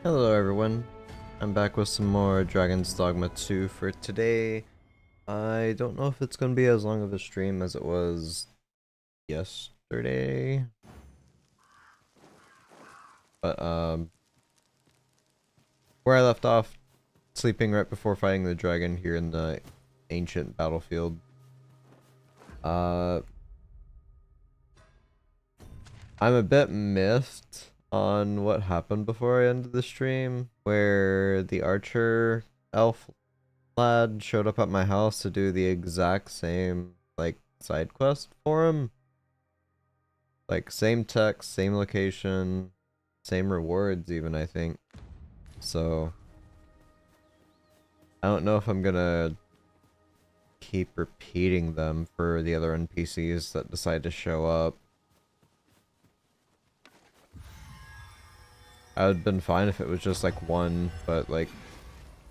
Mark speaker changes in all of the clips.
Speaker 1: Hello everyone, I'm back with some more Dragon's Dogma 2 for today. I don't know if it's going to be as long of a stream as it was yesterday. But where I left off, sleeping right before fighting the dragon here in the ancient battlefield. I'm a bit miffed on what happened before I ended the stream, where the archer elf lad showed up at my house to do the exact same, like, side quest for him. Like, same text, same location, same rewards even, I think. So, I don't know if I'm gonna keep repeating them for the other NPCs that decide to show up. I would have been fine if it was just like one, but like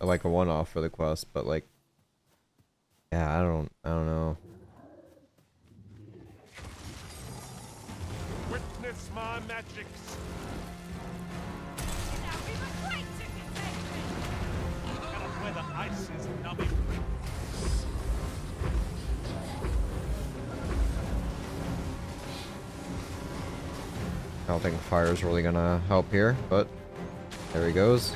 Speaker 1: a one-off for the quest, but like, yeah, I don't know.
Speaker 2: Witness my magics. Where the ice is numbing.
Speaker 1: I don't think fire is really gonna help here, but there he goes.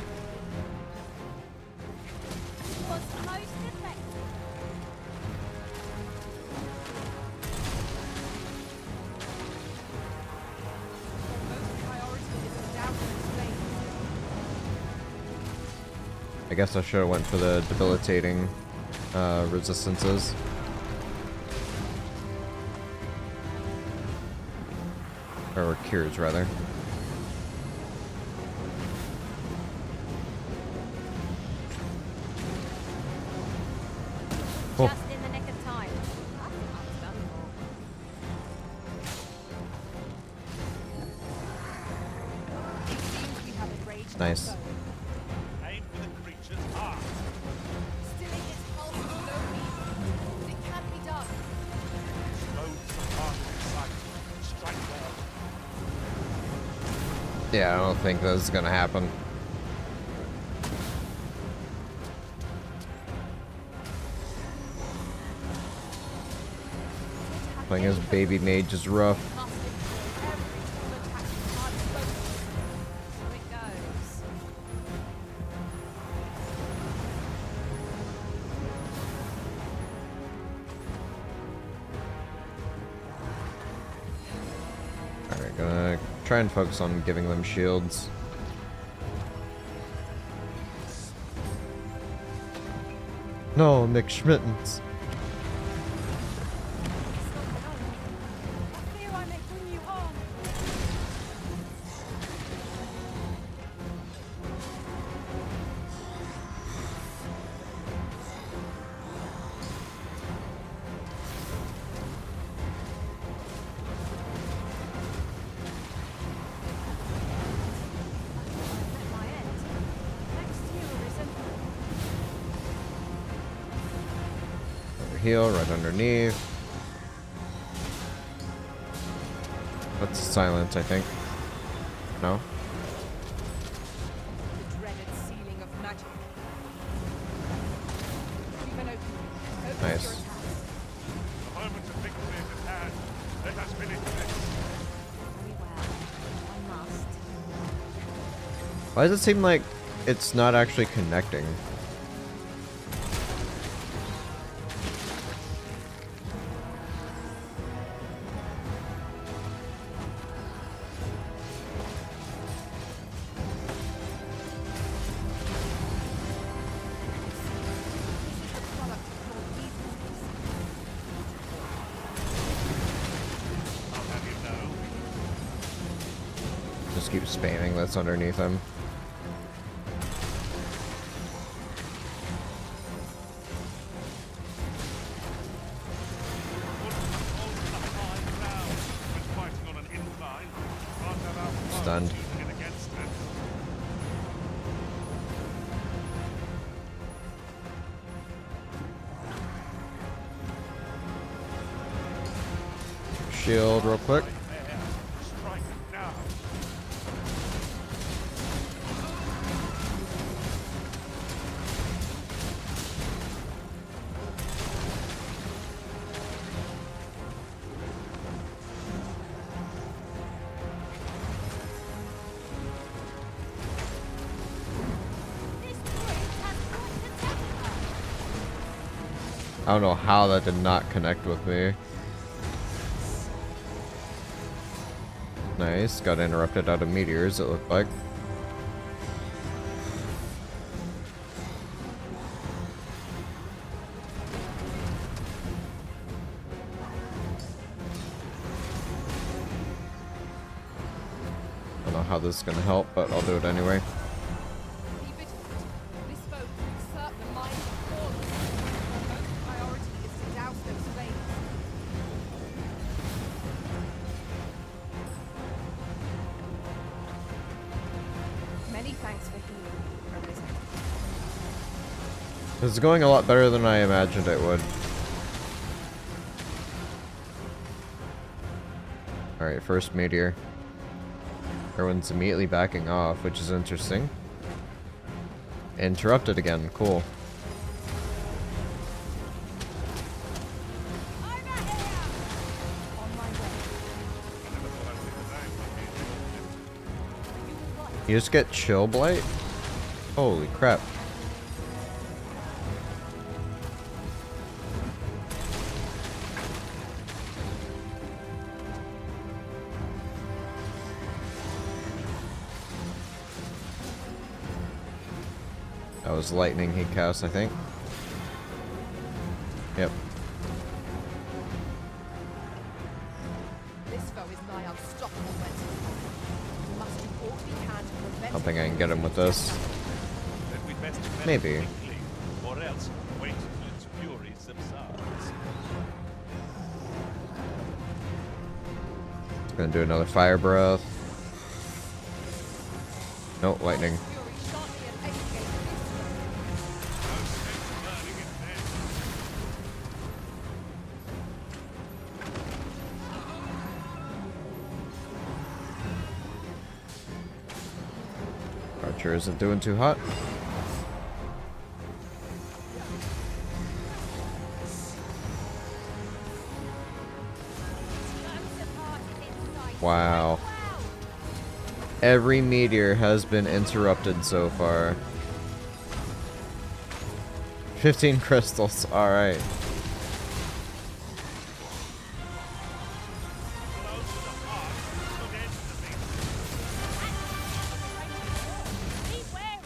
Speaker 1: I guess I should have went for the debilitating resistances. Or cures, rather. Oh.
Speaker 3: Just in the nick of time.
Speaker 1: Nice.
Speaker 2: Aim for the creature's heart.
Speaker 3: Stilling its pulse with no reason. It can be done.
Speaker 2: Loads of heart in sight. Strike well.
Speaker 1: Yeah, I don't think this is gonna happen. Playing as baby mage is rough.
Speaker 3: So it goes.
Speaker 1: Alright, gonna try and focus on giving them shields. No, McSchmittens.
Speaker 3: I fear I may bring you harm. At my end. Next to you, Arisen.
Speaker 1: Over heal, right underneath. That's silent, I think. No?
Speaker 3: The dreaded sealing of magic. Even open.
Speaker 1: Nice.
Speaker 3: Your attacks.
Speaker 2: The moment of victory is at hand. Let us finish this.
Speaker 3: Very well. I must.
Speaker 1: Why does it seem like it's not actually connecting?
Speaker 2: I'll have you know.
Speaker 1: Just keep spamming that's underneath him. Stunned. Shield real quick.
Speaker 2: Strike now.
Speaker 1: I don't know how that did not connect with me. Nice. Got interrupted out of meteors, it looked like. I don't know how this is gonna help, but I'll do it anyway.
Speaker 3: Be vigilant. This foe can usurp the mind of all. Our most priority is to douse those flames. Many thanks for healing, Arisen.
Speaker 1: This is going a lot better than I imagined it would. Alright, first meteor. Everyone's immediately backing off, which is interesting. Interrupted again, cool.
Speaker 3: I'm out here! On my way.
Speaker 2: I never thought I'd see the day when we
Speaker 3: You will fight.
Speaker 1: You just get chill blight? Holy crap. That was lightning he cast, I think. Yep.
Speaker 3: This foe is nigh unstoppable, Wenzel. We must do all we can to prevent
Speaker 1: I don't think I can get him with this.
Speaker 2: Then we'd best defend
Speaker 1: Maybe.
Speaker 2: quickly, or else wait till its fury subsides.
Speaker 1: Gonna do another fire breath. No, lightning.
Speaker 3: Fury shan't be an aid against this foe.
Speaker 2: No sense learning it then.
Speaker 1: Archer isn't doing too hot. Wow. Every meteor has been interrupted so far. 15 crystals, alright.
Speaker 2: Close to the heart could end the thing.
Speaker 3: Beware!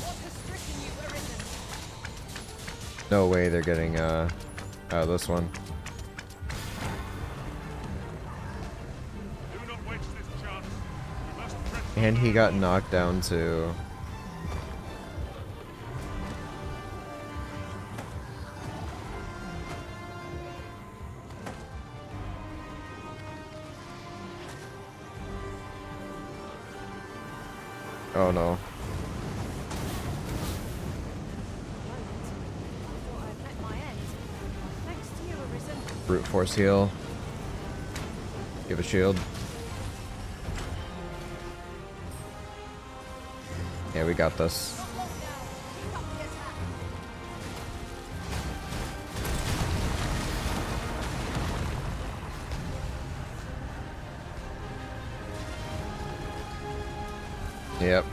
Speaker 3: What has stricken you, Arisen?
Speaker 1: No way they're getting out of this one.
Speaker 2: Do not waste this chance. We must press
Speaker 1: And he
Speaker 2: on.
Speaker 1: got knocked down too. Oh no.
Speaker 3: I thought I'd met my end. Thanks to you, Arisen.
Speaker 1: Brute force heal. Give a shield. Yeah, we got this.
Speaker 3: Not long now. Keep up the attack.
Speaker 1: Yep.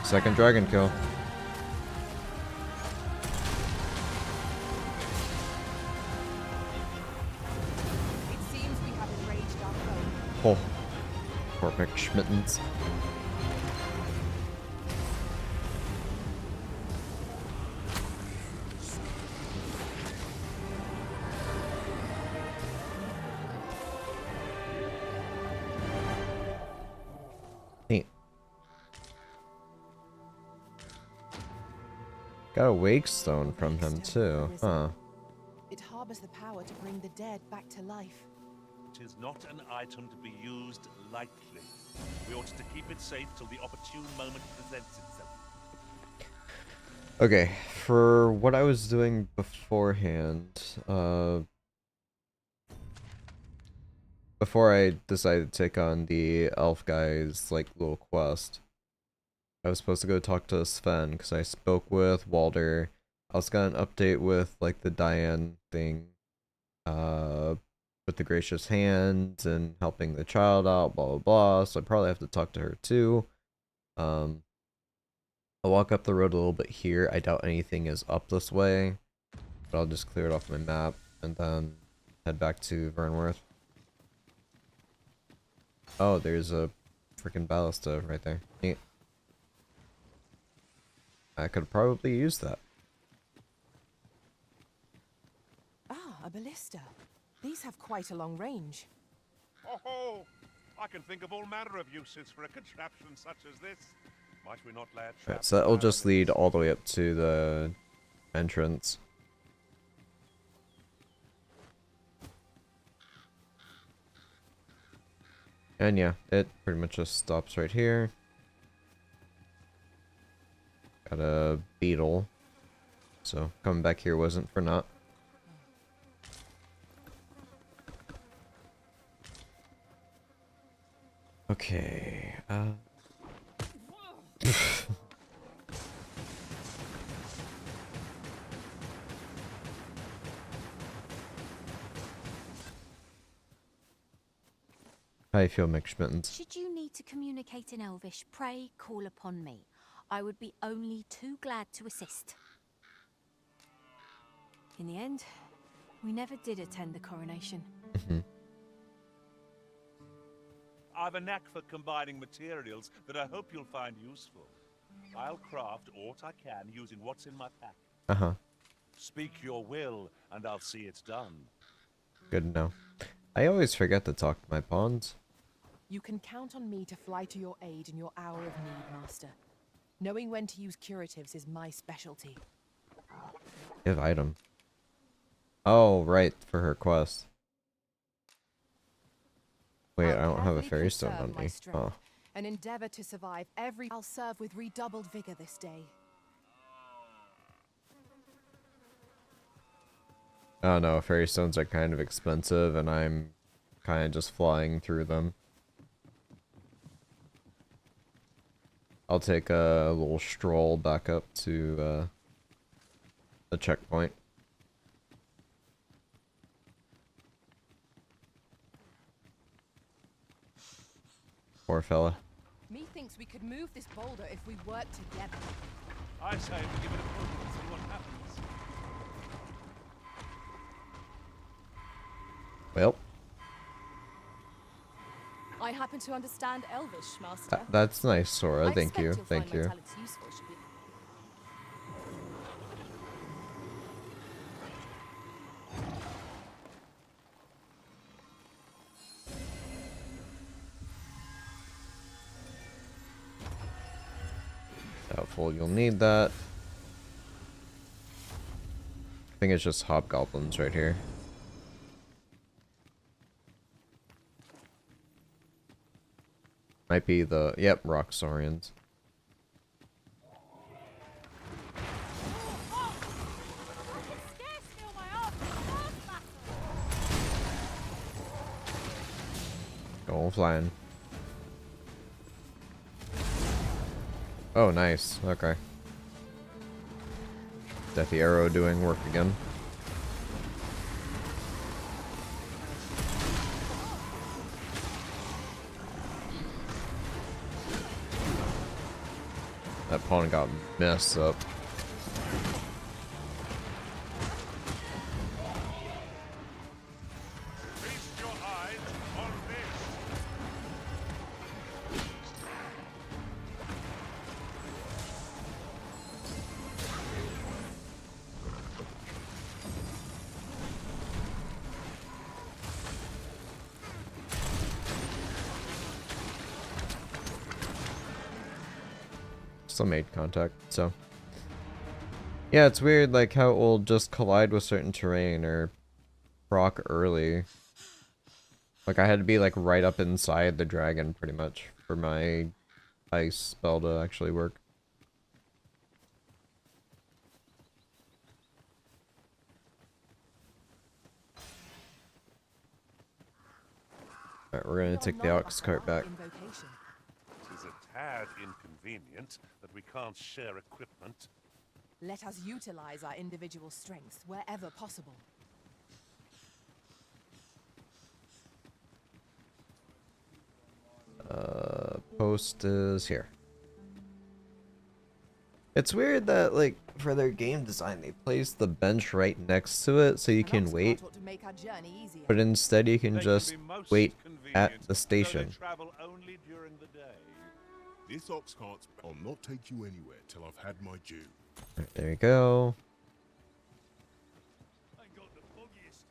Speaker 1: Second dragon kill.
Speaker 3: It seems we have enraged our foe.
Speaker 1: Oh. Poor McSchmittens. Neat. Got a wake stone from him too, huh?
Speaker 3: It harbors the power to bring the dead back to life.
Speaker 2: It is not an item to be used lightly. We ought to keep it safe till the opportune moment presents itself.
Speaker 1: Okay, for what I was doing beforehand, before I decided to take on the elf guy's like little quest, I was supposed to go talk to Sven because I spoke with Walder. I also got an update with like the Diane thing, with the gracious hands and helping the child out, blah blah blah. So I probably have to talk to her too. I'll walk up the road a little bit here. I doubt anything is up this way, but I'll just clear it off my map and then head back to Vernworth. Oh, there's a freaking ballista right there. Neat. I could probably use that.
Speaker 3: Ah, a ballista. These have quite a long range.
Speaker 2: Oh, I can think of all manner of uses for a contraption such as this. Might we not lay a trap?
Speaker 1: Alright, so that will just lead all the way up to the entrance. And yeah, it pretty much just stops right here. Got a beetle. So coming back here wasn't for naught. Okay. How you feel, McSmittens?
Speaker 4: Should you need to communicate in Elvish, pray call upon me. I would be only too glad to assist.
Speaker 3: In the end, we never did attend the coronation.
Speaker 2: I've a knack for combining materials that I hope you'll find useful. I'll craft aught I can using what's in my pack.
Speaker 1: Uh-huh.
Speaker 2: Speak your will, and I'll see it's done.
Speaker 1: Good to know. I always forget to talk to my pawns.
Speaker 3: You can count on me to fly to your aid in your hour of need, Master. Knowing when to use curatives is my specialty.
Speaker 1: Give item. Oh, right, for her quest. Wait, I don't have a fairy stone on me. Oh.
Speaker 3: An endeavor to survive every. I'll serve with redoubled vigor this day.
Speaker 1: Oh no, fairy stones are kind of expensive and I'm kind of just flying through them. I'll take a little stroll back up to the checkpoint. Poor fella.
Speaker 3: Methinks we could move this boulder if we work together.
Speaker 2: I say we give it a pull and see what happens.
Speaker 1: Well,
Speaker 5: I happen to understand Elvish, Master.
Speaker 1: that's nice, Sora.
Speaker 5: I
Speaker 1: Thank you.
Speaker 5: expect you'll
Speaker 1: Thank
Speaker 5: find my
Speaker 1: you.
Speaker 5: talents useful, should we-
Speaker 1: Doubtful you'll need that. I think it's just hobgoblins right here. Might be the, yep, rock saurians. Going flying. Oh, nice. Okay. Deathy arrow doing work again. That pawn got messed up.
Speaker 2: Feast your eyes on this.
Speaker 1: Still made contact, so. Yeah, it's weird, like, how it will just collide with certain terrain or proc early. Like, I had to be, like, right up inside the dragon, pretty much, for my ice spell to actually work. Alright, we're gonna take the ox cart back.
Speaker 3: Invocation.
Speaker 2: It is a tad inconvenient that we can't share equipment.
Speaker 3: Let us utilize our individual strengths wherever possible.
Speaker 1: Post is here. It's weird that, like, for their game design, they placed the bench right next to it so you
Speaker 3: An
Speaker 1: can
Speaker 3: ox
Speaker 1: wait,
Speaker 3: cart ought to make our journey easier.
Speaker 1: but instead you can
Speaker 2: They can
Speaker 1: just
Speaker 2: be most
Speaker 1: wait at
Speaker 2: convenient,
Speaker 1: the
Speaker 2: though they
Speaker 1: station.
Speaker 2: travel only during the day.
Speaker 6: This ox cart's... I'll not take you anywhere till I've had my due.
Speaker 1: Right, there you go.
Speaker 2: I got the foggiest.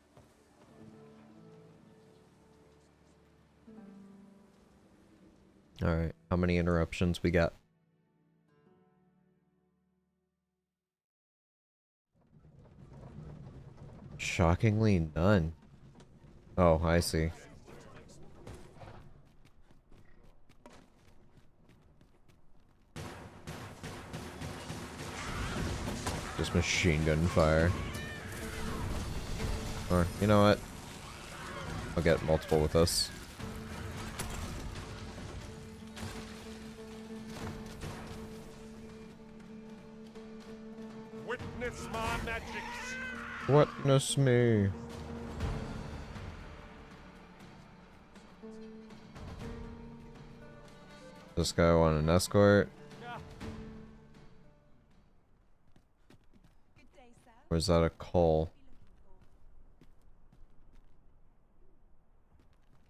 Speaker 1: Alright, how many interruptions we got? Shockingly none. Oh, I see. Just machine gun fire. Or, you know what? I'll get multiple with this.
Speaker 2: Witness my magics.
Speaker 1: Witness me. This guy want an escort? Or is that a call?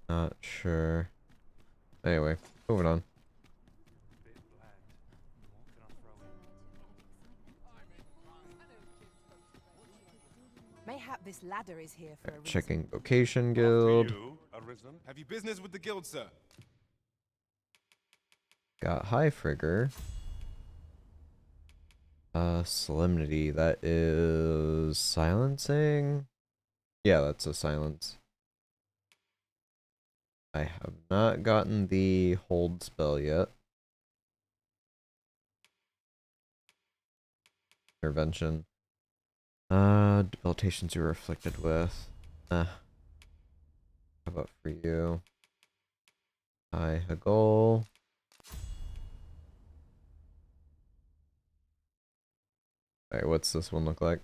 Speaker 1: Not sure. Anyway, moving on.
Speaker 3: Mayhap this ladder is here for a reason.
Speaker 1: Checking vocation
Speaker 2: After
Speaker 1: guild.
Speaker 2: you, Arisen.
Speaker 7: Have you business with the guild, sir?
Speaker 1: Got high frigger. Solemnity. That is silencing. Yeah, that's a silence. I have not gotten the hold spell yet. Intervention. Debilitations you were afflicted with. How about for you? High Hagol. Alright, what's this one look like?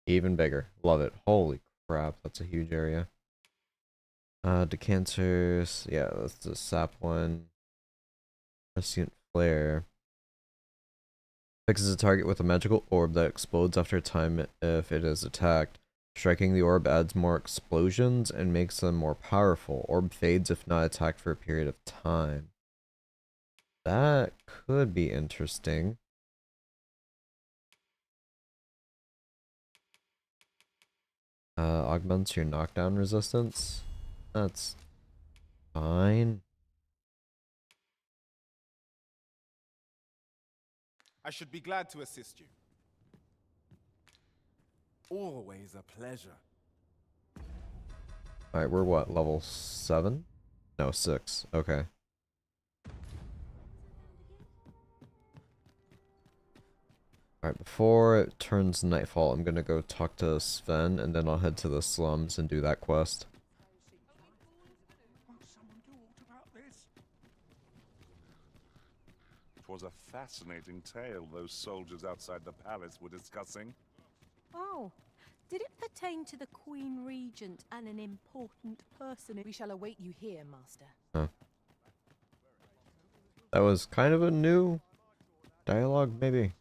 Speaker 1: Even bigger. Love it. Holy crap, that's a huge area. Decanters. Yeah, that's the sap one. Prescient Flare. Fixes a target with a magical orb that explodes after a time if it is attacked. Striking the orb adds more explosions and makes them more powerful. Orb fades if not attacked for a period of time. That could be interesting. Augments your knockdown resistance. That's fine.
Speaker 7: I should be glad to assist you. Always a pleasure.
Speaker 1: Alright, we're what? Level 7? No, 6. Okay. Alright, before it turns nightfall, I'm gonna go talk to Sven, and then I'll head to the slums and do that quest.
Speaker 2: It was a fascinating tale those soldiers outside the palace were discussing.
Speaker 4: Oh, did it pertain to the Queen Regent and an important person?
Speaker 3: We shall await you here, Master.
Speaker 1: Huh. That was kind of a new dialogue, maybe.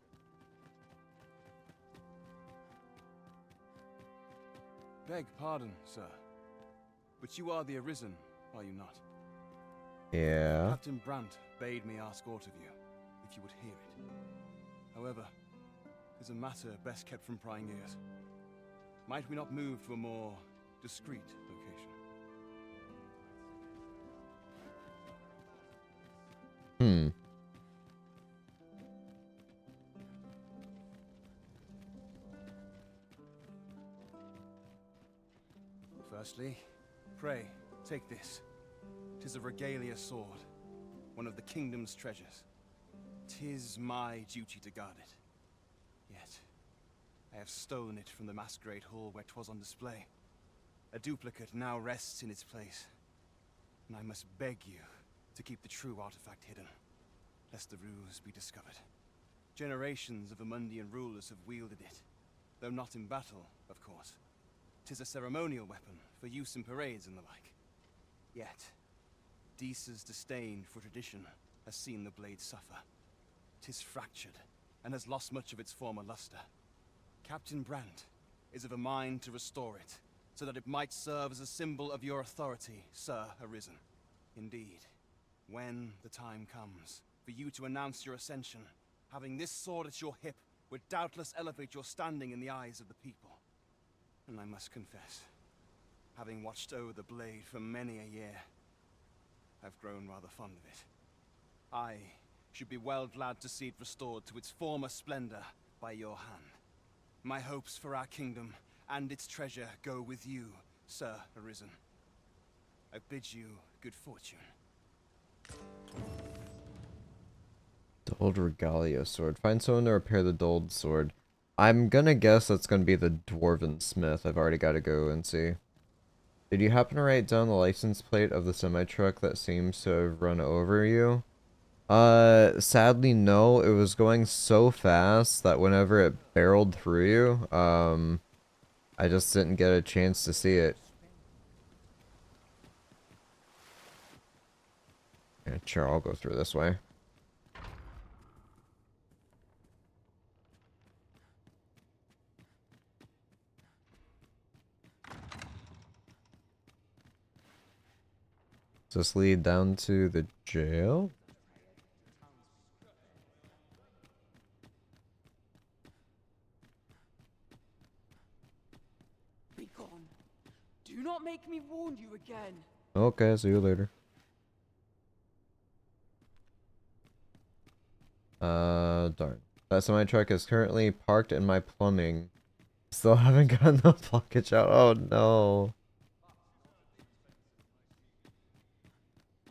Speaker 7: Beg pardon, sir. But you are the Arisen, are you not?
Speaker 1: Yeah.
Speaker 7: Captain Brandt bade me ask aught of you, if you would hear it. However, it is a matter best kept from prying ears. Might we not move to a more discreet location?
Speaker 1: Hmm.
Speaker 7: Firstly, pray, take this. 'Tis a regalia sword, one of the kingdom's treasures. 'Tis my duty to guard it. Yet, I have stolen it from the masquerade hall where 'twas on display. A duplicate now rests in its place, and I must beg you to keep the true artifact hidden, lest the ruse be discovered. Generations of Amundian rulers have wielded it, though not in battle, of course. 'Tis a ceremonial weapon for use in parades and the like. Yet, Deesa's disdain for tradition has has seen the blade suffer. 'Tis fractured, and has lost much of its former luster. Captain Brandt is of a mind to restore it, so that it might serve as a symbol of your authority, Sir Arisen. Indeed, when the time comes for you to announce your ascension, having this sword at your hip would doubtless elevate your standing in the eyes of the people. And I must confess, having watched over the blade for many a year, I've grown rather fond of it. I should be well glad to see it restored to its former splendor by your hand. My hopes for our kingdom and its treasure go with you, Sir Arisen. I bid you good fortune.
Speaker 1: The old Regalia sword. Find someone to repair the dulled sword. I'm gonna guess that's gonna be the Dwarven Smith. I've already got to go and see. Did you happen to write down the license plate of the semi-truck that seems to have run over you? Sadly no. It was going so fast that whenever it barreled through you, I just didn't get a chance to see it. Yeah, sure, I'll go through this way. Does this lead down to the jail?
Speaker 8: Be gone. Do not make me warn you again.
Speaker 1: Okay, see you later. Darn. That semi-truck is currently parked in my plumbing. Still haven't gotten the blockage out. Oh no.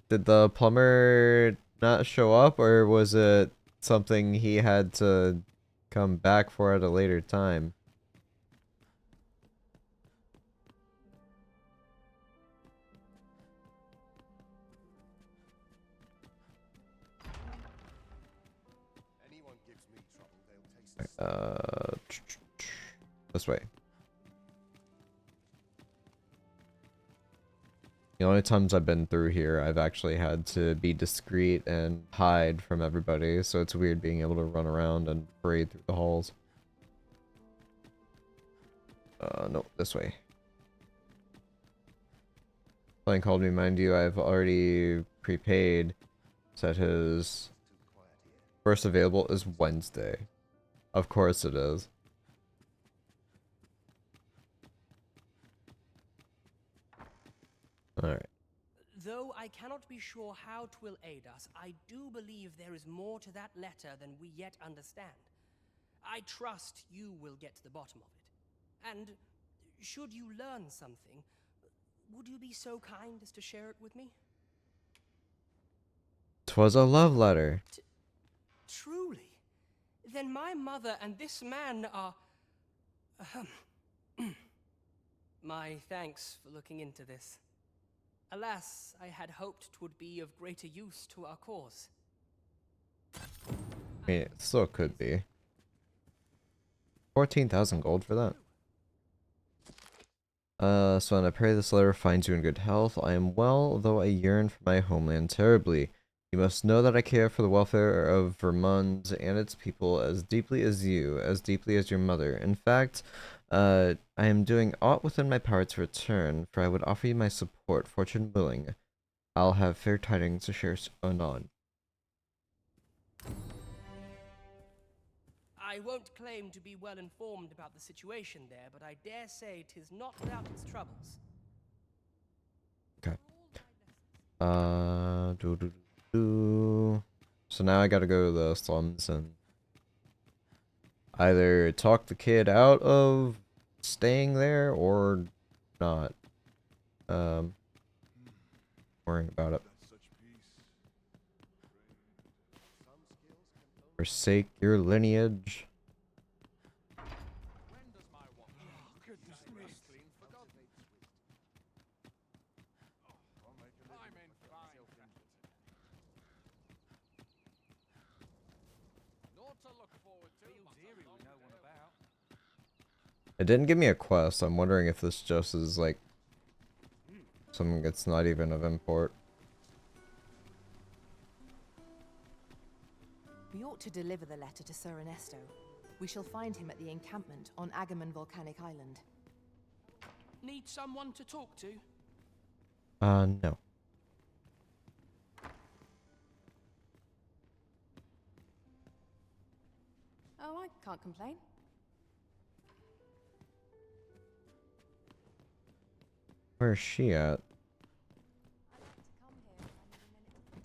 Speaker 1: Did the plumber not show up, or was it something he had to come back for at a later time?
Speaker 6: Anyone gives me trouble, they'll taste
Speaker 1: This way. The only times I've been through here, I've actually had to be discreet and hide from everybody, so it's weird being able to run around and parade through the halls. No, this way. Playing called me, mind you, I've already prepaid. Said his first available is Wednesday. Of course it is. Alright.
Speaker 9: Though I cannot be sure how 'twill aid us, I do believe there is more to that letter than we yet understand. I trust you will get to the bottom of it. And should you learn something, would you be so kind as to share it with me?
Speaker 1: 'Twas a love letter.
Speaker 9: Truly? Then my mother and this man are... My thanks for looking into this. Alas, I had hoped 'twould be of greater use to our cause.
Speaker 1: I mean, it still could be. 14,000 gold for that. Son, I pray this letter finds you in good health. I am well, though I yearn for my homeland terribly. You must know that I care for the welfare of Vermund and its people as deeply as you, as deeply as your mother. In fact, I am doing aught within my power to return, for I would offer you my support, fortune willing. I'll have fair tidings to share anon.
Speaker 9: I won't claim to be well informed about the situation there, but I dare say 'tis not without its troubles.
Speaker 1: Okay. So now I gotta go to the slums and either talk the kid out of staying there or not. Worrying about it. Forsake your lineage. It didn't give me a quest. I'm wondering if this just is like something that's not even of import.
Speaker 3: We ought to deliver the letter to Sir Ernesto. We shall find him at the encampment on Agamemnon Volcanic Island.
Speaker 9: Need someone to talk to?
Speaker 1: No.
Speaker 3: Oh, I can't complain.
Speaker 1: Where's she at?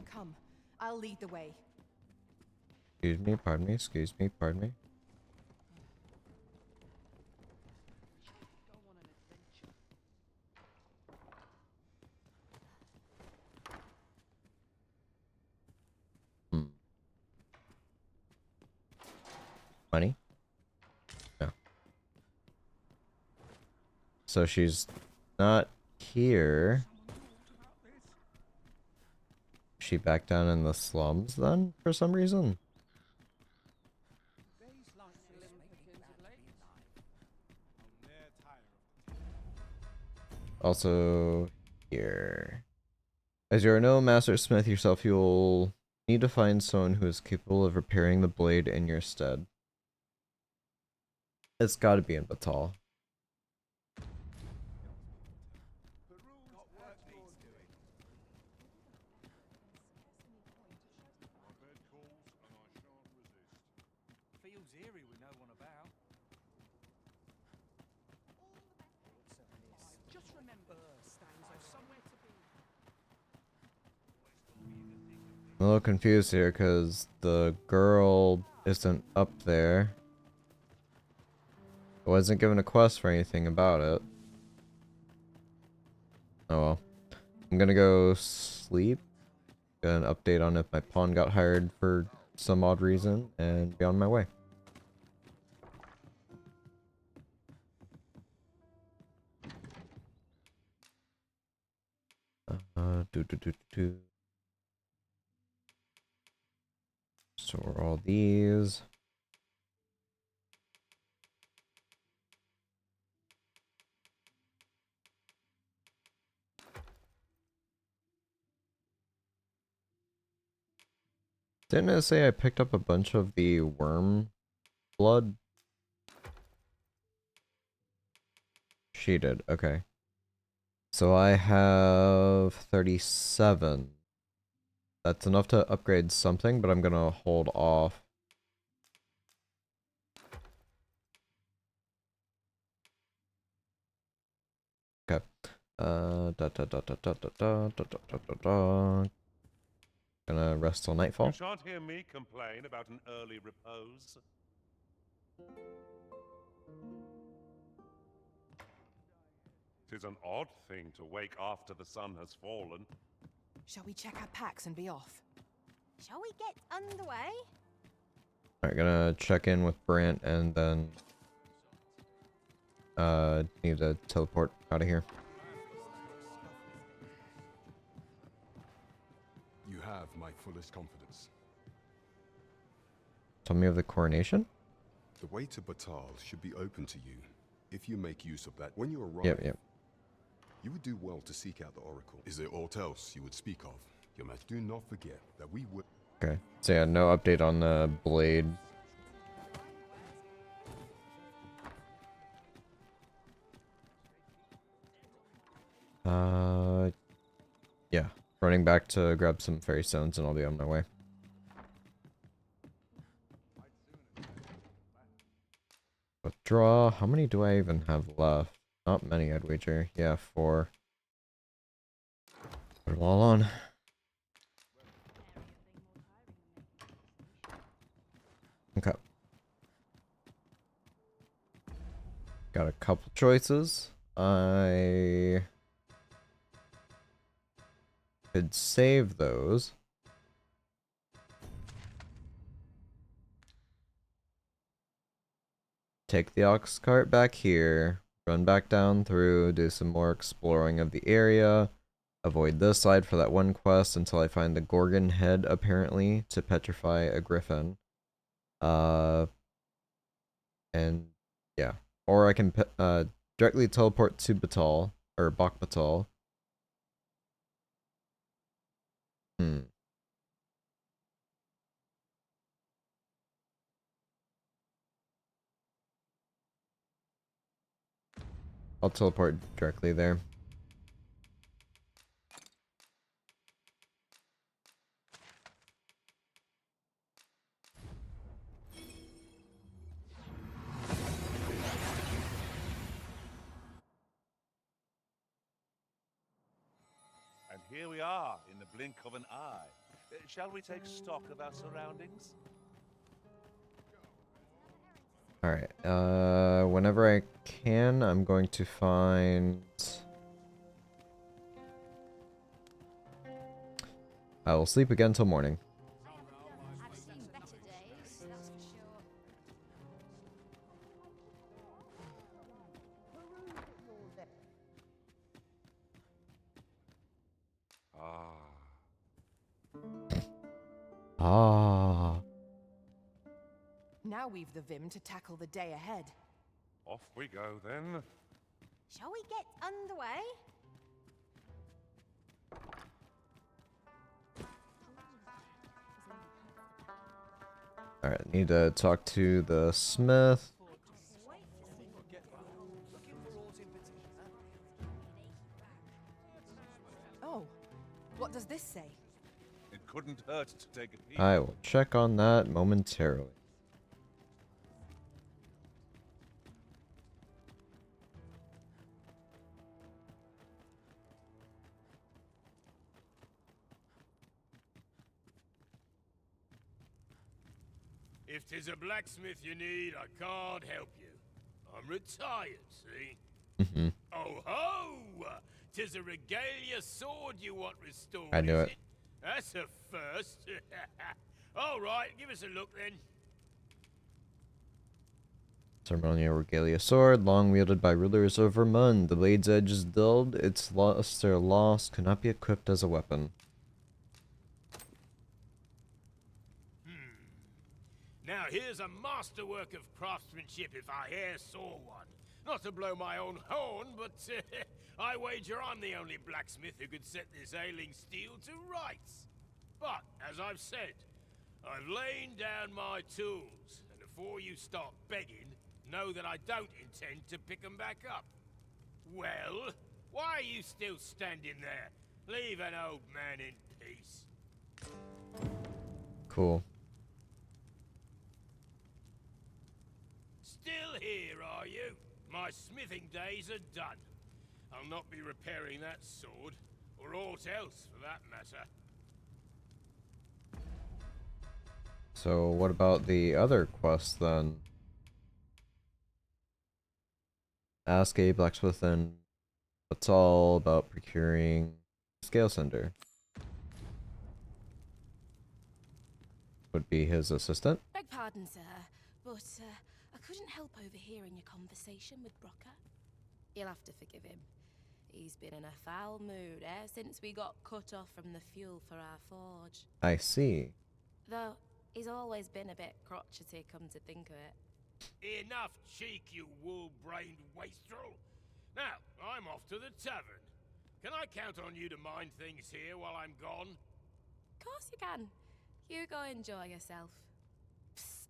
Speaker 3: Come, I'll lead the way.
Speaker 1: Excuse me, pardon me, excuse me, pardon me. Money? No. So she's not here. Is she back down in the slums then, for some reason? Also, here. As you are no master smith yourself, you'll need to find someone who is capable of repairing the blade in your stead. It's gotta be in Batal.
Speaker 7: Feels eerie with no one about.
Speaker 9: Just remember, Stanzo, somewhere to be.
Speaker 1: I'm a little confused here because the girl isn't up there. I wasn't given a quest for anything about it. Oh well. I'm gonna go sleep. Get an update on if my pawn got hired for some odd reason and be on my way. Do. Store all these. Didn't it say I picked up a bunch of the worm blood? She did, okay. So I have 37. That's enough to upgrade something, but I'm gonna hold off. Okay. Gonna rest till nightfall.
Speaker 2: You shan't hear me complain about an early repose. Tis an odd thing to wake after the sun has fallen.
Speaker 3: Shall we check our packs and be off?
Speaker 4: Shall we get underway?
Speaker 1: Alright, gonna check in with Brant and then need to teleport out of here.
Speaker 6: You have my fullest confidence.
Speaker 1: Tell me of the coronation?
Speaker 6: The way to Batal should be open to you, if you make use of that. When you arrive,
Speaker 1: Yep.
Speaker 6: you would do well to seek out the Oracle. Is there aught else you would speak of? Your Majesty, do not forget that we would...
Speaker 1: Okay. So yeah, no update on the blade. Yeah. Running back to grab some fairy stones and I'll be on my way. Withdraw. How many do I even have left? Not many, I'd wager. Yeah, 4. Put it all on. Okay. Got a couple choices. I could save those. Take the ox cart back here. Run back down through. Do some more exploring of the area. Avoid this side for that one quest until I find the Gorgon head, apparently, to petrify a griffin. And yeah. Or I can directly teleport to Batal, or Bak Batal. I'll teleport directly there.
Speaker 2: And here we are, in the blink of an eye. Shall we take stock of our surroundings?
Speaker 1: Alright, whenever I can, I'm going to find... I will sleep again till morning.
Speaker 4: I've seen better days, that's for sure.
Speaker 1: Ah.
Speaker 3: Now we've the vim to tackle the day ahead.
Speaker 2: Off we go, then.
Speaker 4: Shall we get underway?
Speaker 1: Alright, need to talk to the smith.
Speaker 3: Oh, what does this say?
Speaker 2: It couldn't hurt to take a peek.
Speaker 1: I will check on that momentarily.
Speaker 10: If 'tis a blacksmith you need, I can't help you. I'm retired, see? Oh ho! 'Tis a regalia sword you want restored,
Speaker 1: I knew
Speaker 10: is
Speaker 1: it.
Speaker 10: That's a first. All right, give us a look then.
Speaker 1: Ceremonial regalia sword, long wielded by rulers of Vermund. The blade's edge is dulled, its luster lost, cannot be equipped as a weapon.
Speaker 10: Now here's a masterwork of craftsmanship if I e'er saw one. Not to blow my own horn, but I wager I'm the only blacksmith who could set this ailing steel to rights. But, as I've said, I've lain down my tools, and before you start begging, know that I don't intend to pick 'em back up. Well, why are you still standing there? Leave an old man in peace.
Speaker 1: Cool.
Speaker 10: Still here, are you? My smithing days are done. I'll not be repairing that sword, or aught else for that matter.
Speaker 1: So what about the other quest then? Ask a blacksmith and it's all about procuring scale cinder. Would be his assistant.
Speaker 5: Beg pardon, sir, but I couldn't help overhearing your conversation with Brocker. You'll have to forgive him. He's been in a foul mood ever since we got cut off from the fuel for our forge.
Speaker 1: I see.
Speaker 5: Though, he's always been a bit crotchety, come to think of it.
Speaker 10: Enough cheek, you wool-brained wastrel. Now, I'm off to the tavern. Can I count on you to mind things here while I'm gone?
Speaker 5: Of course you can. You go enjoy yourself. Psst.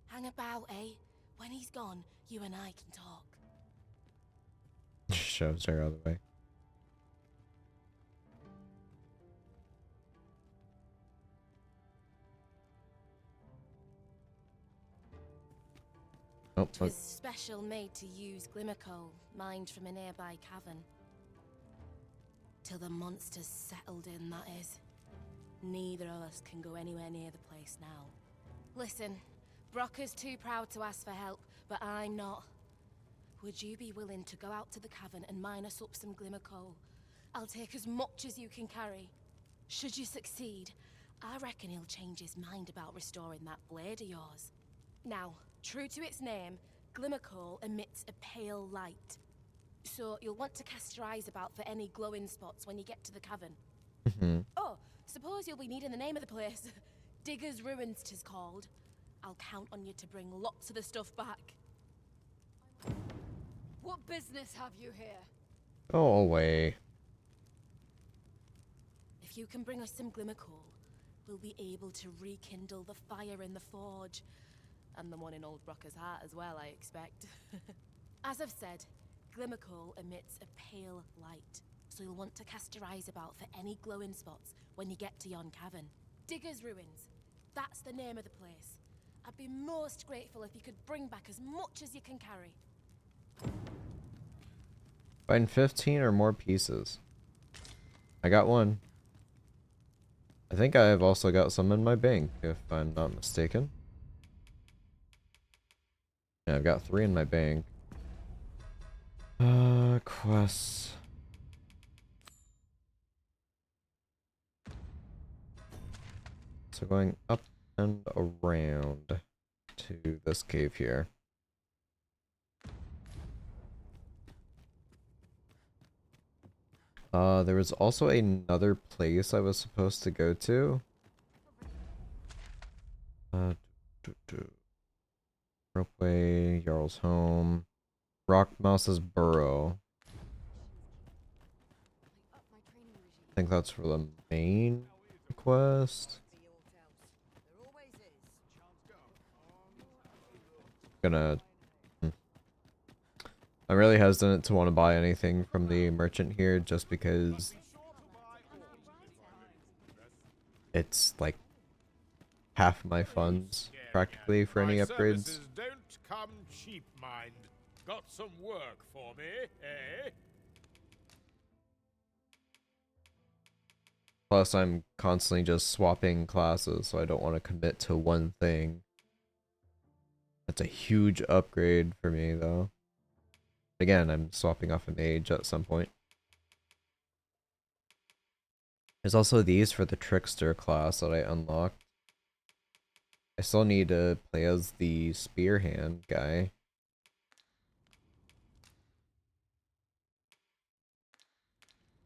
Speaker 5: Hang about, eh? When he's gone, you and I can talk.
Speaker 1: Shoves her out of the way. Oh,
Speaker 5: It was special made to use glimmer coal, mined from a nearby cavern. Till the monsters settled in, that is. Neither of us can go anywhere near the place now. Listen, Brocker's too proud to ask for help, but I'm not. Would you be willing to go out to the cavern and mine us up some glimmer coal? I'll take as much as you can carry. Should you succeed, I reckon he'll change his mind about restoring that blade of yours. Now, true to its name, glimmer coal emits a pale light. So you'll want to cast your eyes about for any glowing spots when you get to the cavern. Oh, suppose you'll be needing the name of the place. Digger's Ruins 'tis called. I'll count on you to bring lots of the stuff back.
Speaker 3: What business have you here?
Speaker 1: go away.
Speaker 5: If you can bring us some glimmer coal, we'll be able to rekindle the fire in the forge. And the one in old Brocker's heart as well, I expect. As I've said, Glimmercoal emits a pale light, so you'll want to cast your eyes about for any glowing spots when you get to yon cavern. Digger's Ruins. That's the name of the place. I'd be most grateful if you could bring back as much as you can carry.
Speaker 1: Find 15 or more pieces. I got one. I think I have also got some in my bank, if I'm not mistaken. Yeah, I've got 3 in my bank. Quests. So going up and around to this cave here. There was also another place I was supposed to go to. Ropeway, Jarl's Home, Rock Mouse's Burrow. I think that's for the main quest. Gonna. I'm really hesitant to want to buy anything from the merchant here just because it's like half my funds practically for any
Speaker 10: My
Speaker 1: upgrades.
Speaker 10: services don't come cheap, mind. Got some work for me, eh?
Speaker 1: Plus, I'm constantly just swapping classes, so I don't want to commit to one thing. That's a huge upgrade for me, though. Again, I'm swapping off a mage at some point. There's also these for the Trickster class that I unlocked. I still need to play as the Spear Hand guy.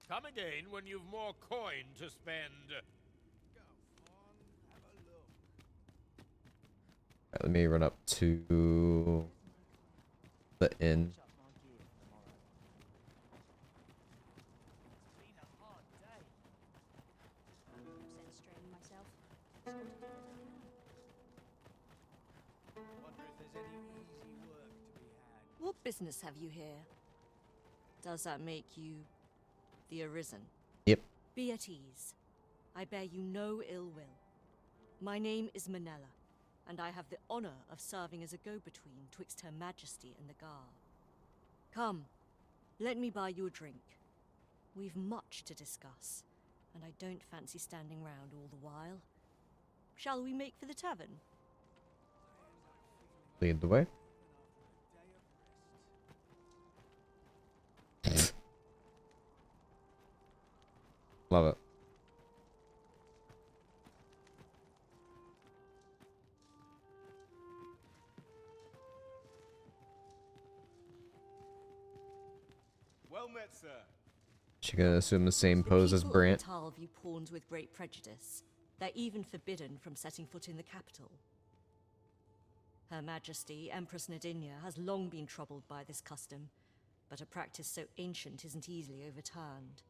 Speaker 10: Come again when you've more coin to spend.
Speaker 1: Alright, let me run up to the inn.
Speaker 11: What business have you here? Does that make you the Arisen?
Speaker 1: Yep.
Speaker 11: Be at ease. I bear you no ill will. My name is Manella, and I have the honor of serving as a go-between twixt Her Majesty and the Guard. Come, let me buy you a drink. We've much to discuss, and I don't fancy standing round all the while. Shall we make for the tavern?
Speaker 1: Lead the way. Love it.
Speaker 7: Well met, sir.
Speaker 1: She gonna assume the same pose as Brant.
Speaker 11: The people of Batal view pawns with great prejudice. They're even forbidden from setting foot in the capital. Her Majesty, Empress Nadinia, has long been troubled by this custom, but a practice so ancient isn't easily overturned.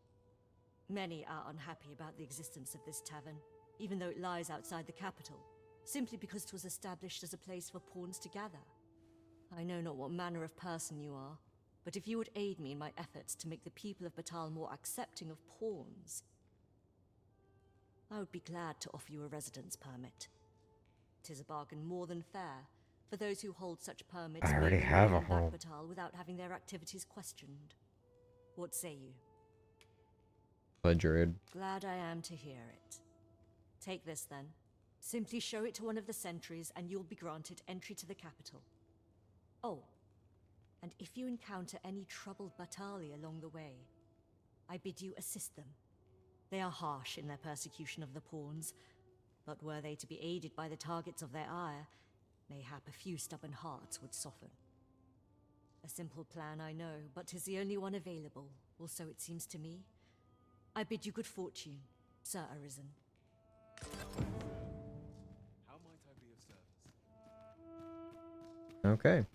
Speaker 11: Many are unhappy about the existence of this tavern, even though it lies outside the capital, simply because it was established as a place for pawns to gather. I know not what manner of person you are, but if you would aid me in my efforts to make the people of Batal more accepting of pawns, I would be glad to offer you a residence permit. 'Tis a bargain more than fair for those who hold such permits.
Speaker 1: I already have a
Speaker 11: in back
Speaker 1: home.
Speaker 11: Batal without having their activities questioned. What say you?
Speaker 1: Pledgerid.
Speaker 11: Glad I am to hear it. Take this then. Simply show it to one of the sentries and you'll be granted entry to the capital. Oh, and if you encounter any troubled Batali along the way, I bid you assist them. They are harsh in their persecution of the pawns, but were they to be aided by the targets of their ire, mayhap a few stubborn hearts would soften. A simple plan, I know, but 'tis the only one available, or so it seems to me. I bid you good fortune, Sir Arisen.
Speaker 7: How might I be of service?
Speaker 1: Okay.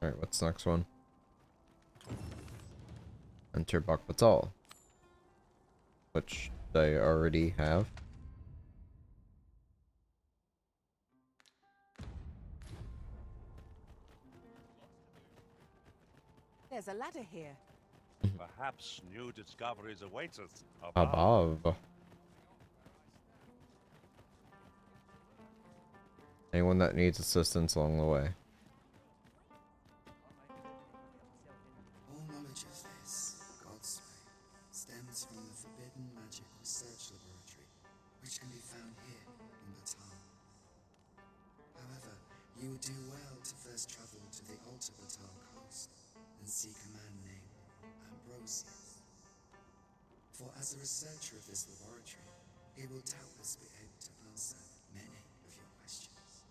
Speaker 1: Alright, what's the next one? Enter Batal, which I already have.
Speaker 3: There's a ladder here.
Speaker 2: Perhaps new discoveries await us
Speaker 1: Above. Anyone that needs assistance along the way.
Speaker 12: All knowledge of this, God's way, stems from the forbidden magic research laboratory, which can be found here in Batal. However, you would do well to first travel to the Alta Batal coast and seek a man named Ambrosius. For as a researcher of this laboratory, he will doubtless be able to answer many of your questions.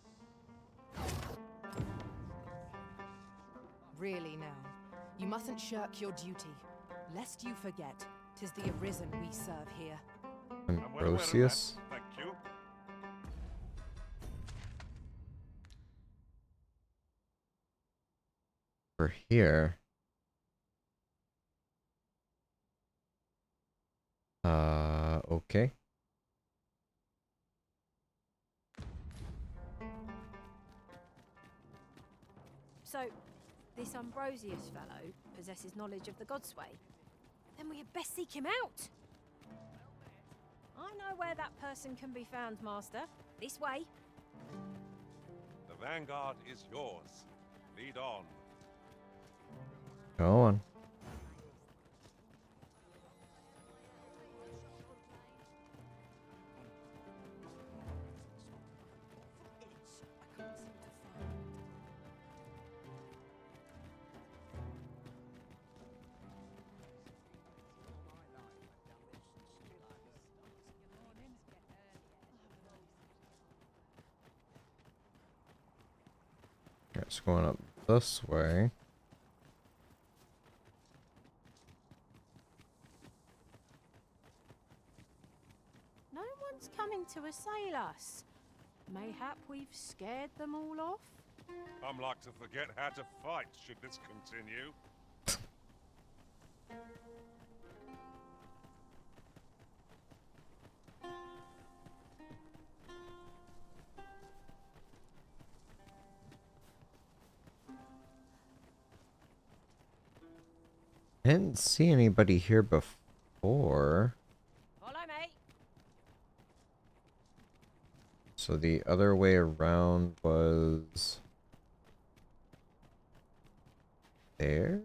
Speaker 3: Really now, you mustn't shirk your duty, lest you forget 'tis the Arisen we serve here.
Speaker 1: Ambrosius?
Speaker 2: Thank you.
Speaker 1: We're here. Okay.
Speaker 4: So, this Ambrosius fellow possesses knowledge of the Godsway. Then we had best seek him out. I know where that person can be found, Master. This way.
Speaker 2: The vanguard is yours. Lead on.
Speaker 1: Go on. It's going up this way.
Speaker 4: No one's coming to assail us. Mayhap we've scared them all off?
Speaker 2: I'm like to forget how to fight should this continue.
Speaker 1: I didn't see anybody here before.
Speaker 4: Follow me.
Speaker 1: So the other way around was there?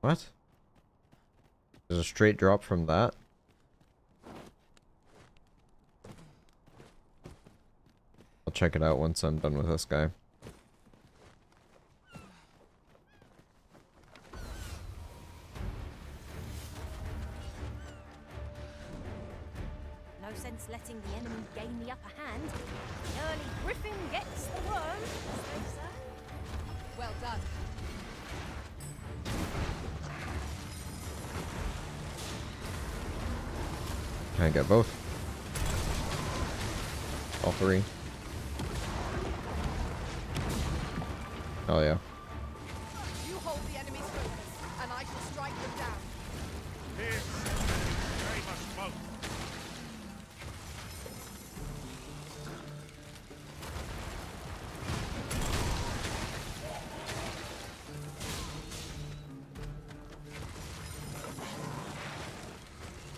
Speaker 1: What? There's a straight drop from that? I'll check it out once I'm done with this guy.
Speaker 4: No sense letting the enemy gain the upper hand. The early griffin gets the worm, as they say.
Speaker 3: Well done.
Speaker 1: Can I get both? All three? Oh yeah.
Speaker 3: You hold the enemy's focus, and I shall strike them down.
Speaker 2: Here's very much smoke.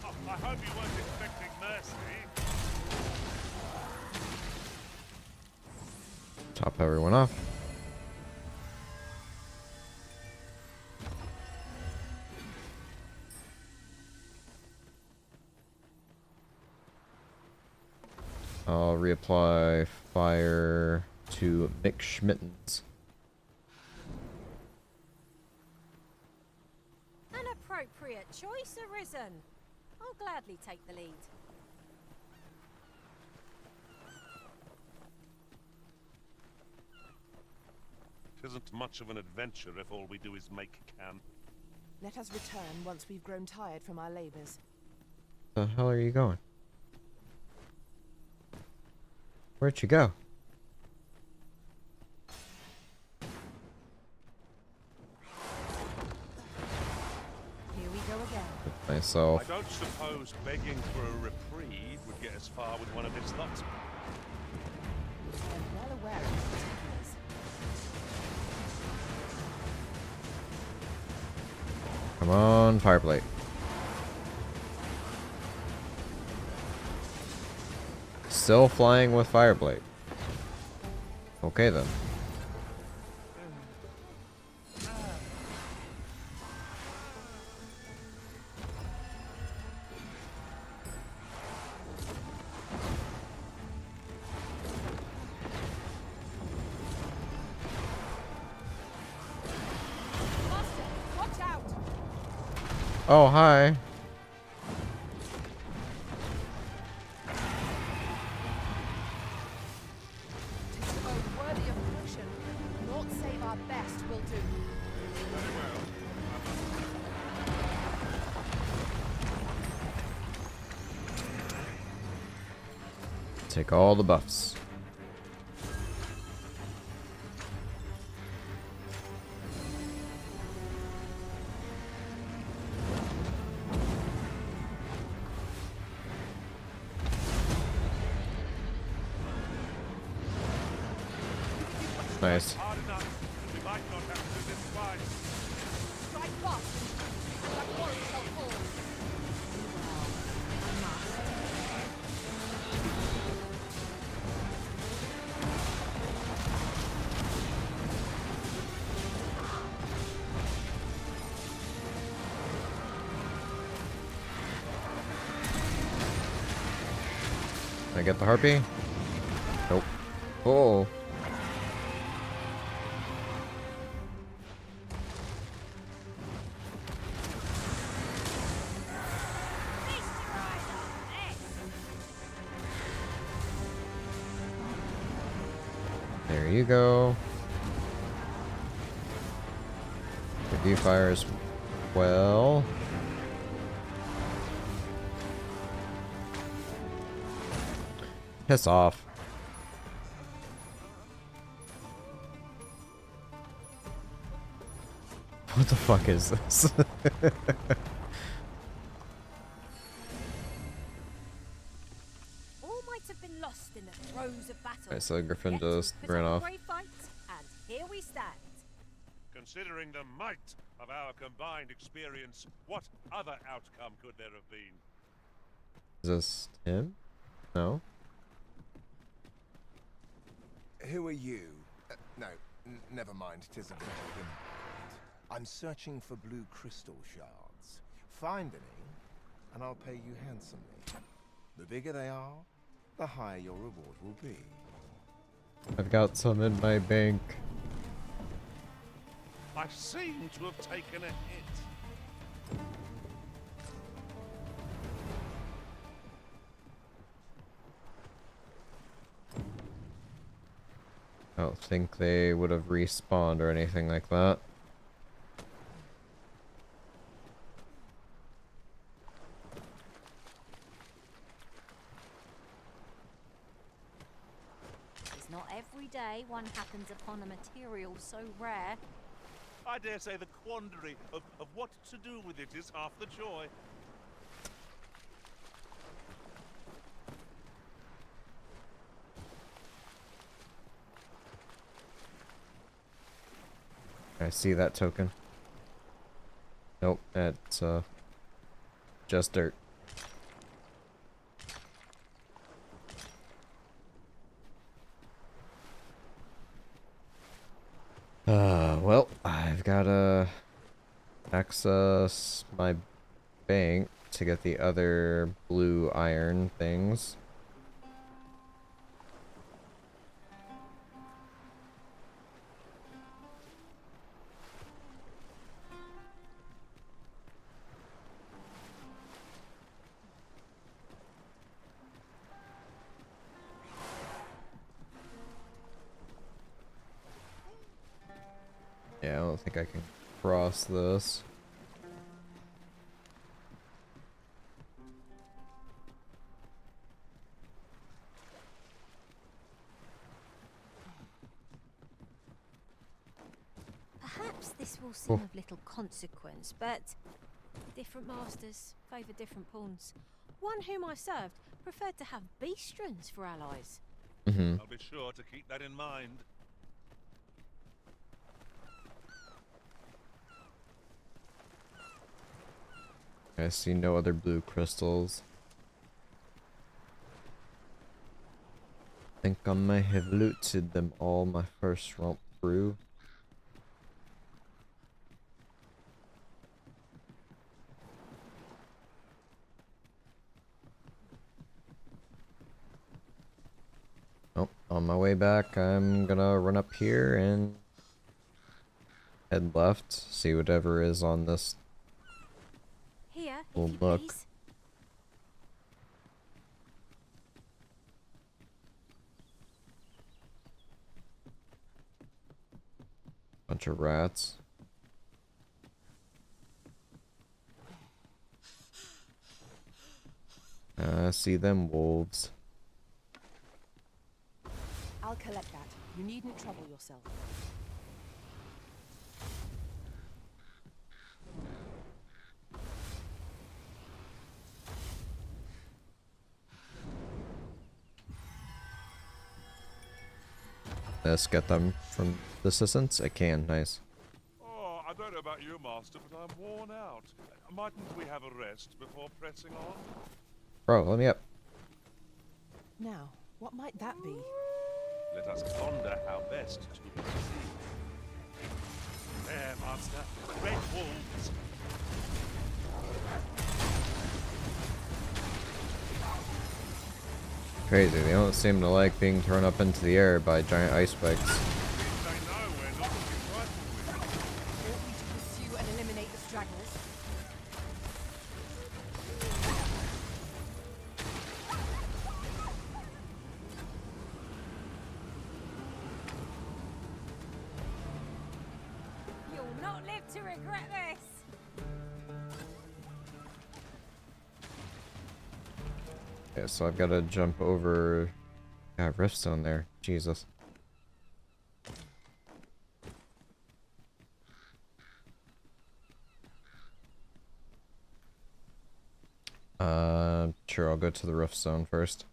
Speaker 2: Oh, I hope you weren't expecting mercy.
Speaker 1: Top everyone off. I'll reapply fire to Mick Schmittens.
Speaker 4: An appropriate choice, Arisen. I'll gladly take the lead.
Speaker 2: Tisn't much of an adventure if all we do is make camp.
Speaker 3: Let us return once we've grown tired from our labors.
Speaker 1: The hell are you going? Where'd you go?
Speaker 3: Here we go again.
Speaker 1: Myself.
Speaker 2: I don't suppose begging for a reprieve would get us far with one of its lot.
Speaker 3: I'm well aware of the particulars.
Speaker 1: Come on, fireblade. Still flying with fireblade. Okay then.
Speaker 3: Master, watch out!
Speaker 1: Oh, hi.
Speaker 3: Tis a bow worthy of function. Naught save our best will do.
Speaker 2: Very well.
Speaker 1: Take all the buffs. Nice.
Speaker 2: Hard enough. We might not have to do this twice.
Speaker 3: Strike fast. That warrior shall fall.
Speaker 1: Can I get the harpy? Nope. Oh. There you go. Review fire as well. Piss off. What the fuck is this?
Speaker 4: All might have been lost in the throes of battle.
Speaker 1: Alright, so Griffin
Speaker 4: Yet
Speaker 1: just
Speaker 4: put
Speaker 1: ran
Speaker 4: up a
Speaker 1: off.
Speaker 4: brave fight, and here we stand.
Speaker 2: Considering the might of our combined experience, what other outcome could there have been?
Speaker 1: Is this him? No?
Speaker 13: Who are you? No, never mind. 'Tis a little impolite. I'm searching for blue crystal shards. Find any, and I'll pay you handsomely. The bigger they are, the higher your reward will be.
Speaker 1: I've got some in my bank.
Speaker 2: I seem to have taken a hit.
Speaker 1: I don't think they would have respawned or anything like that.
Speaker 4: It's not every day one happens upon a material so rare.
Speaker 2: I dare say the quandary of what to do with it is half the joy.
Speaker 1: I see that token. Nope, it's just dirt. Well, I've gotta access my bank to get the other blue iron things. Yeah, I don't think I can cross this.
Speaker 4: Perhaps this will seem of little consequence, but different masters favour different pawns. One whom I served preferred to have beastrons for allies.
Speaker 2: I'll be sure to keep that in mind.
Speaker 1: I see no other blue crystals. Think I may have looted them all my first romp through. Oh, on my way back, I'm gonna run up here and head left, see whatever is on this.
Speaker 4: Here, if
Speaker 1: We'll
Speaker 4: you
Speaker 1: look.
Speaker 4: please.
Speaker 1: Bunch of rats. See them wolves.
Speaker 8: I'll collect that. You needn't trouble yourself.
Speaker 1: Let's get them from the assistants. I can, nice.
Speaker 2: Oh, I don't know about you, Master, but I'm worn out. Mightn't we have a rest before pressing on?
Speaker 1: Bro, let me up.
Speaker 8: Now, what might that be?
Speaker 2: Let us ponder how best to proceed. There, Master. Red wolves.
Speaker 1: Crazy, they don't seem to like being thrown up into the air by giant ice spikes.
Speaker 2: They know we're not to be frightened with.
Speaker 8: Ought we to pursue and eliminate the stragglers?
Speaker 4: You'll not live to regret this.
Speaker 1: Yeah, so I've got to jump over. Got riftstone there. Jesus. Sure, I'll go to the riftstone first.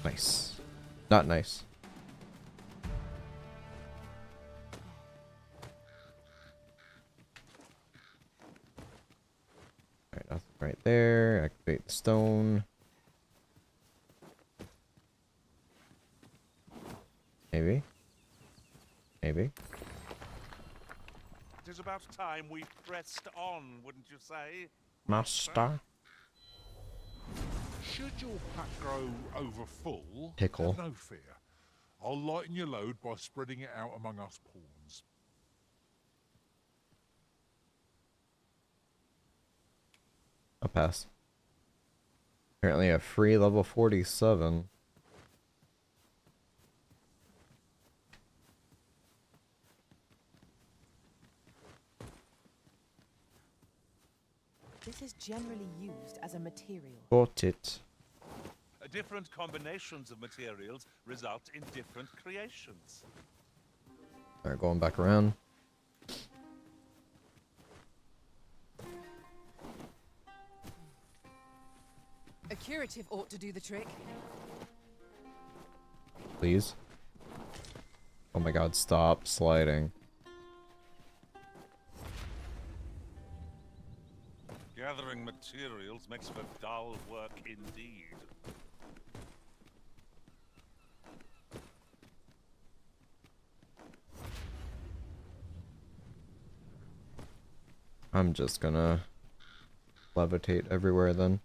Speaker 1: Nice. Not nice. Alright, nothing right there. Activate the stone. Maybe. Maybe.
Speaker 2: It is about time we pressed on, wouldn't you say?
Speaker 1: Master.
Speaker 14: Should your pack grow over full,
Speaker 1: Pickle.
Speaker 14: have no fear. I'll lighten your load by spreading it out among us pawns.
Speaker 1: I'll pass. Apparently a free level 47.
Speaker 8: This is generally used as a material.
Speaker 1: Bought it.
Speaker 2: Different combinations of materials result in different creations.
Speaker 1: Alright, going back around.
Speaker 8: A curative ought to do the trick.
Speaker 1: Please. Oh my god, stop sliding.
Speaker 2: Gathering materials makes for dull work indeed.
Speaker 1: I'm just gonna levitate everywhere then.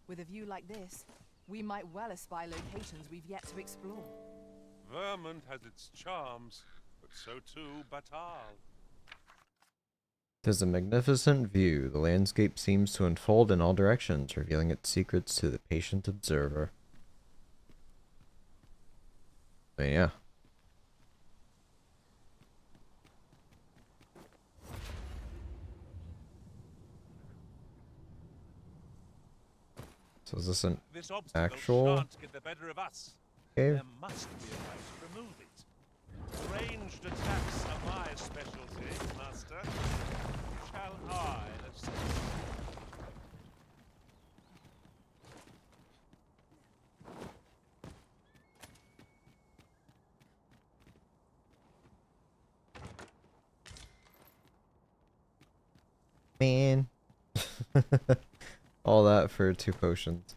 Speaker 8: With a view like this, we might well espy locations we've yet to explore.
Speaker 2: Vermont has its charms, but so too Batal.
Speaker 1: 'Tis a magnificent view. The landscape seems to unfold in all directions, revealing its secrets to the patient observer. But yeah. So is this an
Speaker 2: This obstacle
Speaker 1: actual
Speaker 2: shan't get the better of us.
Speaker 1: cave?
Speaker 2: There must be a way to remove it. Ranged attacks are my specialty, Master. Shall I assist?
Speaker 1: Man. All that for 2 potions.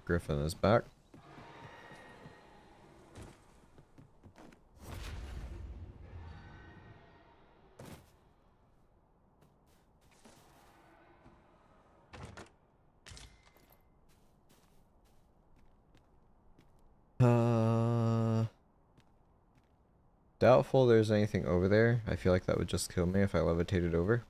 Speaker 1: Griffin is back. Doubtful there's anything over there. I feel like that would just kill me if I levitated over.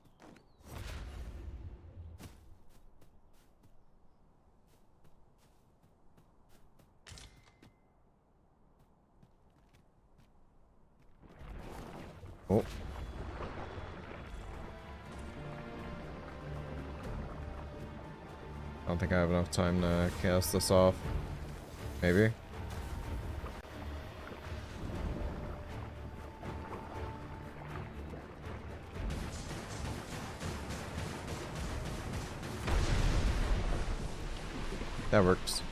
Speaker 1: Oh. I don't think I have enough time to cast this off. Maybe. That works.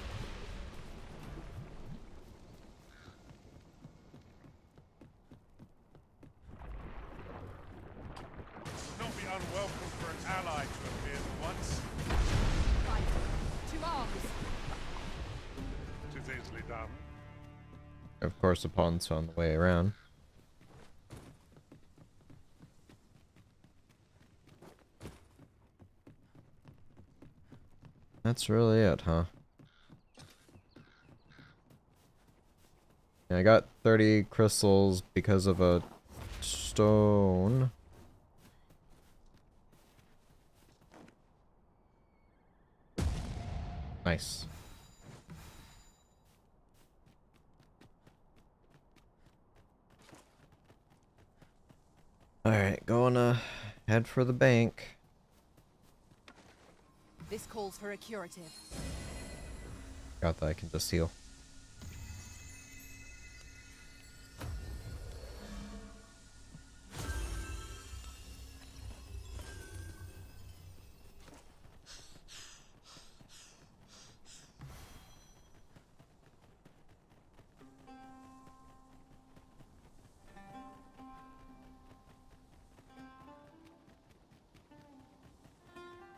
Speaker 2: Would not be unwelcome for an ally to appear for once.
Speaker 3: Right. To arms.
Speaker 2: 'Tis easily done.
Speaker 1: Of course, the pond's on the way around. That's really it, huh? Yeah, I got 30 crystals because of a stone. Nice. Alright, going to head for the bank.
Speaker 8: This calls for a curative.
Speaker 1: Got that, I can just heal.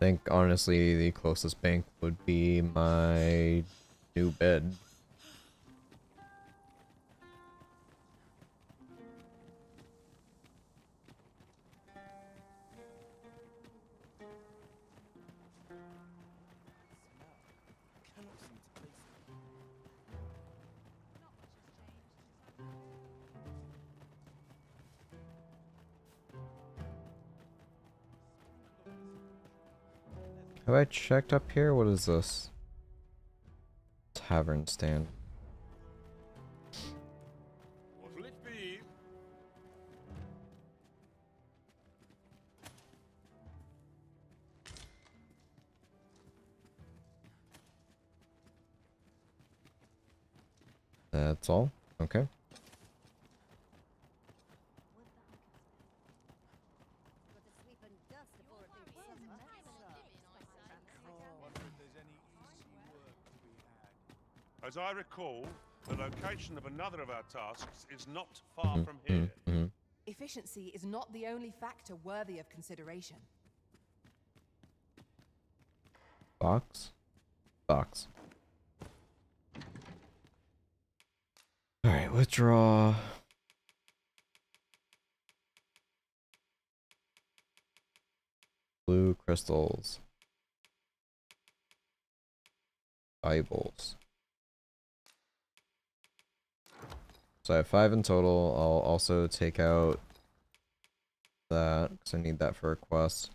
Speaker 1: I think honestly the closest bank would be my new bed. Have I checked up here? What is this? Tavern stand.
Speaker 10: What'll it be?
Speaker 1: That's all? Okay.
Speaker 2: As I recall, the location of another of our tasks is not far from here.
Speaker 8: Efficiency is not the only factor worthy of consideration.
Speaker 1: Box? Box. Alright, withdraw. Blue crystals. Bibles. So I have 5 in total. I'll also take out that, because I need that for a quest.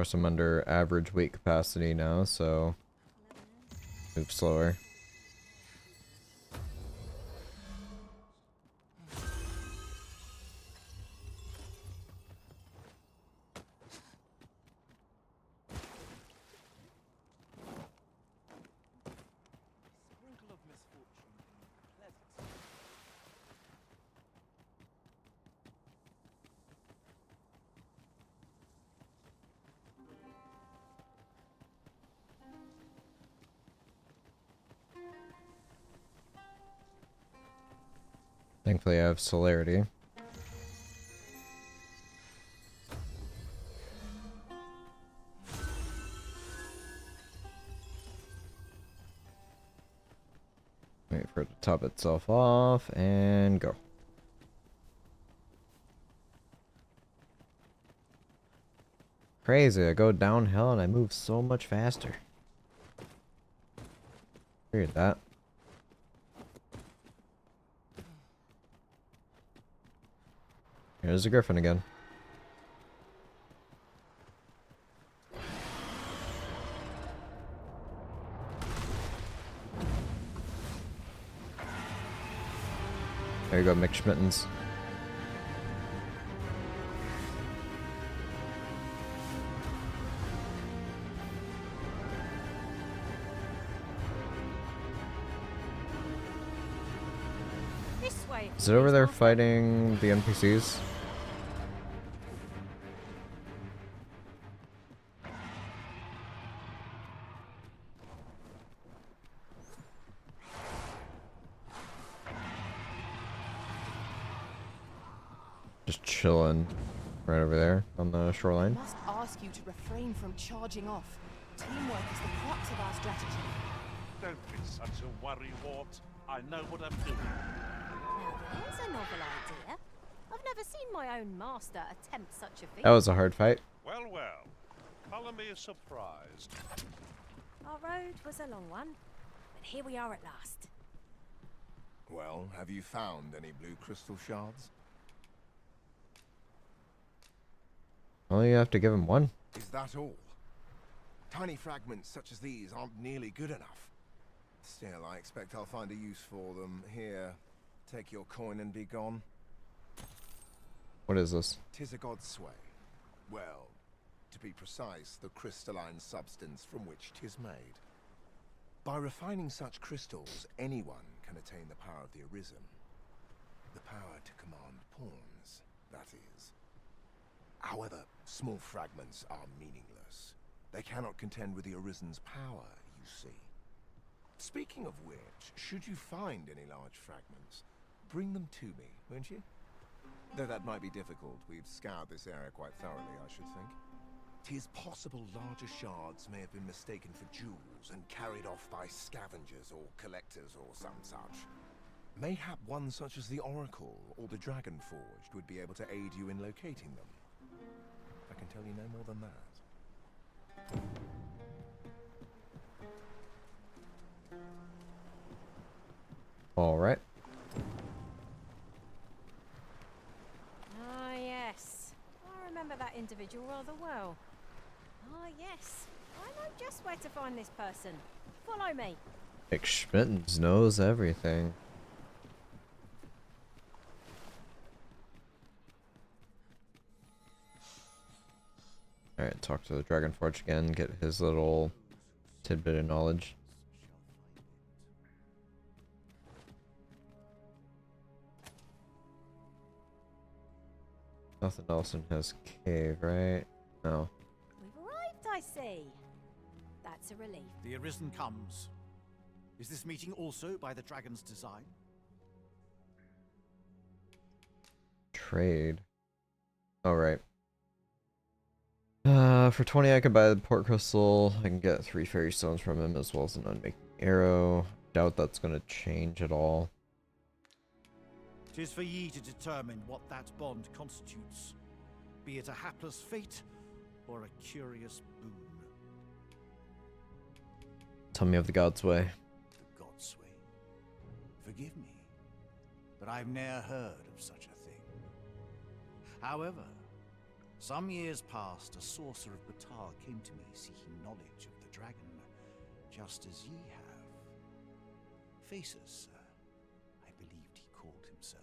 Speaker 1: course, I'm under average weight capacity now, so move slower.
Speaker 7: Sprinkle of misfortune and pleasant.
Speaker 1: Thankfully, I have celerity. Wait for it to top itself off and go. Crazy, I go downhill and I move so much faster. Figured that. Here's the griffin again. There you go, McSchmittens.
Speaker 4: This way.
Speaker 1: Is it over there fighting the NPCs? Just chilling right over there on the shoreline.
Speaker 8: I must ask you to refrain from charging off. Teamwork is the crux of our strategy.
Speaker 2: Don't be such a worrywart. I know what I'm doing.
Speaker 4: Now there's a novel idea. I've never seen my own master attempt such a feat.
Speaker 1: That was a hard fight.
Speaker 2: Well, well. Color me surprised.
Speaker 4: Our road was a long one, but here we are at last.
Speaker 13: Well, have you found any blue crystal shards?
Speaker 1: Well, you have to give him one.
Speaker 13: Is that all? Tiny fragments such as these aren't nearly good enough. Still, I expect I'll find a use for them. Here, take your coin and be gone.
Speaker 1: What is this?
Speaker 13: 'Tis a god's sway. Well, to be precise, the crystalline substance from which 'tis made. By refining such crystals, anyone can attain the power of the Arisen. The power to command pawns, that is. However, small fragments are meaningless. They cannot contend with the Arisen's power, you see. Speaking of which, should you find any large fragments, bring them to me, won't you? Though that might be difficult, we've scoured this area quite thoroughly, I should think. 'Tis possible larger shards may have been mistaken for jewels and carried off by scavengers or collectors or some such. Mayhap one such as the Oracle or the Dragon Forged would be able to aid you in locating them. I can tell you no more than that.
Speaker 1: All right.
Speaker 4: Ah, yes. I remember that individual rather well. Ah, yes. I know just where to find this person. Follow me.
Speaker 1: McSchmittens knows everything. Alright, talk to the Dragon Forge again, get his little tidbit of knowledge. Nothing else in his cave, right? No.
Speaker 4: We've arrived, I see. That's a relief.
Speaker 15: The Arisen comes. Is this meeting also by the dragon's design?
Speaker 1: Trade. Alright. For 20 I could buy the port crystal. I can get 3 fairy stones from him as well as an unmaking arrow. Doubt that's gonna change at all.
Speaker 15: 'Tis for ye to determine what that bond constitutes, be it a hapless fate or a curious boon.
Speaker 1: Tell me of the God's way.
Speaker 15: The God's way. Forgive me, but I've ne'er heard of such a thing. However, Some years past, a sorcerer of Batar came to me seeking knowledge of the dragon, just as ye have. Faces, sir, I believed he called himself.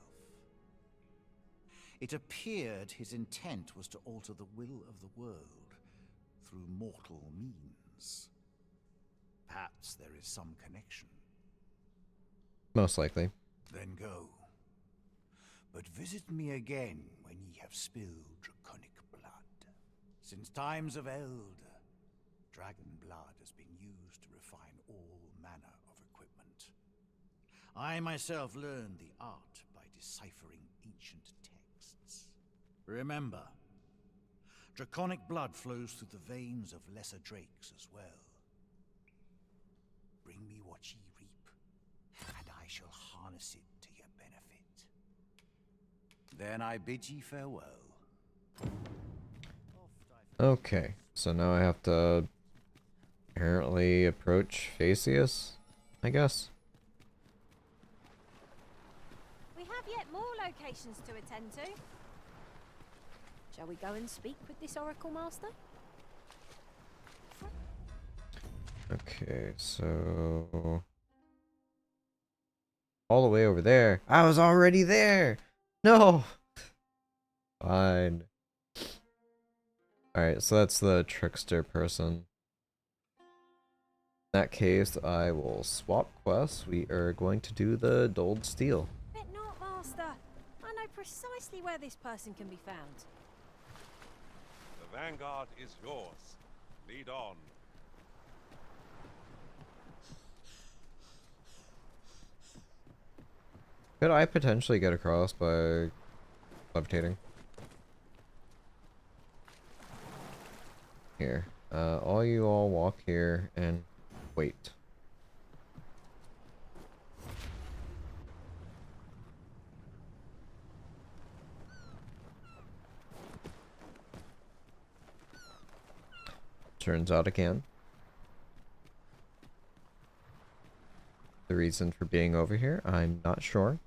Speaker 15: It appeared his intent was to alter the will of the world through mortal means. Perhaps there is some connection.
Speaker 1: Most likely.
Speaker 15: Then go. But visit me again when ye have spilled draconic blood. Since times of Eld, dragon blood has been used to refine all manner of equipment. I myself learned the art by deciphering ancient texts. Remember, draconic blood flows through the veins of lesser drakes as well. Bring me what ye reap, and I shall harness it to your benefit. Then I bid ye farewell.
Speaker 1: Okay, so now I have to apparently approach Phaseus, I guess.
Speaker 4: We have yet more locations to attend to. Shall we go and speak with this Oracle Master?
Speaker 1: Okay, so... all the way over there. I was already there! No! Fine. Alright, so that's the trickster person. In that case, I will swap quests. We are going to do the Dulled Steel.
Speaker 4: Bet not, Master. I know precisely where this person can be found.
Speaker 2: The vanguard is yours. Lead on.
Speaker 1: Could I potentially get across by levitating? Here. All you all walk here and wait. Turns out I can. The reason for being over here, I'm not sure.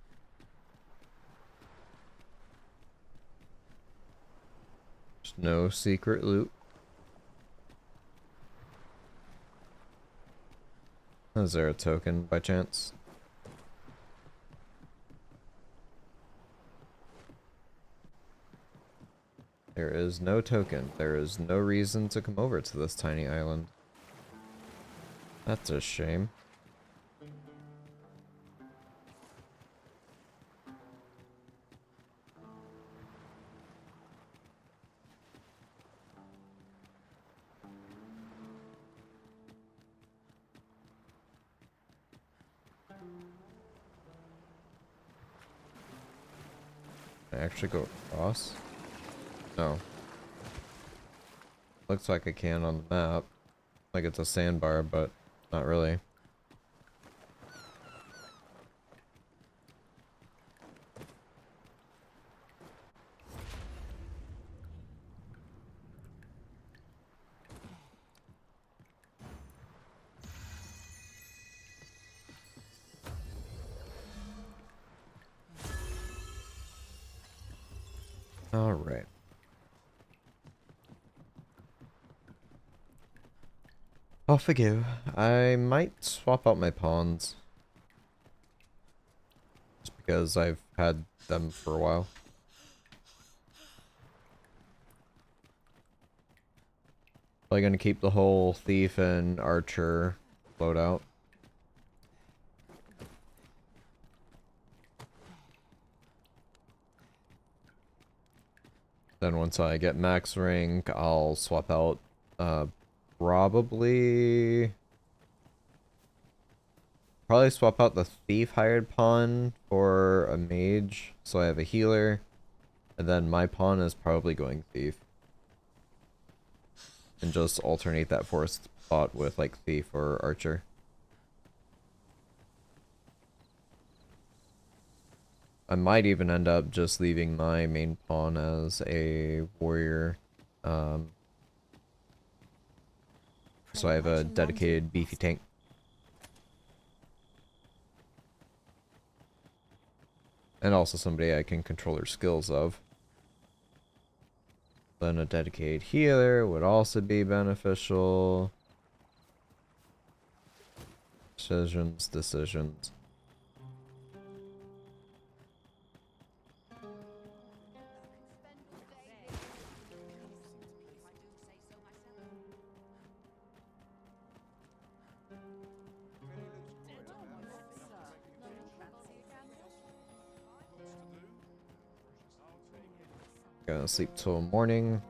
Speaker 1: There's no secret loot. Is there a token by chance? There is no token. There is no reason to come over to this tiny island. That's a shame. Can I actually go across? No. Looks like I can on the map. Like it's a sandbar, but not really. All right. Off we go. I might swap out my pawns. Just because I've had them for a while. Probably gonna keep the whole thief and archer loadout. Then once I get max rank, I'll swap out probably swap out the thief hired pawn for a mage, so I have a healer, and then my pawn is probably going thief. And just alternate that fourth spot with like thief or archer. I might even end up just leaving my main pawn as a warrior. So I have a dedicated beefy tank. And also somebody I can control their skills of. Then a dedicated healer would also be beneficial. Decisions. Gonna sleep till morning.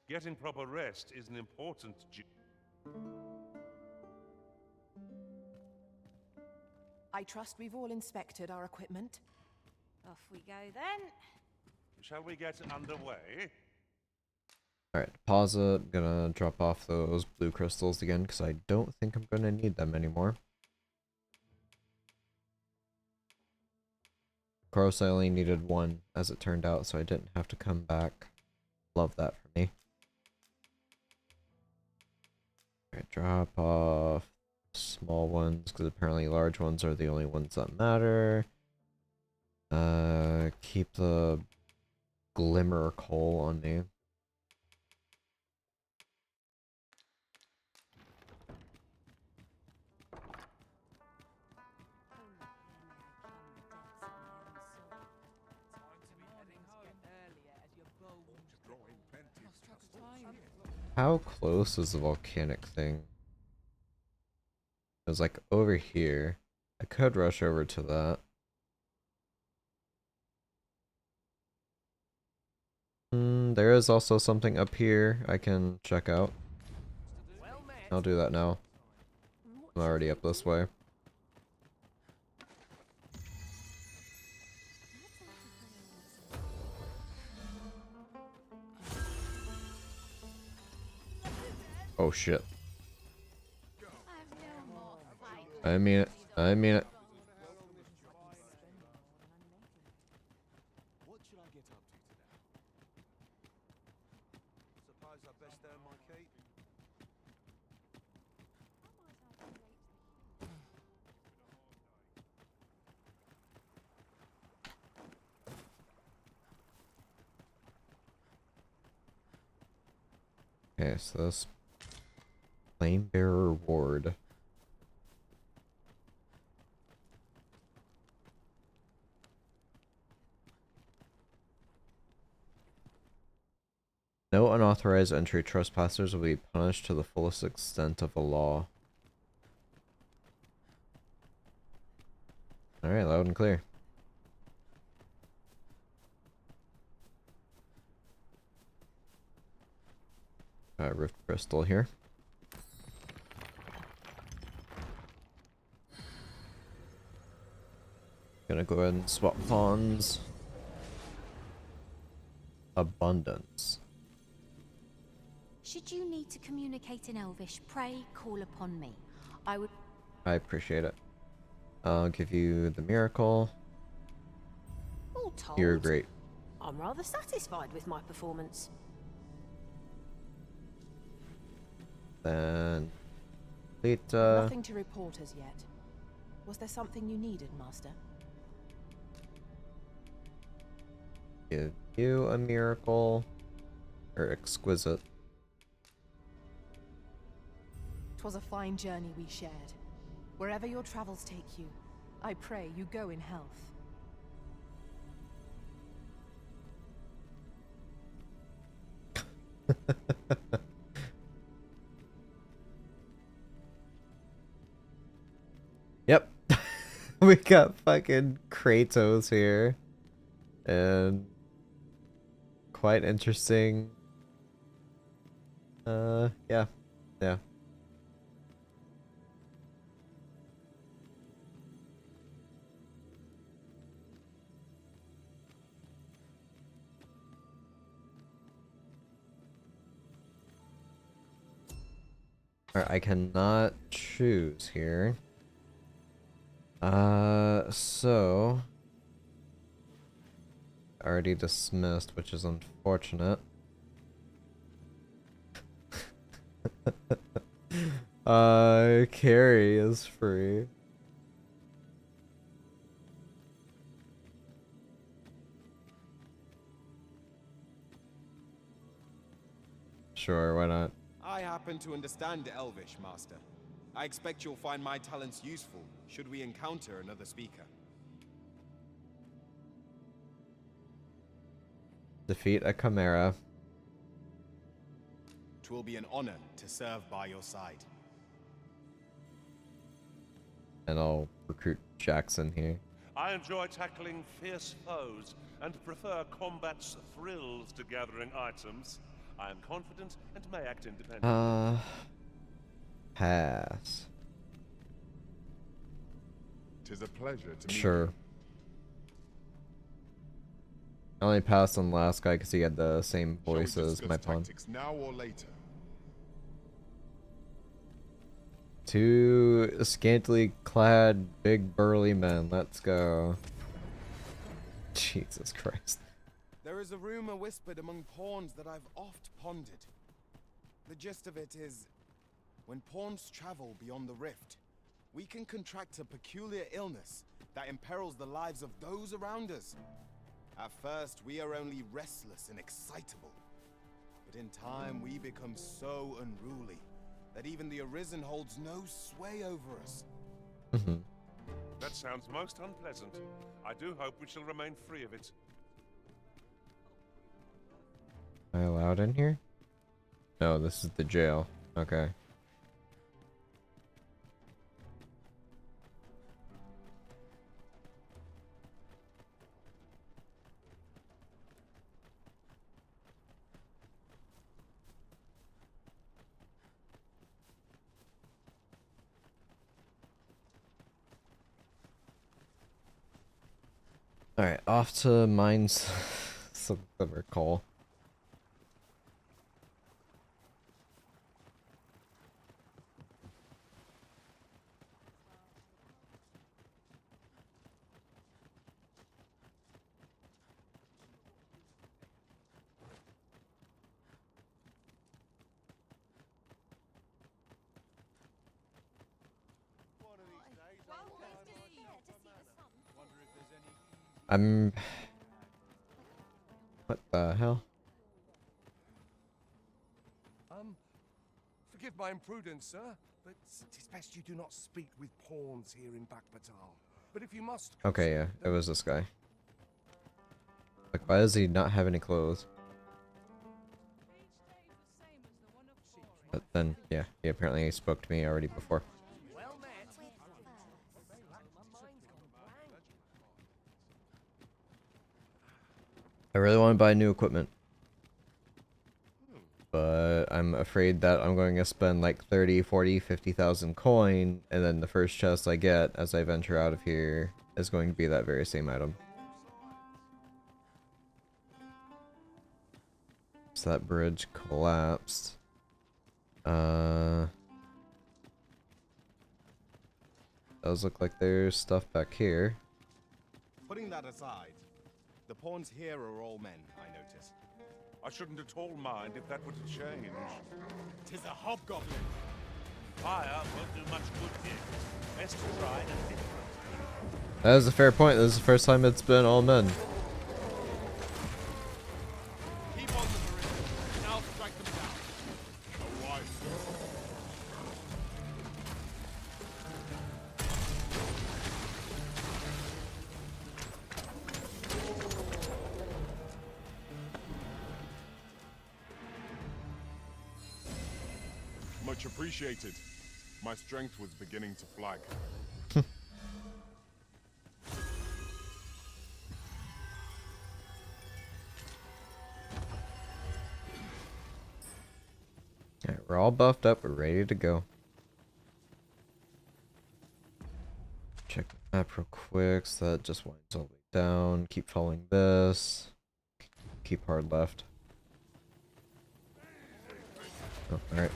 Speaker 2: Getting proper rest is an important
Speaker 8: I trust we've all inspected our equipment.
Speaker 4: Off we go then.
Speaker 2: Shall we get underway?
Speaker 1: Alright, pause it. Gonna drop off those blue crystals again because I don't think I'm gonna need them anymore. Of course, I only needed one as it turned out, so I didn't have to come back. Love that for me. Alright, drop off small ones because apparently large ones are the only ones that matter. Keep the glimmer coal on me. How close is the volcanic thing? It was like over here. I could rush over to that. There is also something up here I can check out. I'll do that now. I'm already up this way. Oh shit. I mean it. I mean it.
Speaker 13: What should I get up to today? Suppose I best earn my keep.
Speaker 1: Okay, so this Flame Bearer Ward. No unauthorized entry. Trespassers will be punished to the fullest extent of the law. Alright, loud and clear. Rift Crystal here. Gonna go ahead and swap pawns. Abundance.
Speaker 4: Should you need to communicate in Elvish, pray call upon me. I would.
Speaker 1: I appreciate it. I'll give you the miracle.
Speaker 4: All told,
Speaker 1: You're great.
Speaker 4: I'm rather satisfied with my performance.
Speaker 1: Then
Speaker 8: Nothing to report as yet. Was there something you needed, Master?
Speaker 1: give you a miracle. Or exquisite.
Speaker 8: 'Twas a fine journey we shared. Wherever your travels take you, I pray you go in health.
Speaker 1: Yep. We got fucking Kratos here. And quite interesting. Yeah. Yeah. Alright, I cannot choose here. So already dismissed, which is unfortunate. Carry is free. Sure, why not?
Speaker 7: I happen to understand Elvish, Master. I expect you'll find my talents useful should we encounter another speaker.
Speaker 1: Defeat a chimera.
Speaker 7: 'Twill be an honor to serve by your side.
Speaker 1: And I'll recruit Jackson here.
Speaker 2: I enjoy tackling fierce foes and prefer combat's thrills to gathering items. I am confident and may act independently.
Speaker 1: Pass.
Speaker 6: 'Tis a pleasure to meet
Speaker 1: Sure.
Speaker 6: you.
Speaker 1: I only passed on the last guy because he had the same
Speaker 6: Shall we
Speaker 1: voice as my
Speaker 6: discuss
Speaker 1: pawn.
Speaker 6: tactics now or later?
Speaker 1: Two scantily clad, big burly men. Let's go. Jesus Christ.
Speaker 7: There is a rumor whispered among pawns that I've oft pondered. The gist of it is, when pawns travel beyond the rift, we can contract a peculiar illness that imperils the lives of those around us. At first, we are only restless and excitable. But in time, we become so unruly that even the Arisen holds no sway over us.
Speaker 2: That sounds most unpleasant. I do hope we shall remain free of it.
Speaker 1: Am I allowed in here? No, this is the jail. Okay. Alright, off to mines. Some clever call. What the hell?
Speaker 16: Forgive my imprudence, sir, but 'tis best you do not speak with pawns here in Bakbatal. But if you must...
Speaker 1: Okay, yeah, it was this guy. Like, why does he not have any clothes? But then, yeah, he apparently spoke to me already before. I really want to buy new equipment. But I'm afraid that I'm going to spend like 30, 40, 50,000 coin, and then the first chest I get as I venture out of here is going to be that very same item. So that bridge collapsed. Does look like there's stuff back here.
Speaker 7: Putting that aside, the pawns here are all men, I notice.
Speaker 2: I shouldn't at all mind if that were to change.
Speaker 7: 'Tis a hobgoblin!
Speaker 2: Fire won't do much good here. Best to try a different.
Speaker 1: That is a fair point. This is the first time it's been all men.
Speaker 7: Keep on the Marine, and I'll strike them down. A wife.
Speaker 6: Much appreciated. My strength was beginning to flag.
Speaker 1: Alright, we're all buffed up, we're ready to go. Check the map real quick, so that just winds all the way down. Keep following this. Keep hard left. Oh, alright.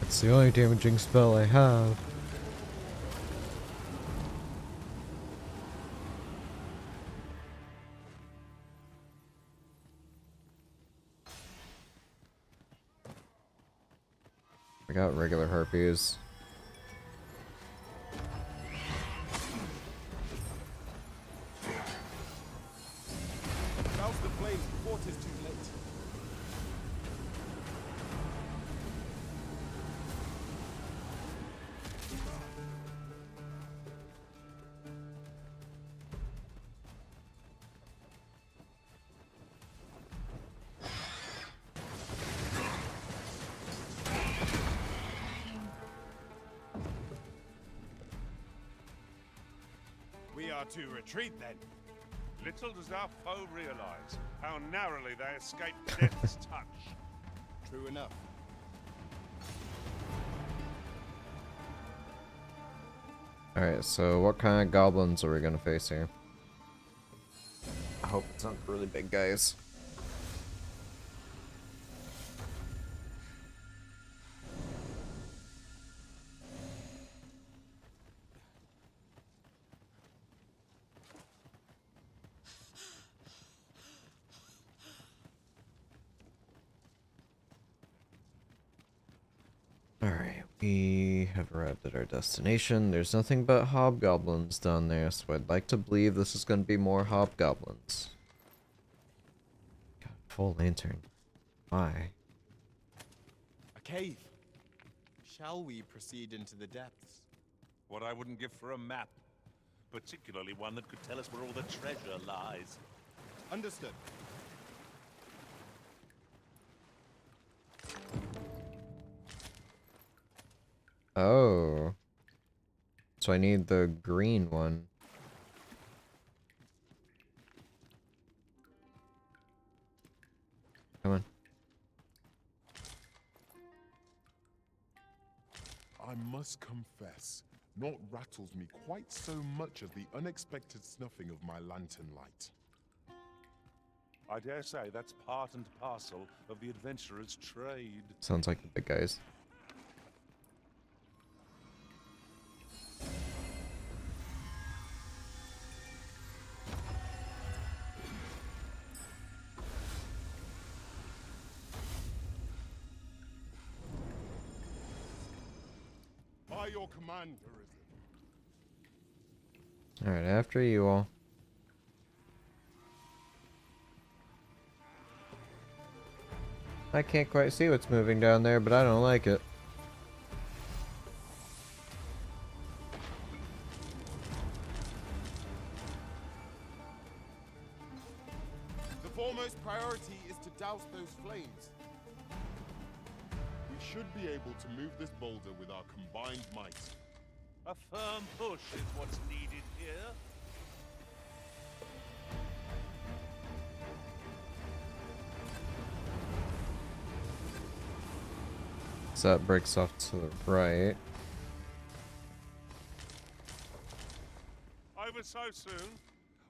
Speaker 1: It's the only damaging spell I have. I got regular harpies.
Speaker 7: Douse the flames before 'tis too late. We are to retreat then.
Speaker 2: Little does our foe realize how narrowly they escaped death's touch.
Speaker 7: True enough.
Speaker 1: Alright, so what kind of goblins are we gonna face here? I hope it's not really big guys. Alright, we have arrived at our destination. There's nothing but hobgoblins down there, so I'd like to believe this is going to be more hobgoblins. God, full lantern. Why?
Speaker 7: A cave. Shall we proceed into the depths?
Speaker 2: What I wouldn't give for a map, particularly one that could tell us where all the treasure lies.
Speaker 7: Understood.
Speaker 1: Oh. So I need the green one. Come on.
Speaker 6: I must confess, naught rattles me quite so much as the unexpected snuffing of my lantern light.
Speaker 2: I dare say that's part and parcel of the adventurer's trade.
Speaker 1: Sounds like the big guys.
Speaker 6: By your command, Arisen.
Speaker 1: Alright, after you all. I can't quite see what's moving down there, but I don't like it.
Speaker 7: The foremost priority is to douse those flames.
Speaker 6: We should be able to move this boulder with our combined might.
Speaker 2: A firm push is what's needed here.
Speaker 1: So that breaks off to the right.
Speaker 2: Over so soon?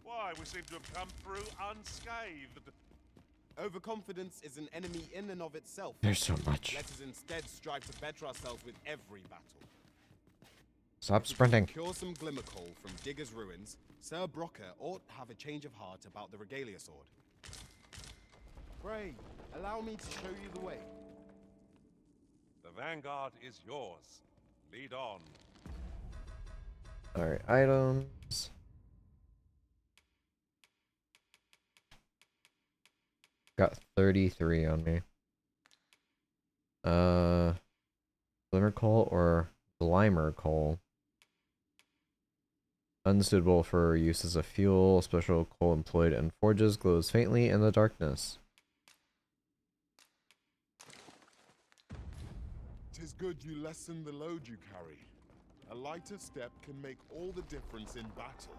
Speaker 2: Why, we seem to have come through unscathed.
Speaker 7: Overconfidence is an enemy in and of itself.
Speaker 1: There's so much.
Speaker 7: Let us instead strive to better ourselves with every battle.
Speaker 1: Stop sprinting.
Speaker 7: Cure some glimmer coal from Digger's ruins. Sir Brocker ought have a change of heart about the Regalia sword. Pray, allow me to show you the way.
Speaker 2: The vanguard is yours. Lead on.
Speaker 1: Alright, items. Got 33 on me. Glimmer coal or Glimmer coal. Unsuitable for use as a fuel. Special coal employed in forges glows faintly in the darkness.
Speaker 6: 'Tis good you lessen the load you carry. A lighter step can make all the difference in battle.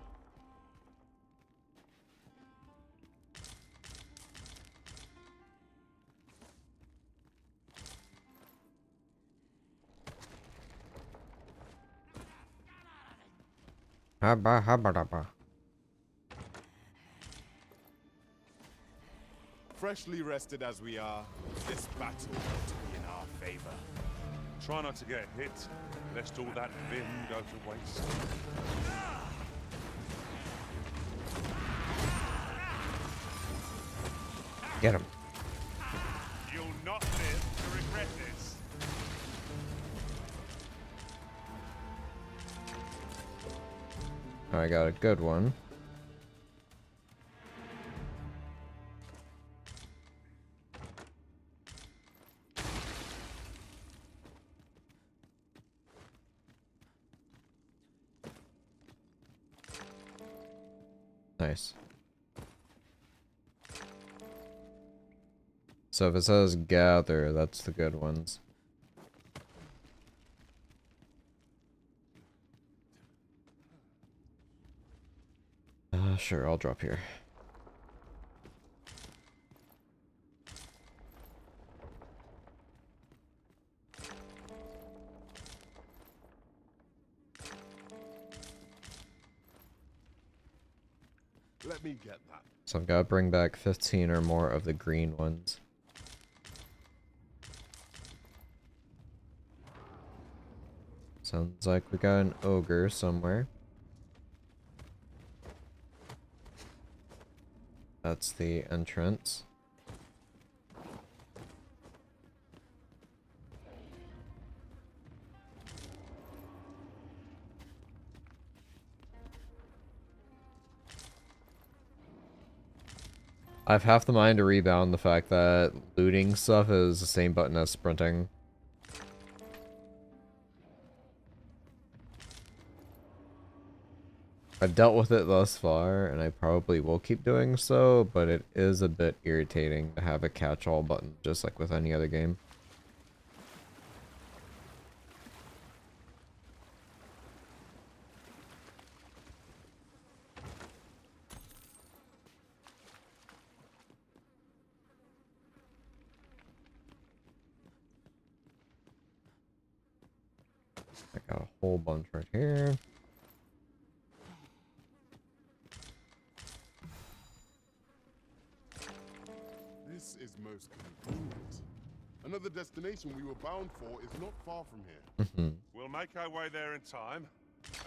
Speaker 1: Habba habba dabba.
Speaker 7: Freshly rested as we are, this battle ought to be in our favor.
Speaker 2: Try not to get hit, lest all that vim go to waste.
Speaker 1: Get him.
Speaker 2: You'll not live to regret this.
Speaker 1: I got a good one. Nice. So if it says gather, that's the good ones. Sure, I'll drop here.
Speaker 16: Let me get that.
Speaker 1: So I've got to bring back 15 or more of the green ones. Sounds like we got an ogre somewhere. That's the entrance. I've half the mind to rebound the fact that looting stuff is the same button as sprinting. I've dealt with it thus far, and I probably will keep doing so, but it is a bit irritating to have a catch-all button, just like with any other game. I got a whole bunch right here.
Speaker 6: This is most convenient. Another destination we were bound for is not far from here.
Speaker 2: We'll make our way there in time.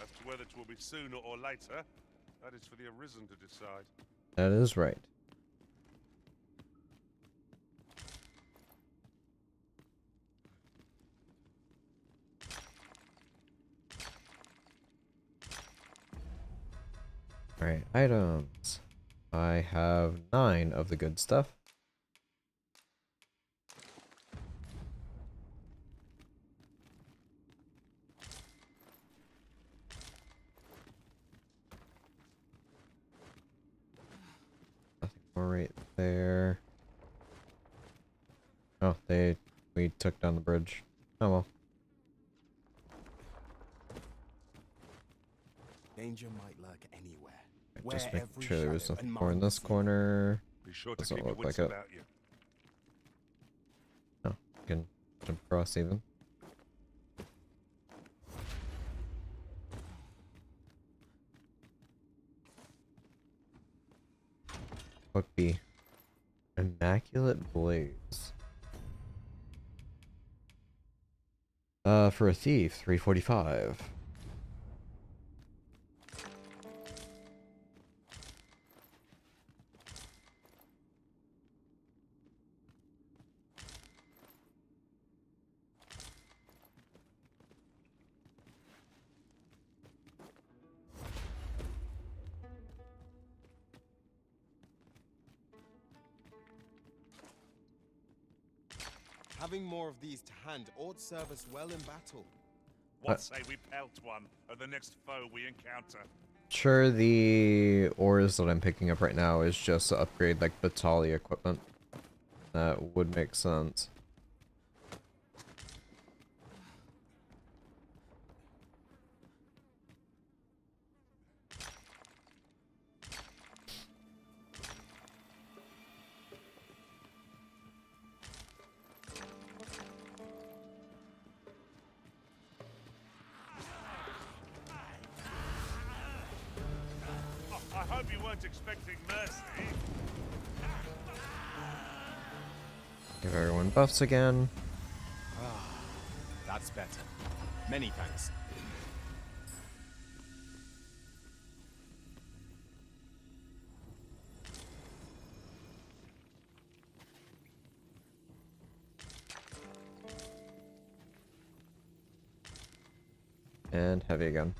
Speaker 2: As to whether it will be sooner or later, that is for the Arisen to decide.
Speaker 1: That is right. Alright, items. I have 9 of the good stuff. Nothing more right there. Oh, we took down the bridge. Oh well.
Speaker 7: Danger might lurk anywhere.
Speaker 1: Just making sure there was nothing more in this corner.
Speaker 2: Be sure to
Speaker 1: Doesn't
Speaker 2: keep your
Speaker 1: look
Speaker 2: wits
Speaker 1: like it.
Speaker 2: about you.
Speaker 1: Oh, you can jump across even. What be? Immaculate Blaze. For a thief, 345.
Speaker 17: Having more of these to hand ought serve us well in battle.
Speaker 2: What say we pelt one of the next foe we encounter?
Speaker 1: Sure, the ores that I'm picking up right now is just to upgrade like battalion equipment. That would make sense.
Speaker 2: I hope you weren't expecting mercy.
Speaker 1: Give everyone buffs again.
Speaker 7: That's better. Many thanks.
Speaker 1: And heavy again.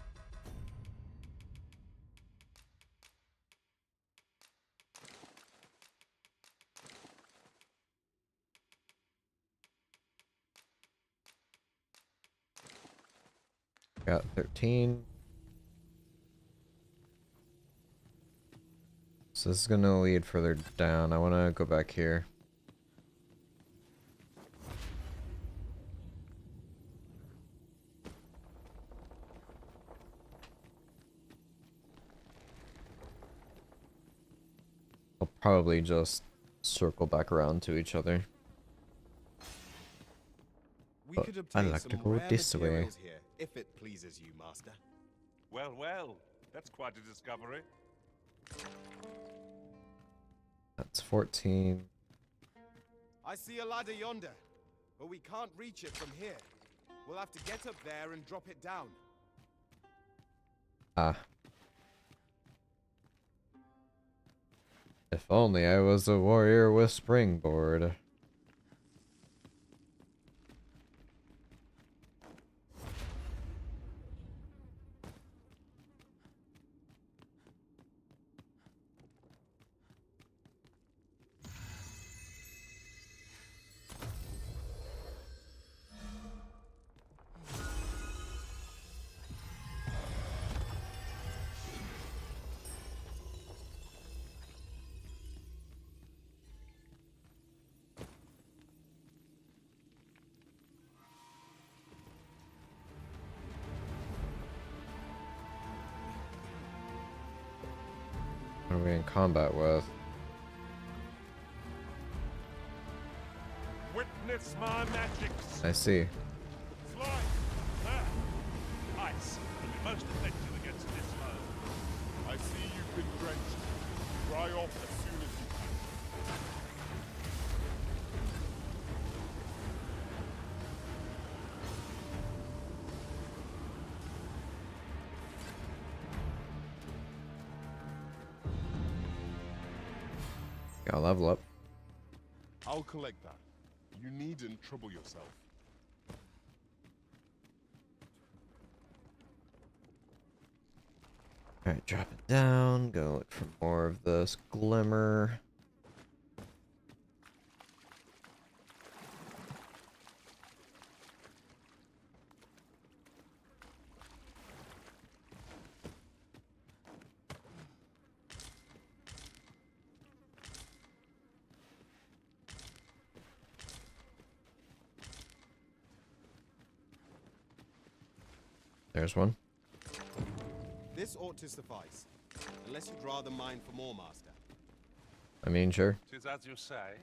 Speaker 1: Got 13. So this is gonna lead further down. I wanna go back here. I'll probably just circle back around to each other.
Speaker 17: We
Speaker 1: But
Speaker 17: could
Speaker 1: I
Speaker 17: obtain
Speaker 1: like to
Speaker 17: some
Speaker 1: go
Speaker 17: rare
Speaker 1: this way.
Speaker 17: materials here, if it pleases you, Master.
Speaker 2: Well, well, that's quite a discovery.
Speaker 1: That's 14.
Speaker 17: I see a ladder yonder, but we can't reach it from here. We'll have to get up there and drop it down.
Speaker 1: Ah. If only I was a warrior with springboard. What are we in combat with?
Speaker 2: Witness my magics.
Speaker 1: I see.
Speaker 2: Slime. Ice will be most effective against this foe.
Speaker 6: I see you've been drenched. Dry off as soon as you can.
Speaker 1: Gotta level up.
Speaker 6: I'll collect that. You needn't trouble yourself.
Speaker 1: Alright, drop it down. Go look for more of this glimmer. There's one.
Speaker 17: This ought to suffice, unless you'd rather mine for more, Master.
Speaker 1: I mean, sure.
Speaker 2: 'Tis as you say.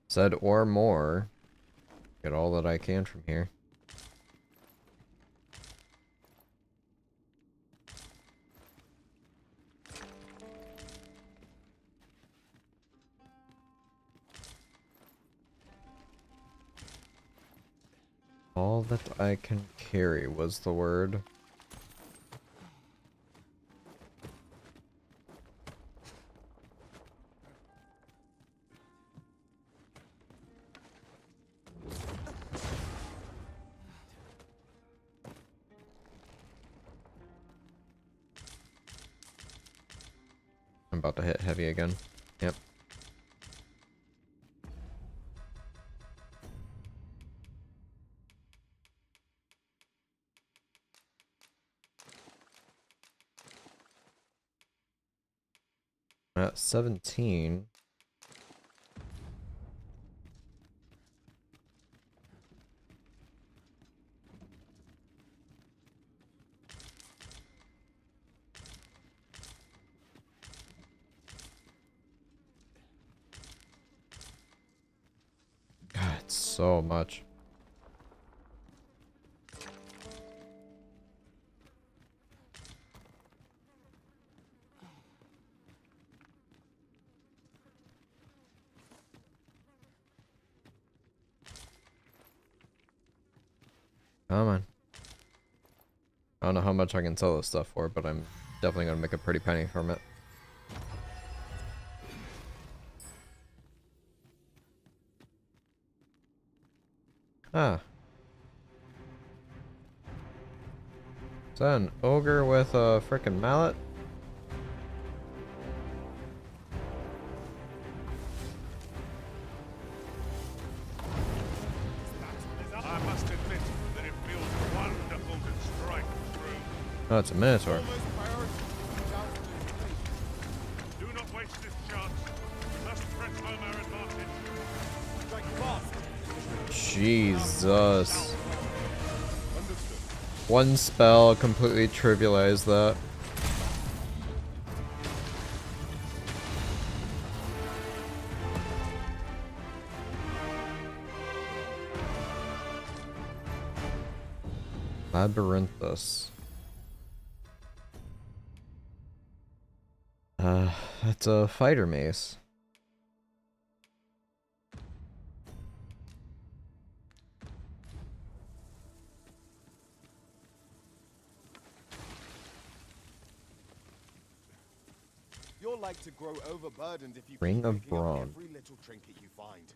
Speaker 1: Said or more. Get all that I can from here. All that I can carry was the word. I'm about to hit heavy again. Yep. At 17. God, it's so much. Come on. I don't know how much I can sell this stuff for, but I'm definitely gonna make a pretty penny from it. Ah. Is that an ogre with a frickin' mallet?
Speaker 2: I must admit that it feels wonderful to strike
Speaker 1: Oh, it's a Minotaur.
Speaker 2: Do not waste this chance. Must press home our advantage. Strike fast.
Speaker 1: Jesus. One spell completely trivialized that. Labyrinthus. That's a fighter mace.
Speaker 17: You're like to grow overburdened if you
Speaker 1: Ring
Speaker 17: keep
Speaker 1: of
Speaker 17: picking up
Speaker 1: Brawn.
Speaker 17: every little trinket you find.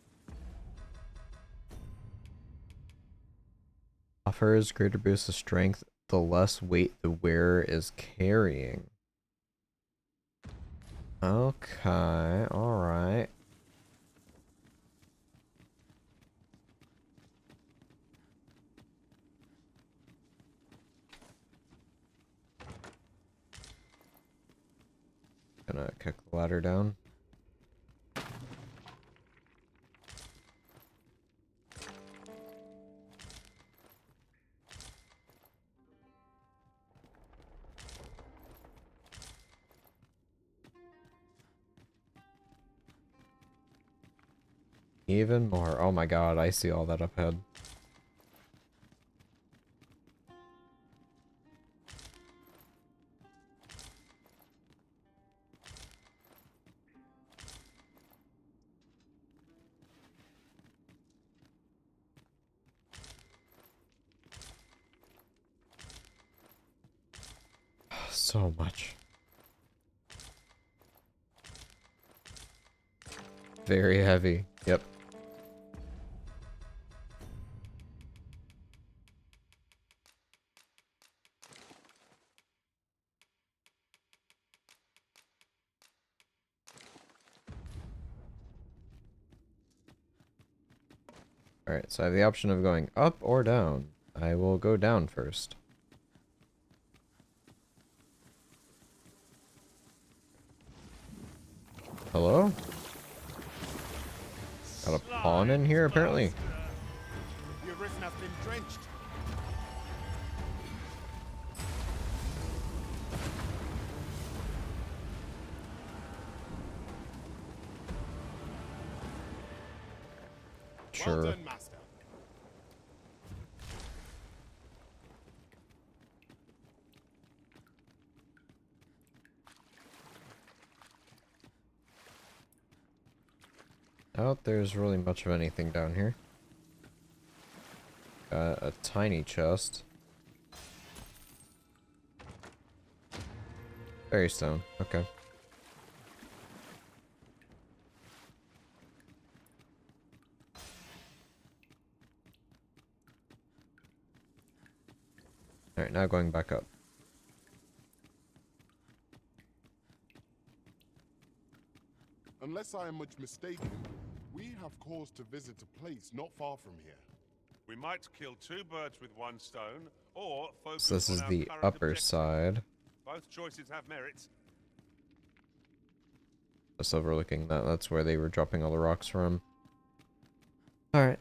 Speaker 1: Offers greater boost of strength the less weight the wearer is carrying. Okay, alright. Gonna kick the ladder down. Even more. Oh my god, I see all that up ahead. So much. Very heavy. Yep. Alright, so I have the option of going up or down. I will go down first. Hello? Got a pawn in here, apparently.
Speaker 17: Your risen has been drenched.
Speaker 1: Sure.
Speaker 17: Well done, master.
Speaker 1: Doubt there's really much of anything down here. Got a tiny chest. Fairy stone. Okay. Alright, now going back up.
Speaker 6: Unless I am much mistaken, we have cause to visit a place not far from here.
Speaker 2: We might kill two birds with one stone, or focus
Speaker 1: So this
Speaker 2: on
Speaker 1: is
Speaker 2: our
Speaker 1: the
Speaker 2: current
Speaker 1: upper
Speaker 2: objective.
Speaker 1: side.
Speaker 2: Both choices have merits.
Speaker 1: Just overlooking that. That's where they were dropping all the rocks from. Alright,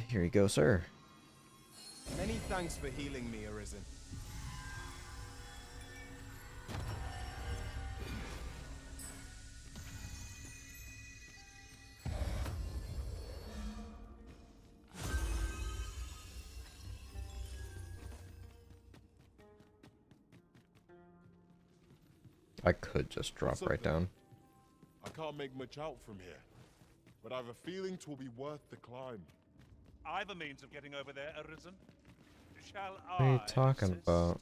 Speaker 1: here you go, sir.
Speaker 17: Many thanks for healing me, Arisen.
Speaker 1: I could just drop
Speaker 6: What's up
Speaker 1: right
Speaker 6: there?
Speaker 1: down.
Speaker 6: I can't make much out from here, but I have a feeling 'twill be worth the climb.
Speaker 2: I've a means of getting over there, Arisen. Shall
Speaker 1: What are you
Speaker 2: I
Speaker 1: talking
Speaker 2: assist?
Speaker 1: about?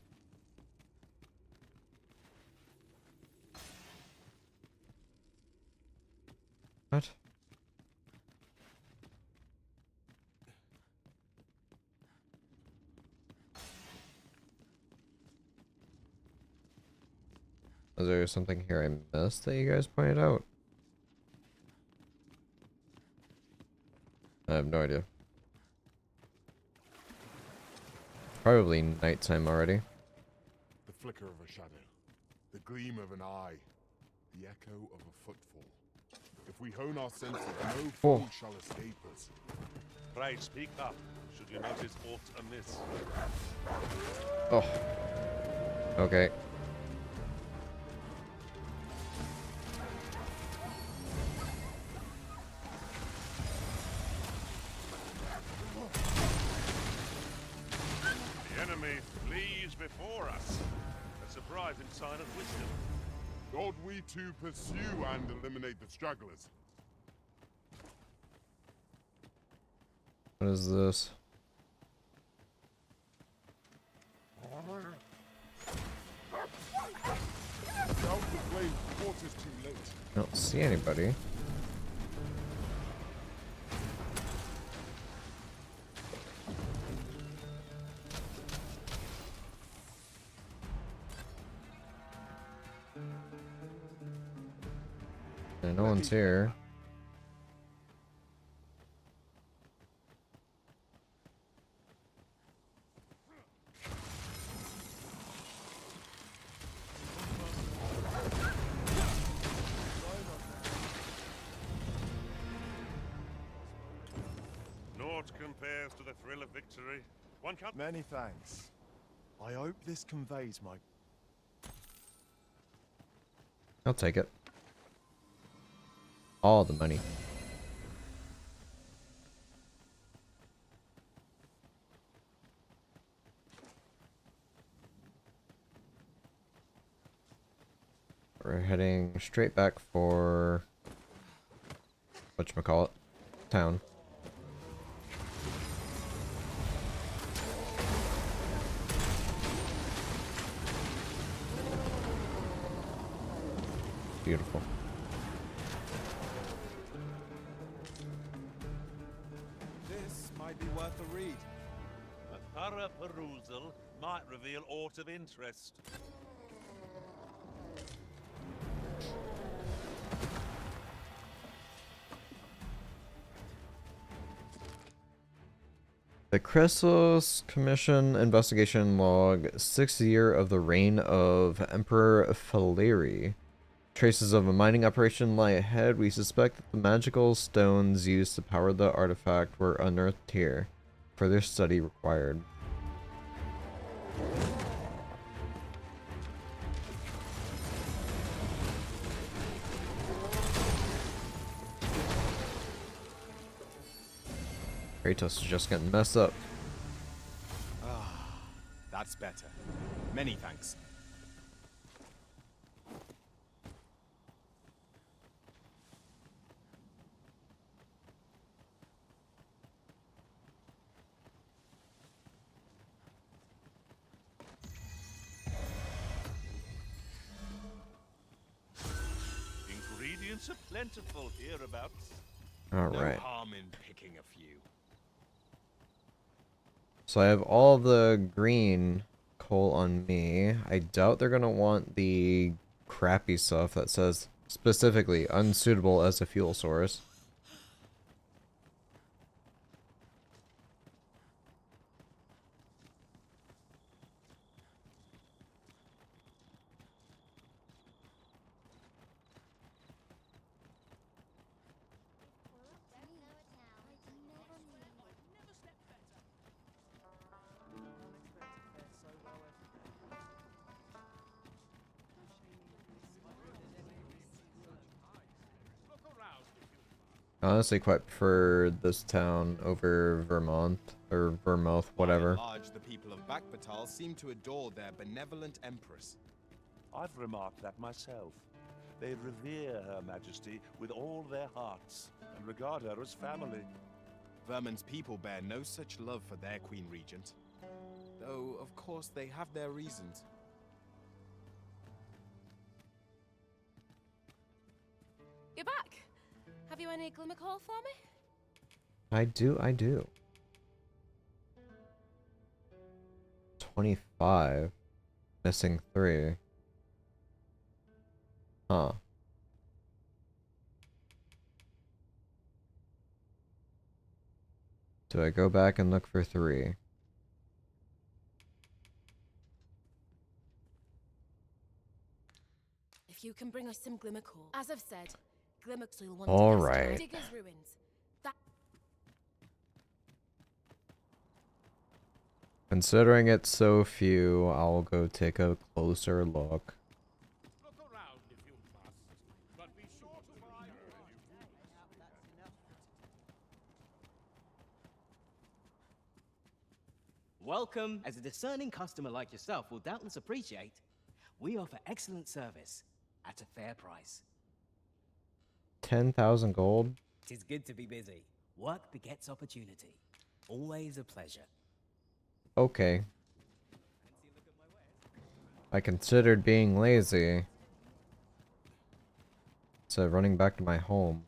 Speaker 1: What? Is there something here I missed that you guys pointed out? I have no idea. Probably nighttime already.
Speaker 6: flicker of a shadow, the gleam of an eye, the echo of a footfall. If we hone our senses, no foe shall escape us.
Speaker 2: Pray speak up, should you notice aught amiss.
Speaker 1: Oh. Okay.
Speaker 2: The enemy flees before us. A surprising sign of wisdom.
Speaker 6: God, we too pursue and eliminate the stragglers.
Speaker 1: What is this?
Speaker 6: Out the flame, quarters too late.
Speaker 1: I don't see anybody. Yeah, no one's here.
Speaker 2: Naught compares to the thrill of victory. One can't.
Speaker 18: Many thanks. I hope this conveys my...
Speaker 1: I'll take it. All the money. We're heading straight back for whatchamacallit, town. Beautiful.
Speaker 17: This might be worth a read.
Speaker 2: A thorough perusal might reveal aught of interest.
Speaker 1: The Chrysos Commission investigation log, 6th year of the reign of Emperor Faleri. Traces of a mining operation lie ahead. We suspect that the magical stones used to power the artifact were unearthed here. Further study required. Kratos is just getting messed up.
Speaker 17: Ah, that's better. Many thanks.
Speaker 2: Ingredients are plentiful hereabouts.
Speaker 1: All
Speaker 10: No
Speaker 1: right.
Speaker 10: harm in picking a few.
Speaker 1: So I have all the green coal on me. I doubt they're gonna want the crappy stuff that says specifically unsuitable as a fuel source. I honestly quite prefer this town over Vermont or Vermouth, whatever.
Speaker 17: By and large, the people of Bakbatal seem to adore their benevolent empress.
Speaker 2: I've remarked that myself. They revere Her Majesty with all their hearts and regard her as family.
Speaker 17: Vermin's people bear no such love for their Queen Regent. Though, of course, they have their reasons.
Speaker 5: You're back. Have you any glimmer coal for me?
Speaker 1: I do. 25. Missing 3. Huh. Do I go back and look for 3?
Speaker 5: If you can bring us some glimmer core. As I've said, Glimmercoil wanted
Speaker 1: All
Speaker 5: us to
Speaker 1: right.
Speaker 5: Digger's ruins. That
Speaker 1: Considering it's so few, I'll go take a closer look.
Speaker 10: Look around if you must, but be sure to buy
Speaker 19: Welcome. As a discerning customer like yourself will doubtless appreciate, we offer excellent service at a fair price.
Speaker 1: 10,000 gold?
Speaker 19: Tis good to be busy. Work begets opportunity. Always a pleasure.
Speaker 1: Okay. I considered being lazy. So running back to my home.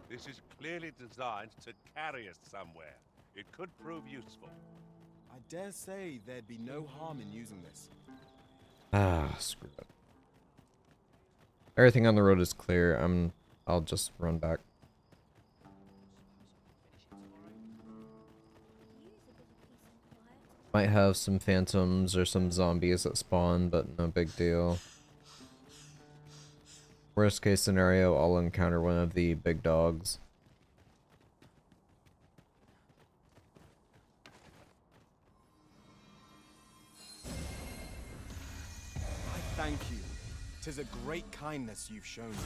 Speaker 2: This is clearly designed to carry us somewhere. It could prove useful.
Speaker 17: I dare say there'd be no harm in using this.
Speaker 1: Ah, screw it. Everything on the road is clear. I'll just run back. Might have some phantoms or some zombies that spawn, but no big deal. Worst case scenario, I'll encounter one of the big dogs.
Speaker 17: I thank you. 'Tis a great kindness you've shown me.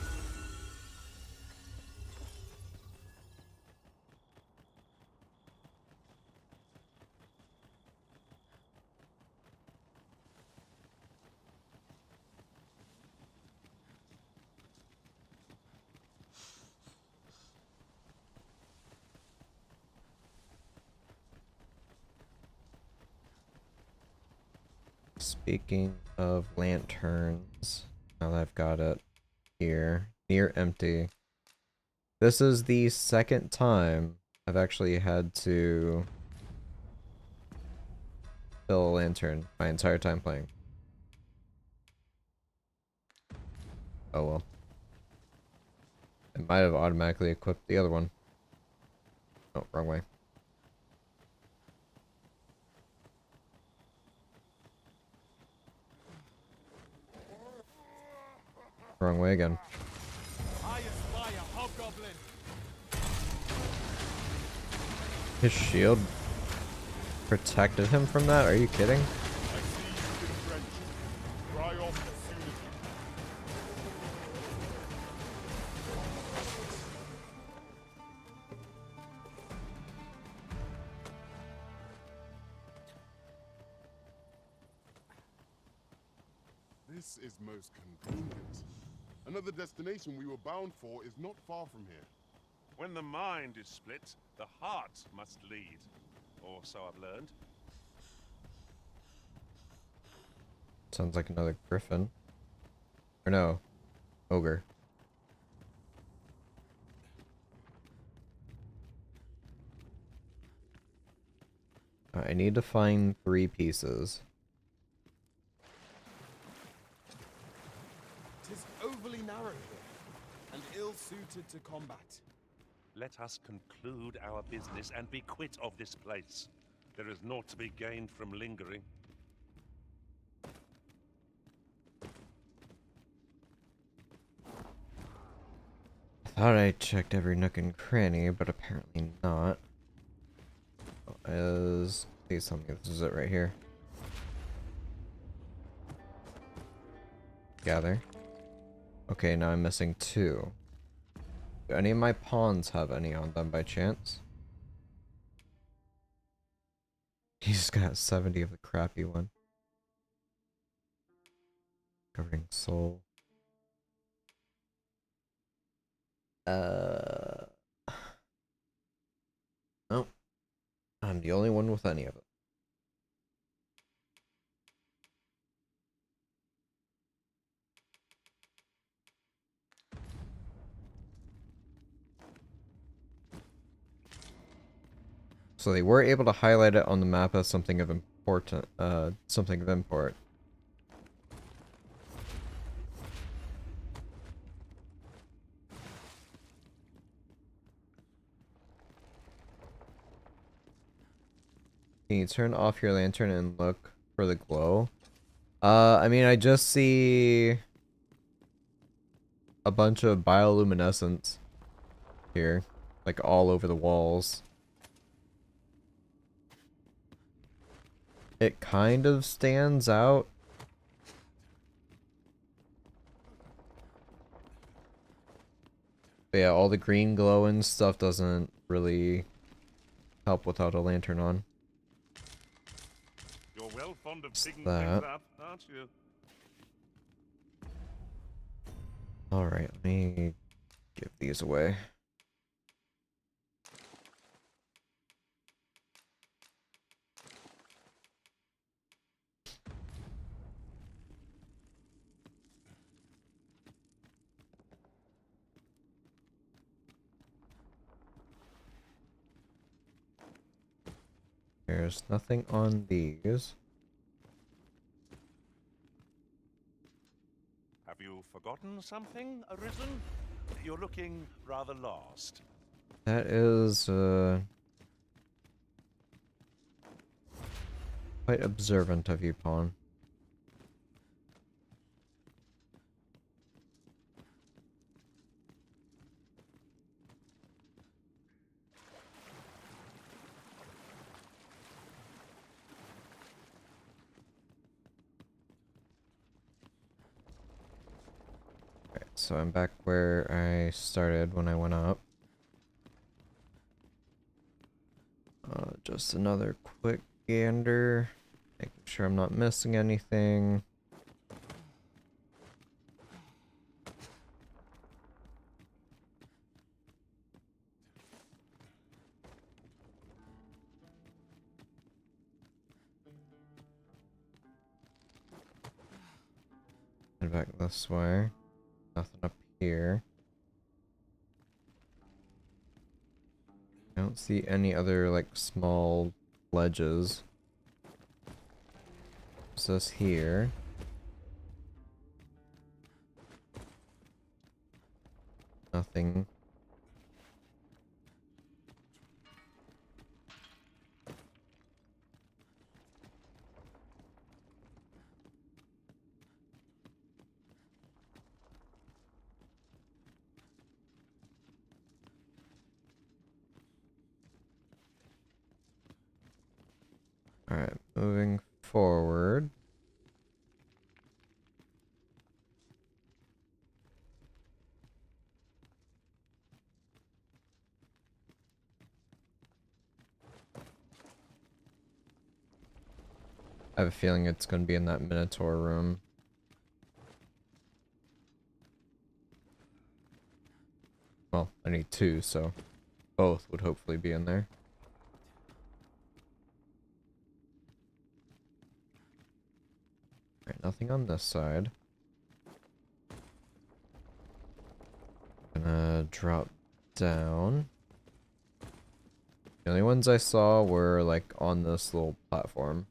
Speaker 1: Speaking of lanterns, now that I've got it here, near empty. This is the second time I've actually had to fill a lantern my entire time playing. Oh well. I might have automatically equipped the other one. Oh, wrong way. Wrong way again.
Speaker 17: I spy a hobgoblin.
Speaker 1: His shield protected him from that? Are you kidding?
Speaker 6: I see you've been drenched. Dry off as soon as you This is most convenient. Another destination we were bound for is not far from here.
Speaker 2: When the mind is split, the heart must lead. Or so I've learned.
Speaker 1: Sounds like another griffin. Or no, ogre. I need to find 3 pieces.
Speaker 17: 'Tis overly narrow here, and ill-suited to combat.
Speaker 2: Let us conclude our business and be quit of this place. There is naught to be gained from lingering.
Speaker 1: Thought I checked every nook and cranny, but apparently not. Please tell me this is it right here. Gather. Okay, now I'm missing 2. Do any of my pawns have any on them by chance? He's got 70 of the crappy one. Covering soul. Nope. I'm the only one with any of it. So they were able to highlight it on the map as something of something of import. Can you turn off your lantern and look for the glow? I mean, I just see a bunch of bioluminescence here, like all over the walls. It kind of stands out. But yeah, all the green glowing stuff doesn't really help without a lantern on.
Speaker 2: You're well fond of picking
Speaker 1: that.
Speaker 2: things up, aren't you?
Speaker 1: Alright, let me give these away. There's nothing on these.
Speaker 2: Have you forgotten something, Arisen? You're looking rather lost.
Speaker 1: That is, quite observant of you, Pawn. Alright, so I'm back where I started when I went up. Just another quick gander, making sure I'm not missing anything. Head back this way. Nothing up here. I don't see any other, like, small ledges. What's this here? Nothing. Alright, moving forward. I have a feeling it's going to be in that Minotaur room. Well, I need two, so both would hopefully be in there. Alright, nothing on this side. Gonna drop down. The only ones I saw were like on this little platform.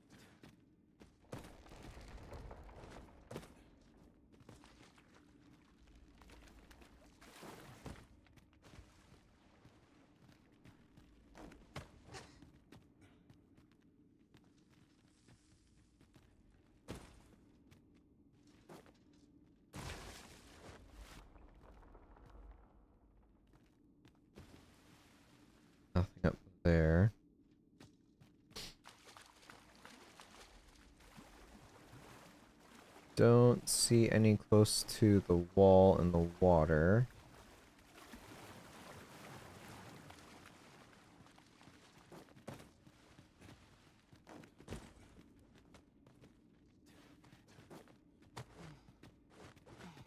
Speaker 1: Nothing up there. Don't see any close to the wall and the water.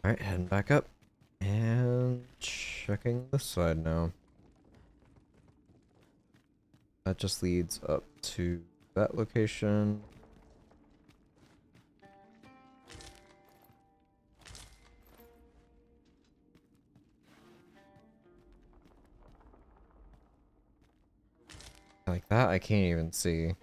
Speaker 1: Alright, heading back up. And checking this side now. That just leads up to that location. Like that, I can't even see.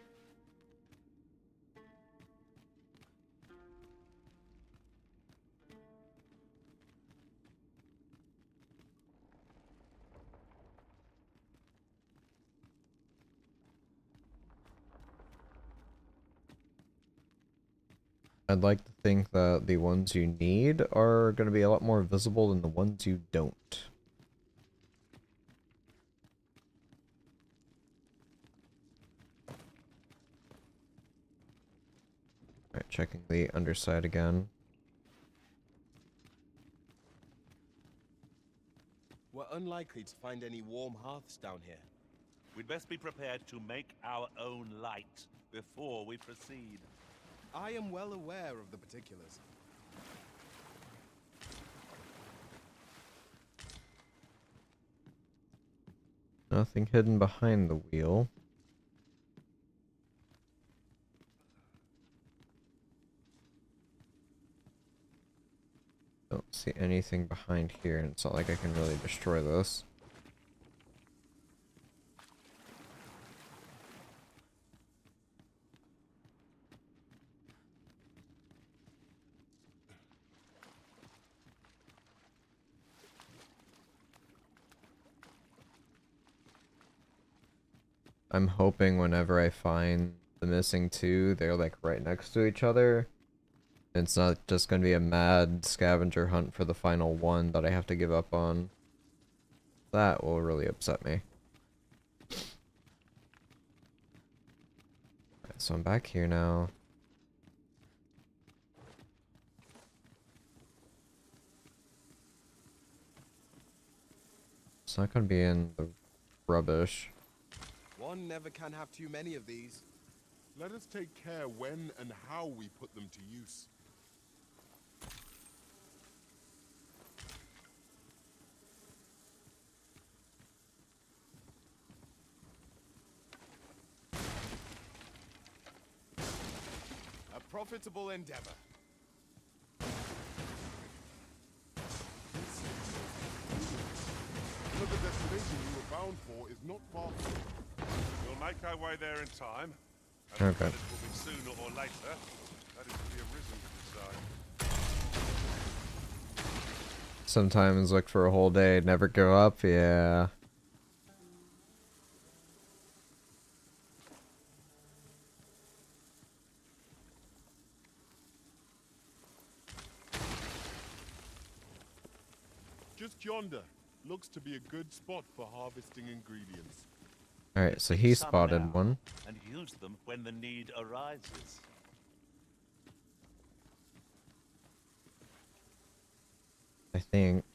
Speaker 1: I'd like to think that the ones you need are going to be a lot more visible than the ones you don't. Alright, checking the underside again.
Speaker 17: We're unlikely to find any warm hearths down here.
Speaker 2: We'd best be prepared to make our own light before we proceed.
Speaker 17: I am well aware of the particulars.
Speaker 1: Nothing hidden behind the wheel. Don't see anything behind here, and it's not like I can really destroy this. I'm hoping whenever I find the missing two, they're like right next to each other. It's not just gonna be a mad scavenger hunt for the final one that I have to give up on. That will really upset me. Alright, so I'm back here now. It's not gonna be in the rubbish.
Speaker 17: One never can have too many of these.
Speaker 6: Let us take care when and how we put them to use.
Speaker 17: A profitable endeavor.
Speaker 6: Another destination we were bound for is not far from here.
Speaker 2: We'll make our way there in time. And
Speaker 1: Okay.
Speaker 2: it will be sooner or later. That is to be arisen to decide.
Speaker 1: Sometimes look for a whole day, never give up, yeah.
Speaker 6: Just yonder. Looks to be a good spot for harvesting ingredients.
Speaker 1: Alright, so he
Speaker 2: Some
Speaker 1: spotted
Speaker 2: now,
Speaker 1: one.
Speaker 2: and use them when the need arises.
Speaker 1: I think.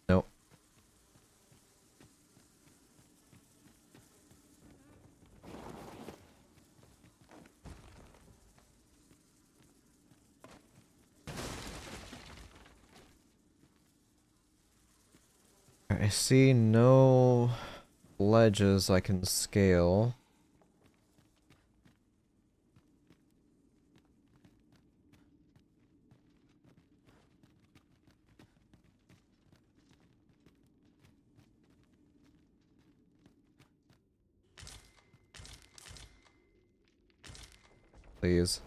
Speaker 1: Nope. I see no ledges I can scale. Please.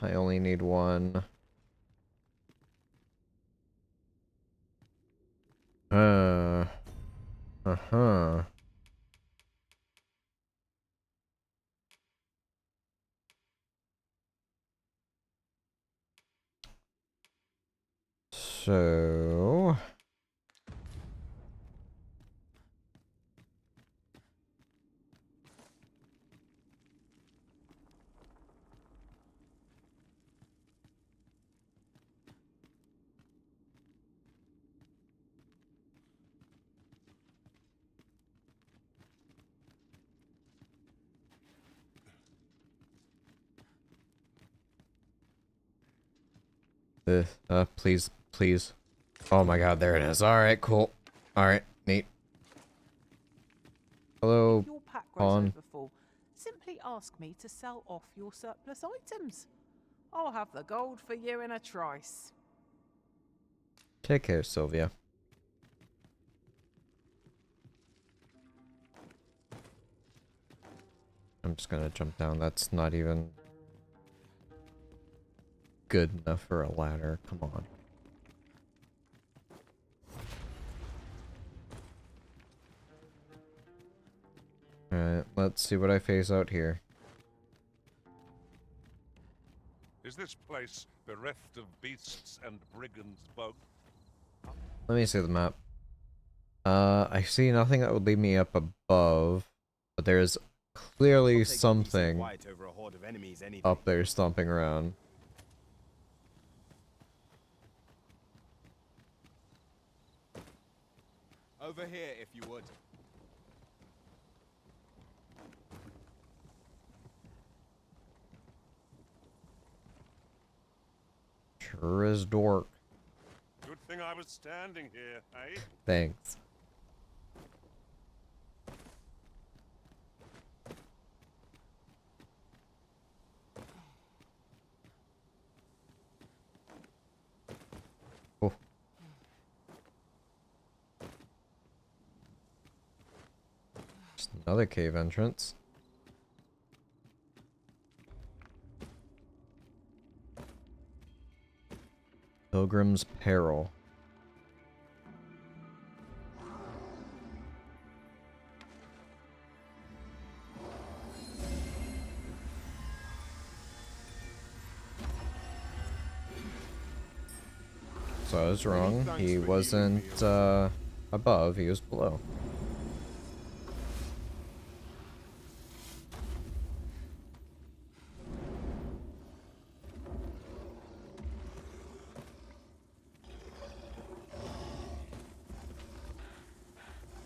Speaker 1: I only need one. Uh-huh. So... please, please. Oh my god, there it is. Alright, cool. Alright, neat. Hello,
Speaker 8: If your pack grows
Speaker 1: Pawn.
Speaker 8: overfull, simply ask me to sell off your surplus items. I'll have the gold for you in a trice.
Speaker 1: Take care, Sylvia. I'm just gonna jump down. That's not even good enough for a ladder. Come on. Alright, let's see what I face out here.
Speaker 2: Is this place bereft of beasts and brigands both?
Speaker 1: Let me see the map. I see nothing that would lead me up above, but there's clearly something up there stomping around.
Speaker 17: Over here, if you would.
Speaker 1: Sure is dork.
Speaker 2: Good thing I was standing here, eh?
Speaker 1: Thanks. Oh. Just another cave entrance. Pilgrim's Peril. So I was wrong. He wasn't above, he was below.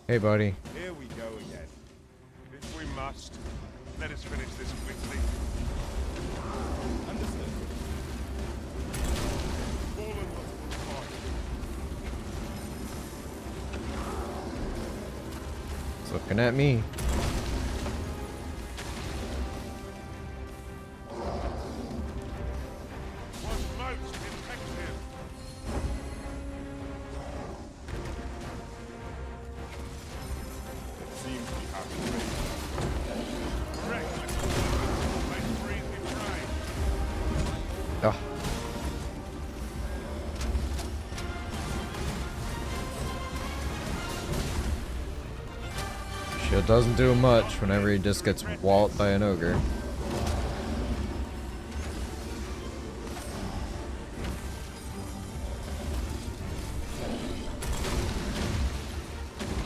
Speaker 1: Hey, buddy.
Speaker 17: Here we go again.
Speaker 2: If we must, let us finish this quickly.
Speaker 17: Understood.
Speaker 2: Fallen must fight.
Speaker 1: It's looking at me. Oh. Shield doesn't do much whenever he just gets walloped by an ogre.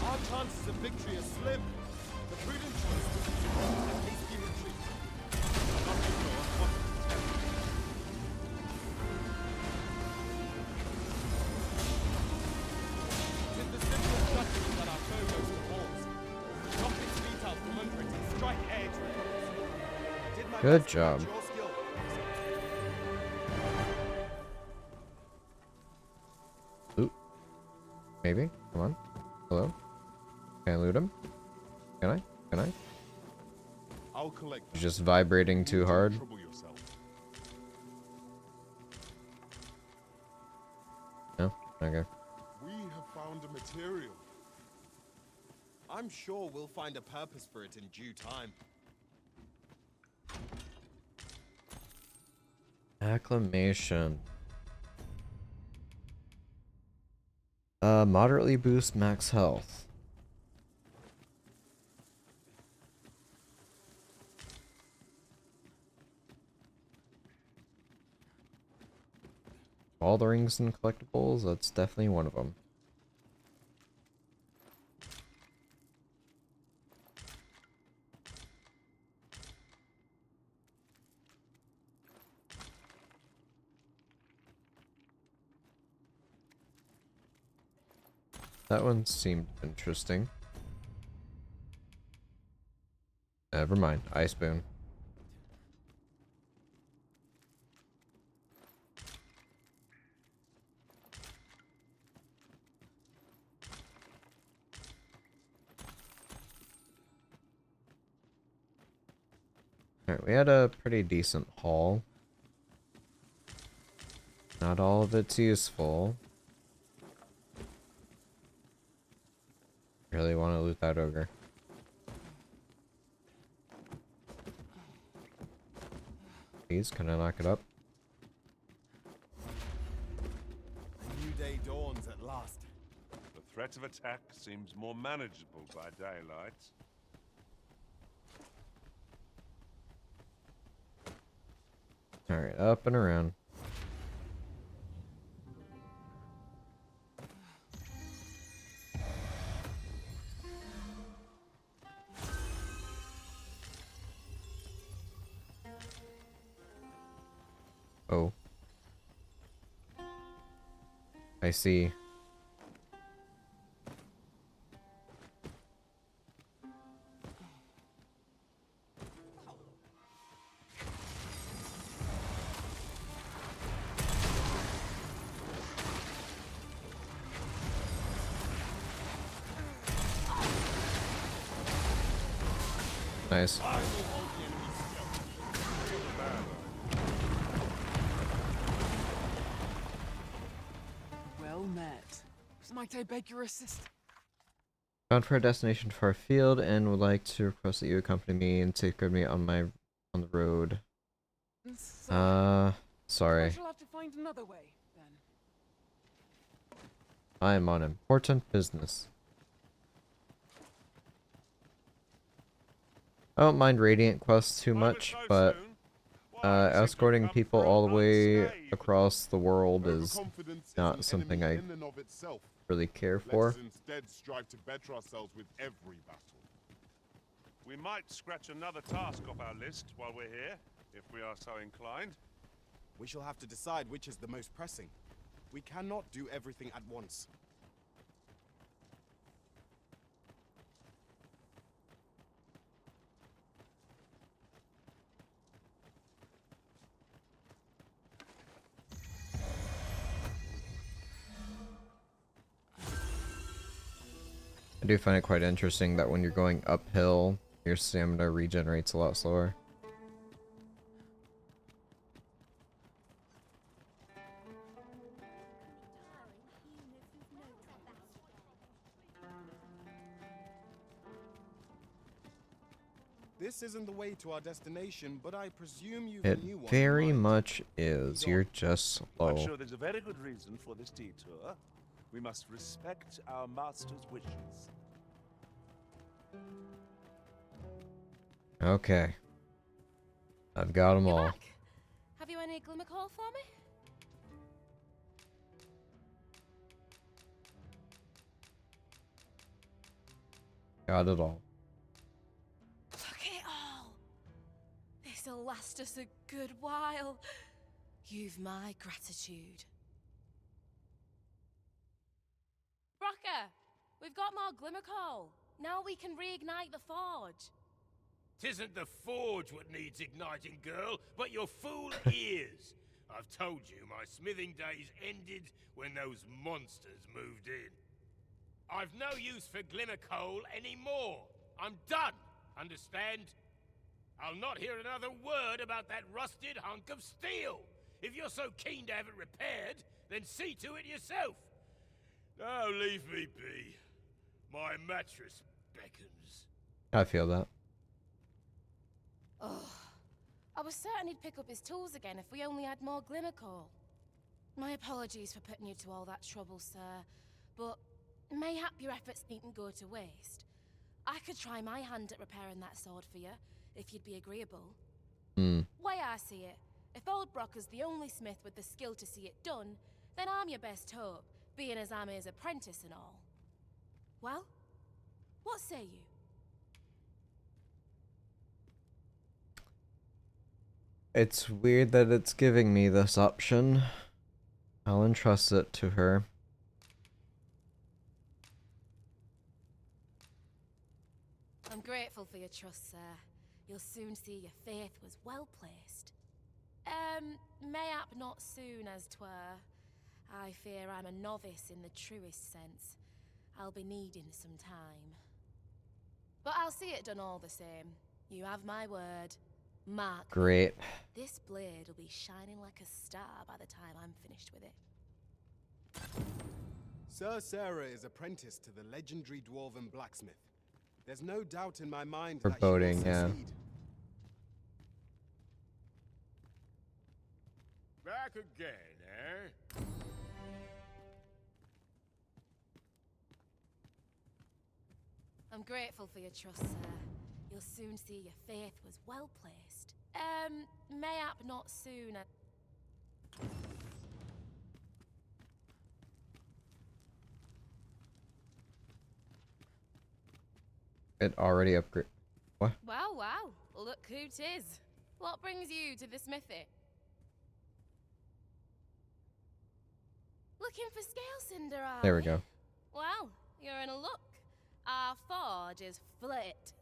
Speaker 17: Our chances of victory are slim. The prudent choice was to at least be retreat. Not ignore what is attempted. Tis the simple justice that our foe goes to walls. Knock its feet out from under it and strike ere it recovers. Did my
Speaker 1: Good
Speaker 17: best to match
Speaker 1: job.
Speaker 17: your skill.
Speaker 1: Loot. Maybe. Come on. Hello? Can I loot him? Can I? Can I?
Speaker 6: I'll collect
Speaker 1: He's just vibrating too hard.
Speaker 6: trouble yourself.
Speaker 1: No? Okay.
Speaker 6: We have found a material.
Speaker 17: I'm sure we'll find a purpose for it in due time.
Speaker 1: Acclamation. Moderately boost max health. All the rings and collectibles, that's definitely one of them. That one seemed interesting. Never mind. Ice boon. Alright, we had a pretty decent haul. Not all of it's useful. Really want to loot that ogre. Please, can I knock it up?
Speaker 17: A new day dawns at last.
Speaker 2: The threat of attack seems more manageable by daylight.
Speaker 1: Alright, up and around. Oh. I see. Nice.
Speaker 8: Well met. Might I beg your assistance?
Speaker 1: Bound for a destination far afield and would like to request that you accompany me and safeguard me on the road. Sorry.
Speaker 8: I shall have to find another way, then.
Speaker 1: I am on important business. I don't mind Radiant quests too much, but escorting people all the way across the world is not something I really care for.
Speaker 6: Let us instead strive to better ourselves with every battle.
Speaker 2: We might scratch another task off our list while we're here, if we are so inclined.
Speaker 17: We shall have to decide which is the most pressing. We cannot do everything at once.
Speaker 1: I do find it quite interesting that when you're going uphill, your stamina regenerates a lot slower.
Speaker 17: This isn't the way to our destination, but I presume you
Speaker 1: It
Speaker 17: knew one.
Speaker 1: very much is. You're just
Speaker 2: I'm
Speaker 1: slow.
Speaker 2: sure there's a very good reason for this detour. We must respect our master's wishes.
Speaker 1: Okay. I've got them all.
Speaker 5: Back. Have you any glimmer call for me?
Speaker 1: Got it all.
Speaker 5: Look at it all. This'll last us a good while. You've my gratitude. Brocker, we've got more glimmer coal. Now we can reignite the forge.
Speaker 10: Tisn't the forge what needs igniting, girl, but your fool ears. I've told you my smithing days ended when those monsters moved in. I've no use for glimmer coal anymore. I'm done, understand? I'll not hear another word about that rusted hunk of steel. If you're so keen to have it repaired, then see to it yourself. Now leave me be. My mattress beckons.
Speaker 1: I feel that.
Speaker 5: Oh, I was certain he'd pick up his tools again if we only had more glimmer coal. My apologies for putting you to all that trouble, sir, but mayhap your efforts needn't go to waste. I could try my hand at repairing that sword for you, if you'd be agreeable. Way I see it, if old Brocker's the only smith with the skill to see it done, then I'm your best hope, being as I'm his apprentice and all. Well, what say you?
Speaker 1: It's weird that it's giving me this option. I'll entrust it to her.
Speaker 5: I'm grateful for your trust, sir. You'll soon see your faith was well placed. Mayhap not soon as 'twere. I fear I'm a novice in the truest sense. I'll be needing some time. But I'll see it done all the same. You have my word. Mark.
Speaker 1: Great.
Speaker 5: This blade will be shining like a star by the time I'm finished with it.
Speaker 17: Sir Sarah is apprenticed to the legendary dwarven blacksmith. There's no doubt in my mind that she will
Speaker 1: Foreboding, yeah.
Speaker 17: succeed.
Speaker 10: Back again, eh?
Speaker 5: I'm grateful for your trust, sir. You'll soon see your faith was well placed. Mayhap not soon.
Speaker 1: It already upgrade. What?
Speaker 5: Wow, wow. Look who 'tis. What brings you to the smithy? Looking for scale cinder, are
Speaker 1: There we go.
Speaker 5: Well, you're in a luck. Our forge is flit.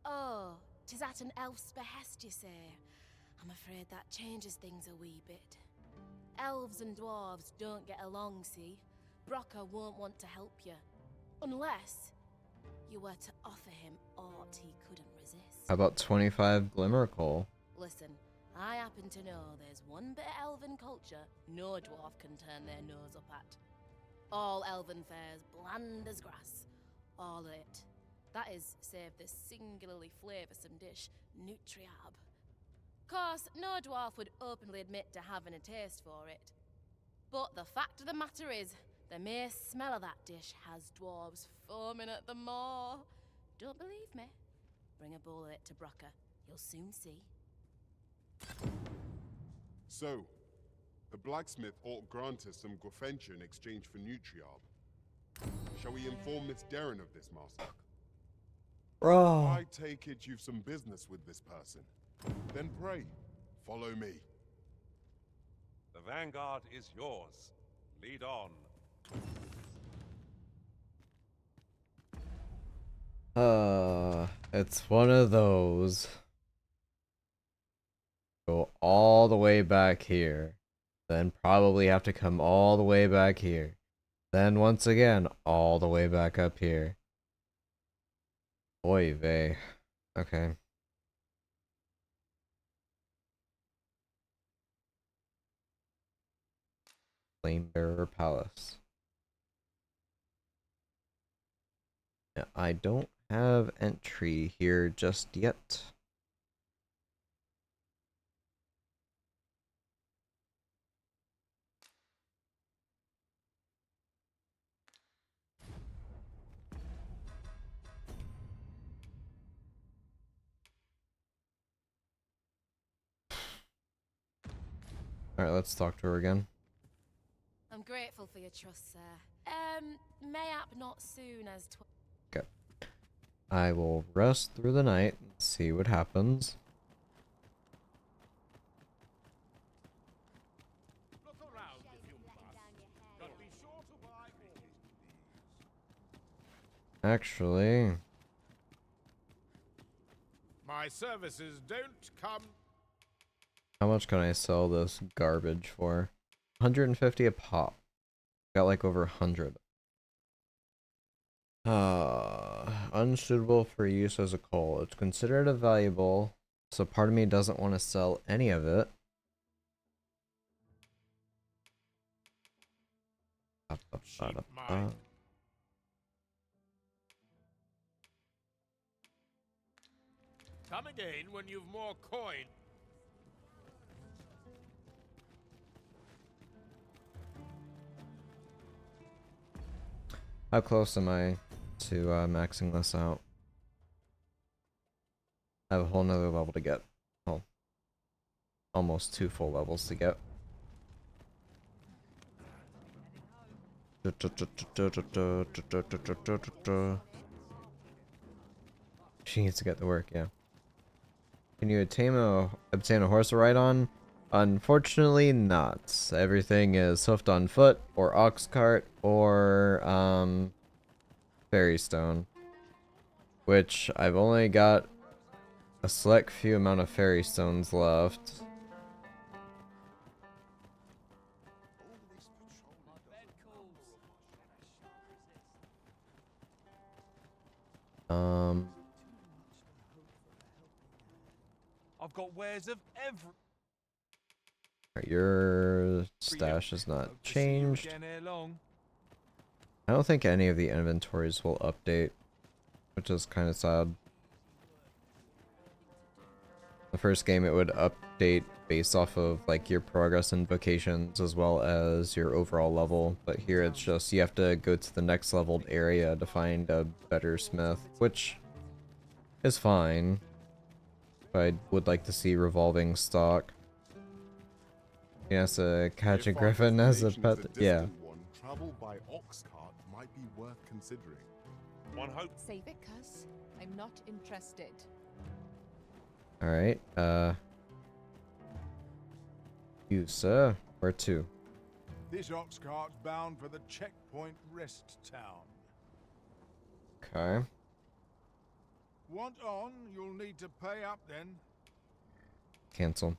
Speaker 5: Oh, 'tis at an elf's behest, you say. I'm afraid that changes things a wee bit. Elves and dwarves don't get along, see? Brocker won't want to help you. Unless you were to offer him aught he couldn't resist.
Speaker 1: How about 25 glimmer coal?
Speaker 5: Listen, I happen to know there's one bit of elven culture no dwarf can turn their nose up at. All elven fare's bland as grass. All of it. That is, save the singularly flavoursome dish, Nutriab. Course, no dwarf would openly admit to having a taste for it. But the fact of the matter is, the mere smell of that dish has dwarves foaming at the maw. Don't believe me? Bring a bowl of it to Brocker. You'll soon see.
Speaker 6: So, the blacksmith ought grant us some Gorfentia in exchange for Nutriarb. Shall we inform Miss Darren of this, Master?
Speaker 1: Bro.
Speaker 6: I take it you've some business with this person. Then pray, follow me.
Speaker 2: The vanguard is yours. Lead on.
Speaker 1: It's one of those. Go all the way back here. Then probably have to come all the way back here. Then once again, all the way back up here. Oy vey. Okay. Flamebearer Palace. Yeah, I don't have entry here just yet. Alright, let's talk to her again.
Speaker 5: I'm grateful for your trust, sir. Mayhap not soon as
Speaker 1: Okay. I will rest through the night and see what happens. Actually,
Speaker 10: My services don't come.
Speaker 1: how much can I sell this garbage for? 150 a pop. Got like over 100. Unsuitable for use as a coal. It's considered a valuable, so part of me doesn't want to sell any of it.
Speaker 10: Come again when you've more coin.
Speaker 1: How close am I to maxing this out? I have a whole nother level to get. Oh, almost 2 full levels to get. She needs to get to work, yeah. Can you obtain a horse to ride on? Unfortunately not. Everything is hoofed on foot, or ox cart, or fairy stone. Which I've only got a select few amount of fairy stones left.
Speaker 16: I've got wares of every.
Speaker 1: Your stash has not changed. I don't think any of the inventories will update, which is kind of sad. The first game it would update based off of like your progress in vocations as well as your overall level, but here it's just you have to go to the next leveled area to find a better smith, which is fine. I would like to see revolving stock. Yes, catch a
Speaker 6: If our
Speaker 1: griffin as a
Speaker 6: destination is
Speaker 1: pet.
Speaker 6: a
Speaker 1: Yeah.
Speaker 6: distant one, travel by ox cart might be worth considering.
Speaker 2: One hopes.
Speaker 3: Save it, cuz. I'm not interested.
Speaker 1: Alright, you, sir. Where to?
Speaker 14: This ox cart's bound for the checkpoint rest town.
Speaker 1: Okay.
Speaker 14: Want on, you'll need to pay up then.
Speaker 1: Cancel.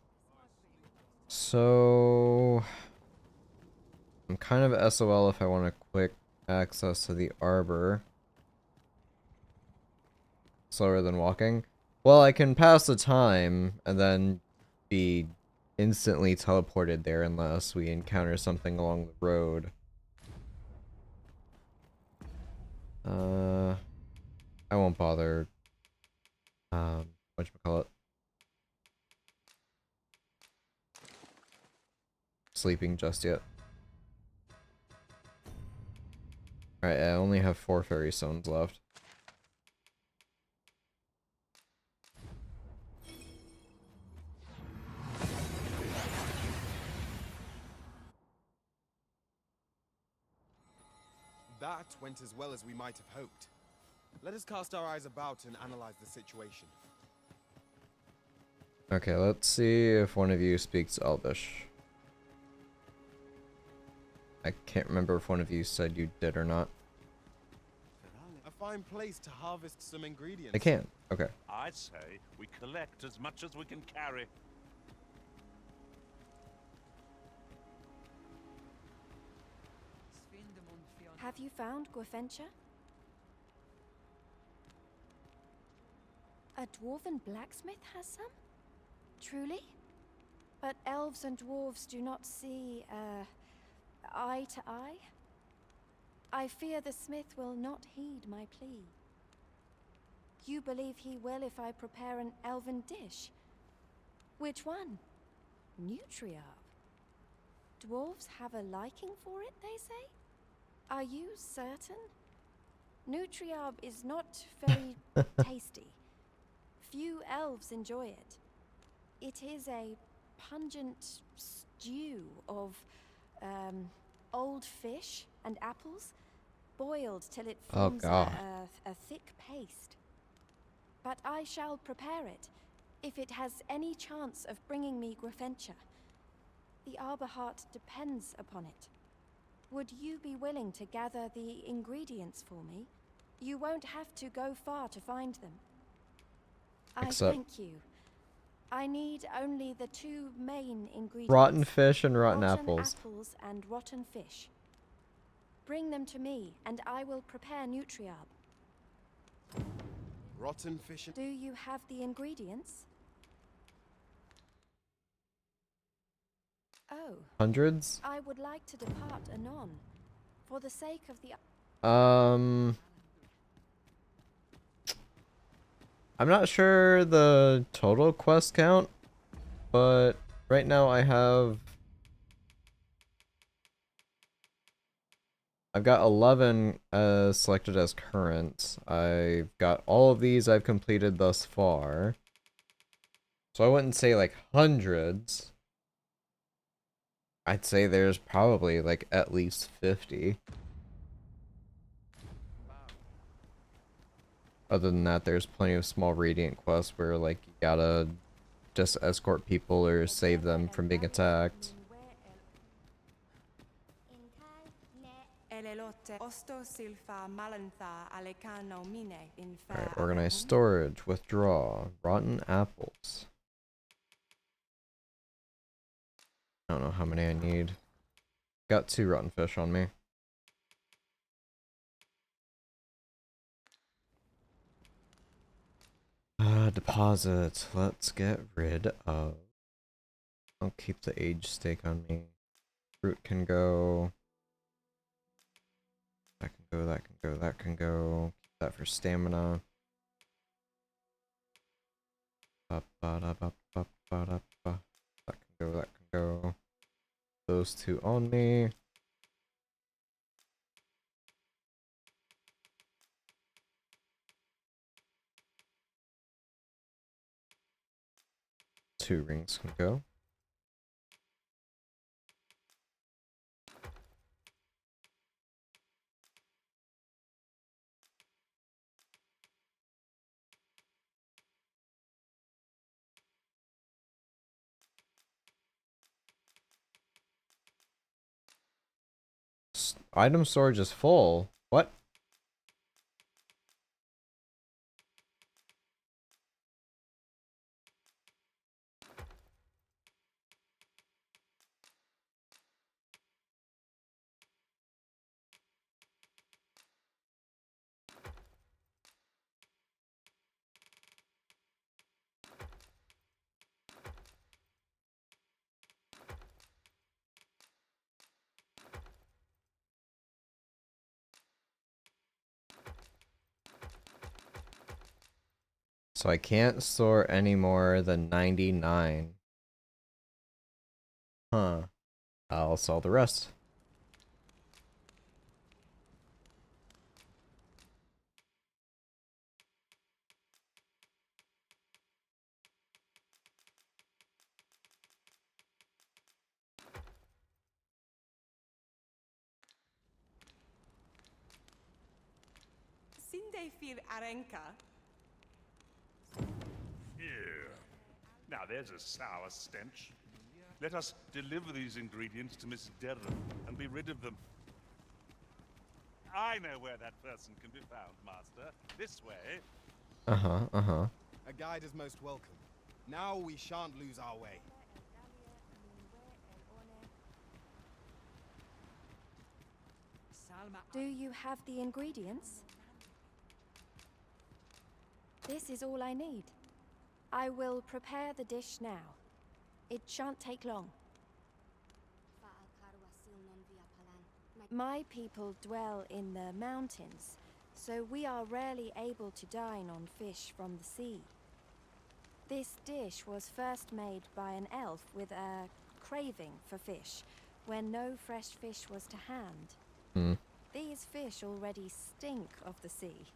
Speaker 1: So... I'm kind of SOL if I want a quick access to the arbor. Slower than walking. Well, I can pass the time and then be instantly teleported there unless we encounter something along the road. I won't bother. Whatchamacallit? Sleeping just yet. Alright, I only have 4 fairy stones left.
Speaker 17: That went as well as we might have hoped. Let us cast our eyes about and analyze the situation.
Speaker 1: Okay, let's see if one of you speaks Elvish. I can't remember if one of you said you did or not.
Speaker 17: A fine place to harvest some ingredients.
Speaker 1: I can. Okay.
Speaker 2: I'd say we collect as much as we can carry.
Speaker 4: Have you found Gwefencha? A dwarven blacksmith has some? Truly? But elves and dwarves do not see, eye to eye? I fear the smith will not heed my plea. You believe he will if I prepare an elven dish? Which one? Nutriarb. Dwarves have a liking for it, they say? Are you certain? Nutriarb is not very tasty. Few elves enjoy it. It is a pungent stew of old fish and apples, boiled till it forms a thick paste. But I shall prepare it, if it has any chance of bringing me Gwefencha. The Arbor Heart depends upon it. Would you be willing to gather the ingredients for me? You won't have to go far to find them. I thank you. I need only the 2 main ingredients.
Speaker 1: Rotten fish and rotten apples.
Speaker 4: Rotten apples and rotten fish. Bring them to me, and I will prepare Nutriarb.
Speaker 17: Rotten fish and...
Speaker 4: Do you have the ingredients? Oh.
Speaker 1: Hundreds?
Speaker 4: I would like to depart anon, for the sake of the...
Speaker 1: I'm not sure the total quest count, but right now I've got 11 selected as current. I've got all of these I've completed thus far. So I wouldn't say like hundreds. I'd say there's probably like at least 50. Other than that, there's plenty of small Radiant quests where like you gotta just escort people or save them from being attacked. Alright, organize storage, withdraw, rotten apples. I don't know how many I need. Got 2 rotten fish on me. Deposit. Let's get rid of... I'll keep the age stake on me. Fruit can go. That can go, that can go, that can go. Keep that for stamina. That can go, that can go. Those 2 on me. 2 rings can go. Item storage is full. What? So I can't store any more than 99. Huh. I'll sell the rest.
Speaker 3: Sindefir Arenka.
Speaker 2: Here. Now there's a sour stench. Let us deliver these ingredients to Miss Derham and be rid of them. I know where that person can be found, Master. This way.
Speaker 1: Uh-huh.
Speaker 17: A guide is most welcome. Now we shan't lose our way.
Speaker 4: Do you have the ingredients? This is all I need. I will prepare the dish now. It shan't take long. My people dwell in the mountains, so we are rarely able to dine on fish from the sea. This dish was first made by an elf with a craving for fish, when no fresh fish was to hand. These fish already stink of the sea.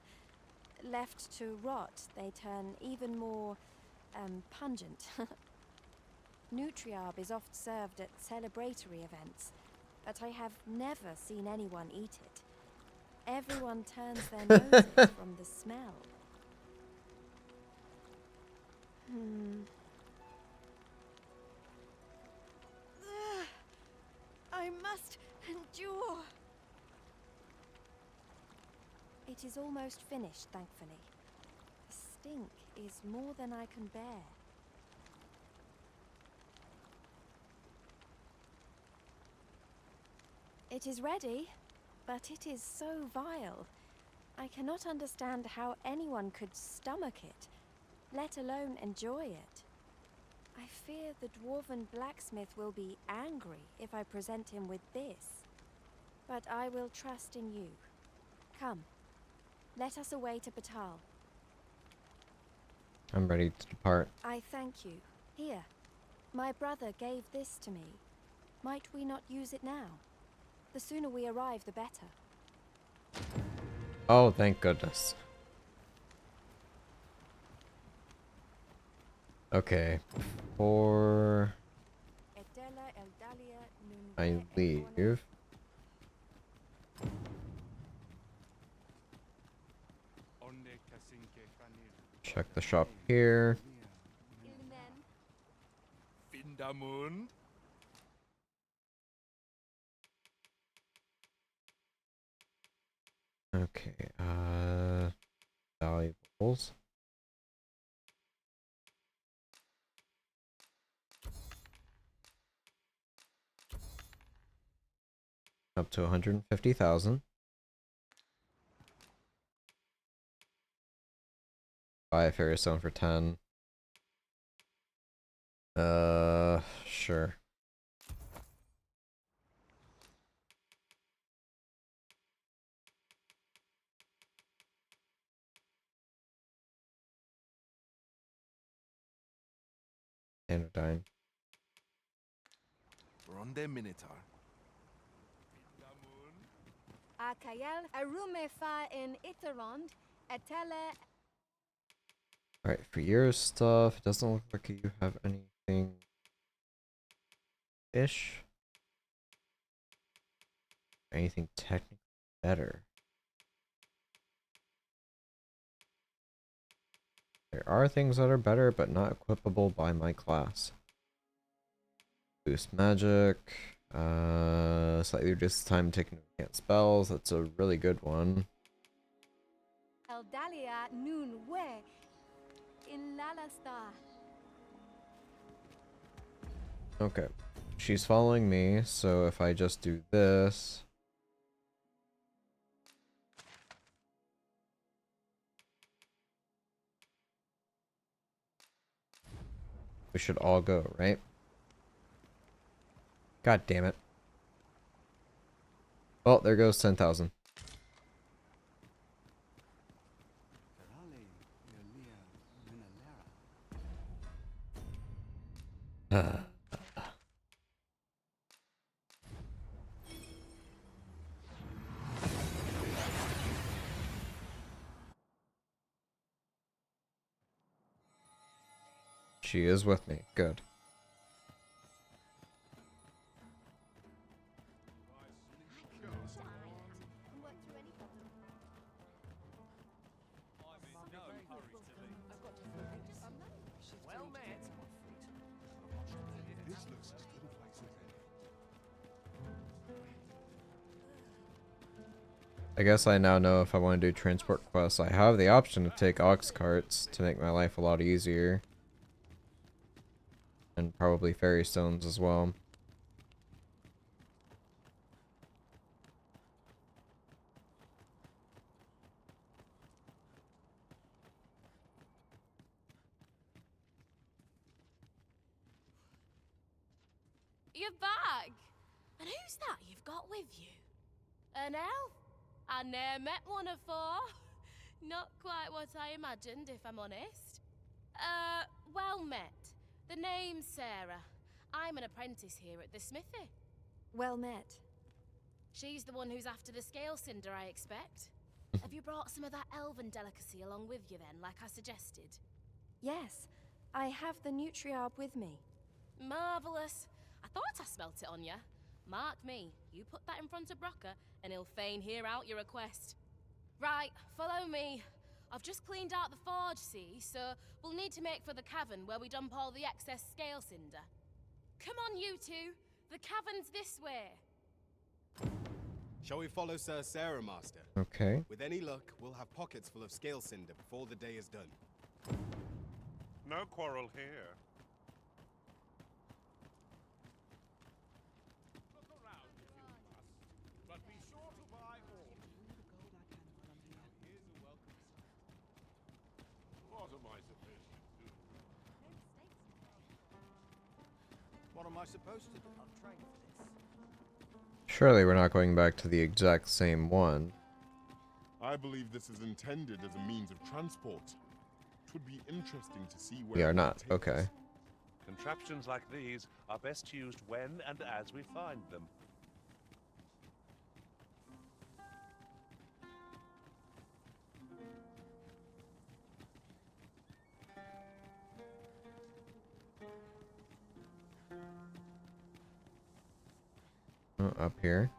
Speaker 4: Left to rot, they turn even more pungent. Nutriarb is oft served at celebratory events, but I have never seen anyone eat it. Everyone turns their noses from the smell. I must endure. It is almost finished, thankfully. The stink is more than I can bear. It is ready, but it is so vile. I cannot understand how anyone could stomach it, let alone enjoy it. I fear the dwarven blacksmith will be angry if I present him with this. But I will trust in you. Come, let us away to Batal.
Speaker 1: I'm ready to depart.
Speaker 4: I thank you. Here, my brother gave this to me. Might we not use it now? The sooner we arrive, the better.
Speaker 1: Oh, thank goodness. Okay, before I leave, check the shop here.
Speaker 2: Vindamund.
Speaker 1: Okay, valuables. Up to 150,000. Buy a fairy stone for 10. Sure. Anodyne.
Speaker 17: Ronde Minotaur.
Speaker 3: Akayel arume fa in Itarond, Atele.
Speaker 1: Alright, for your stuff, it doesn't look like you have any anything ish? Anything technically better? There are things that are better, but not equipable by my class. Boost magic. Slightly reduce the time taken to enhance spells. That's a really good one.
Speaker 4: Eldalia nun we in Lalasta.
Speaker 1: Okay. She's following me, so if I just do this... we should all go, right? God damn it. Well, there goes 10,000. She is with me. Good.
Speaker 16: Well met. This looks as good a place as any.
Speaker 1: I guess I now know if I want to do transport quests. I have the option to take ox carts to make my life a lot easier. And probably fairy stones as well.
Speaker 5: You're back! And who's that you've got with you? An elf? I ne'er met one afore. Not quite what I imagined, if I'm honest. Well met. The name's Sarah. I'm an apprentice here at the smithy.
Speaker 4: Well met.
Speaker 5: She's the one who's after the scale cinder, I expect. Have you brought some of that elven delicacy along with you then, like I suggested?
Speaker 4: Yes, I have the Nutriarb with me.
Speaker 5: Marvellous. I thought I smelt it on you. Mark me, you put that in front of Brocker, and he'll fain hear out your request. Right, follow me. I've just cleaned out the forge, see, so we'll need to make for the cavern where we dump all the excess scale cinder. Come on, you two. The cavern's this way.
Speaker 17: Shall we follow Sir Sarah, Master?
Speaker 1: Okay.
Speaker 17: With any luck, we'll have pockets full of scale cinder before the day is done.
Speaker 2: No quarrel here.
Speaker 10: Look around if you must, but be sure to buy all. Here's a welcome sign. What am I supposed to do?
Speaker 7: What am I supposed to do? I'll train for this.
Speaker 1: Surely we're not going back to the exact same one.
Speaker 6: I believe this is intended as a means of transport. It would be interesting to see where
Speaker 1: We are
Speaker 6: it
Speaker 1: not.
Speaker 6: takes us.
Speaker 1: Okay.
Speaker 2: Contraptions like these are best used when and as we find them.
Speaker 1: Up here.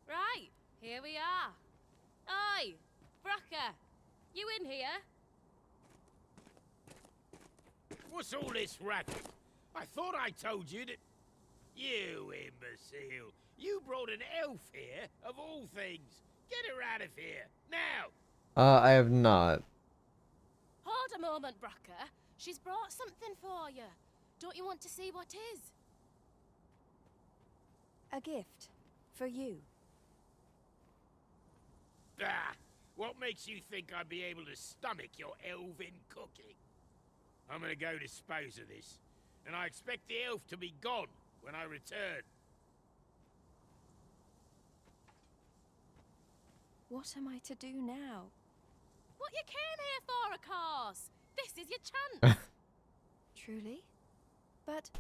Speaker 5: Right, here we are. Oi, Brocker, you in here?
Speaker 10: What's all this racket? I thought I told you that... You imbecile! You brought an elf here, of all things! Get her out of here, now!
Speaker 1: I have not.
Speaker 5: Hold a moment, Brocker. She's brought something for you. Don't you want to see what is?
Speaker 4: A gift. For you.
Speaker 10: Ah! What makes you think I'd be able to stomach your elven cooking? I'm gonna go dispose of this, and I expect the elf to be gone when I return.
Speaker 4: What am I to do now?
Speaker 5: What you came here for, of course. This is your chance.
Speaker 4: Truly? But...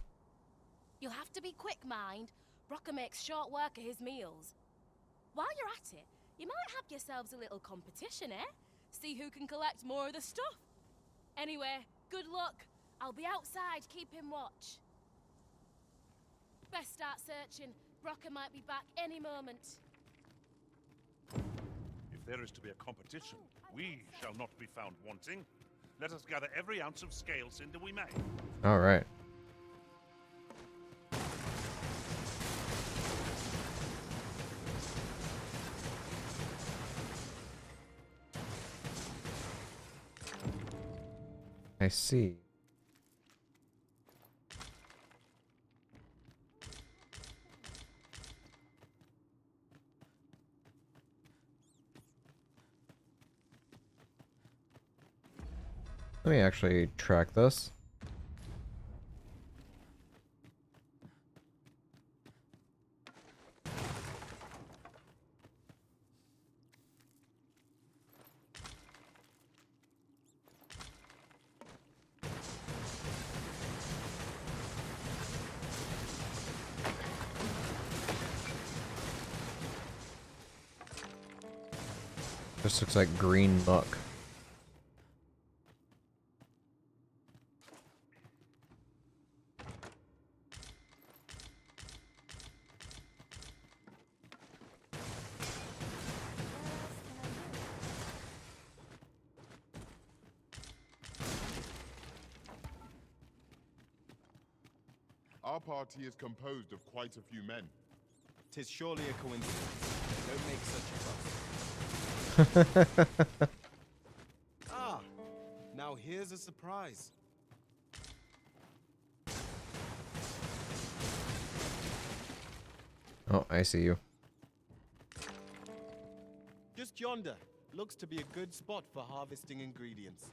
Speaker 5: You'll have to be quick, mind. Brocker makes short work of his meals. While you're at it, You might have yourselves a little competition, eh? See who can collect more of the stuff. Anyway, good luck. I'll be outside keeping watch. Best start searching. Brocker might be back any moment.
Speaker 2: If there is to be a competition, we shall not be found wanting. Let us gather every ounce of scale cinder we may.
Speaker 1: All right. I see. Let me actually track this. This looks like green muck.
Speaker 6: Our party is composed of quite a few men.
Speaker 17: 'Tis surely a coincidence. Don't make such a fuss. Ah, now here's a surprise.
Speaker 1: Oh, I see you.
Speaker 17: Just yonder. Looks to be a good spot for harvesting ingredients.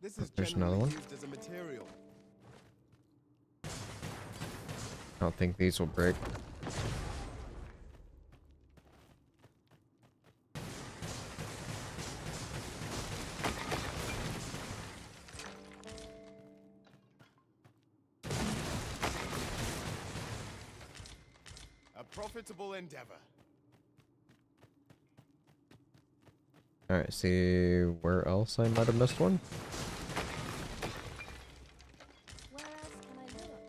Speaker 17: This is
Speaker 1: There's another
Speaker 17: generally
Speaker 1: one.
Speaker 17: used as a material.
Speaker 1: I don't think these will break.
Speaker 17: A profitable endeavor.
Speaker 1: Alright, see where else I might have missed one?
Speaker 5: Where else can I look?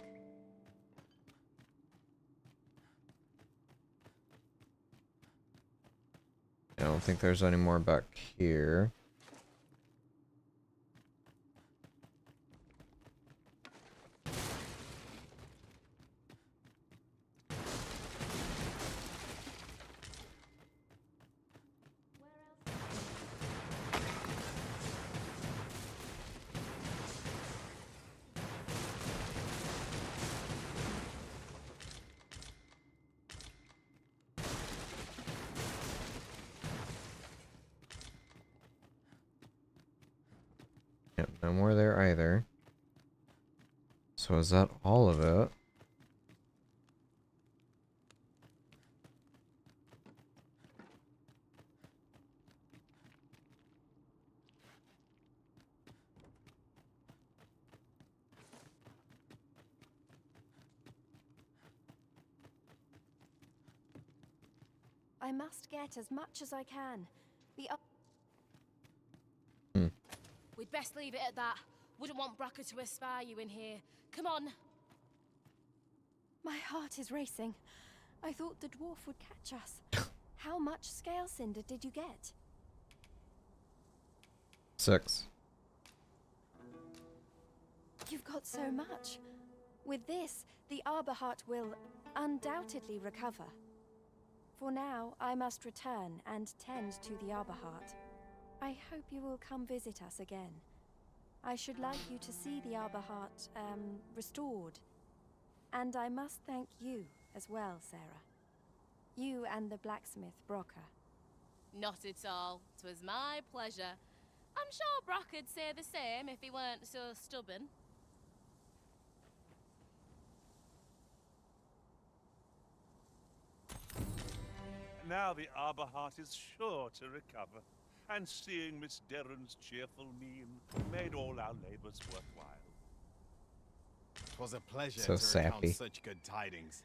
Speaker 1: I don't think there's any more back here. Yep, no more there either. So is that all of it?
Speaker 4: I must get as much as I can.
Speaker 5: We'd best leave it at that. Wouldn't want Bracker to espy you in here. Come on.
Speaker 4: My heart is racing. I thought the dwarf would catch us. How much scale cinder did you get?
Speaker 1: 6.
Speaker 4: You've got so much. With this, the Arbor Heart will undoubtedly recover. For now, I must return and tend to the Arbor Heart. I hope you will come visit us again. I should like you to see the Arbor Heart, restored. And I must thank you as well, Sarah. You and the blacksmith, Brocker.
Speaker 5: Not at all. 'Twas my pleasure. I'm sure Brock would say the same if he weren't so stubborn.
Speaker 2: Now the Arbor Heart is sure to recover, and seeing Miss Derren's cheerful mien made all our labors worthwhile.
Speaker 17: 'Twas a pleasure
Speaker 1: So
Speaker 17: to recount
Speaker 1: sappy.
Speaker 17: such good tidings.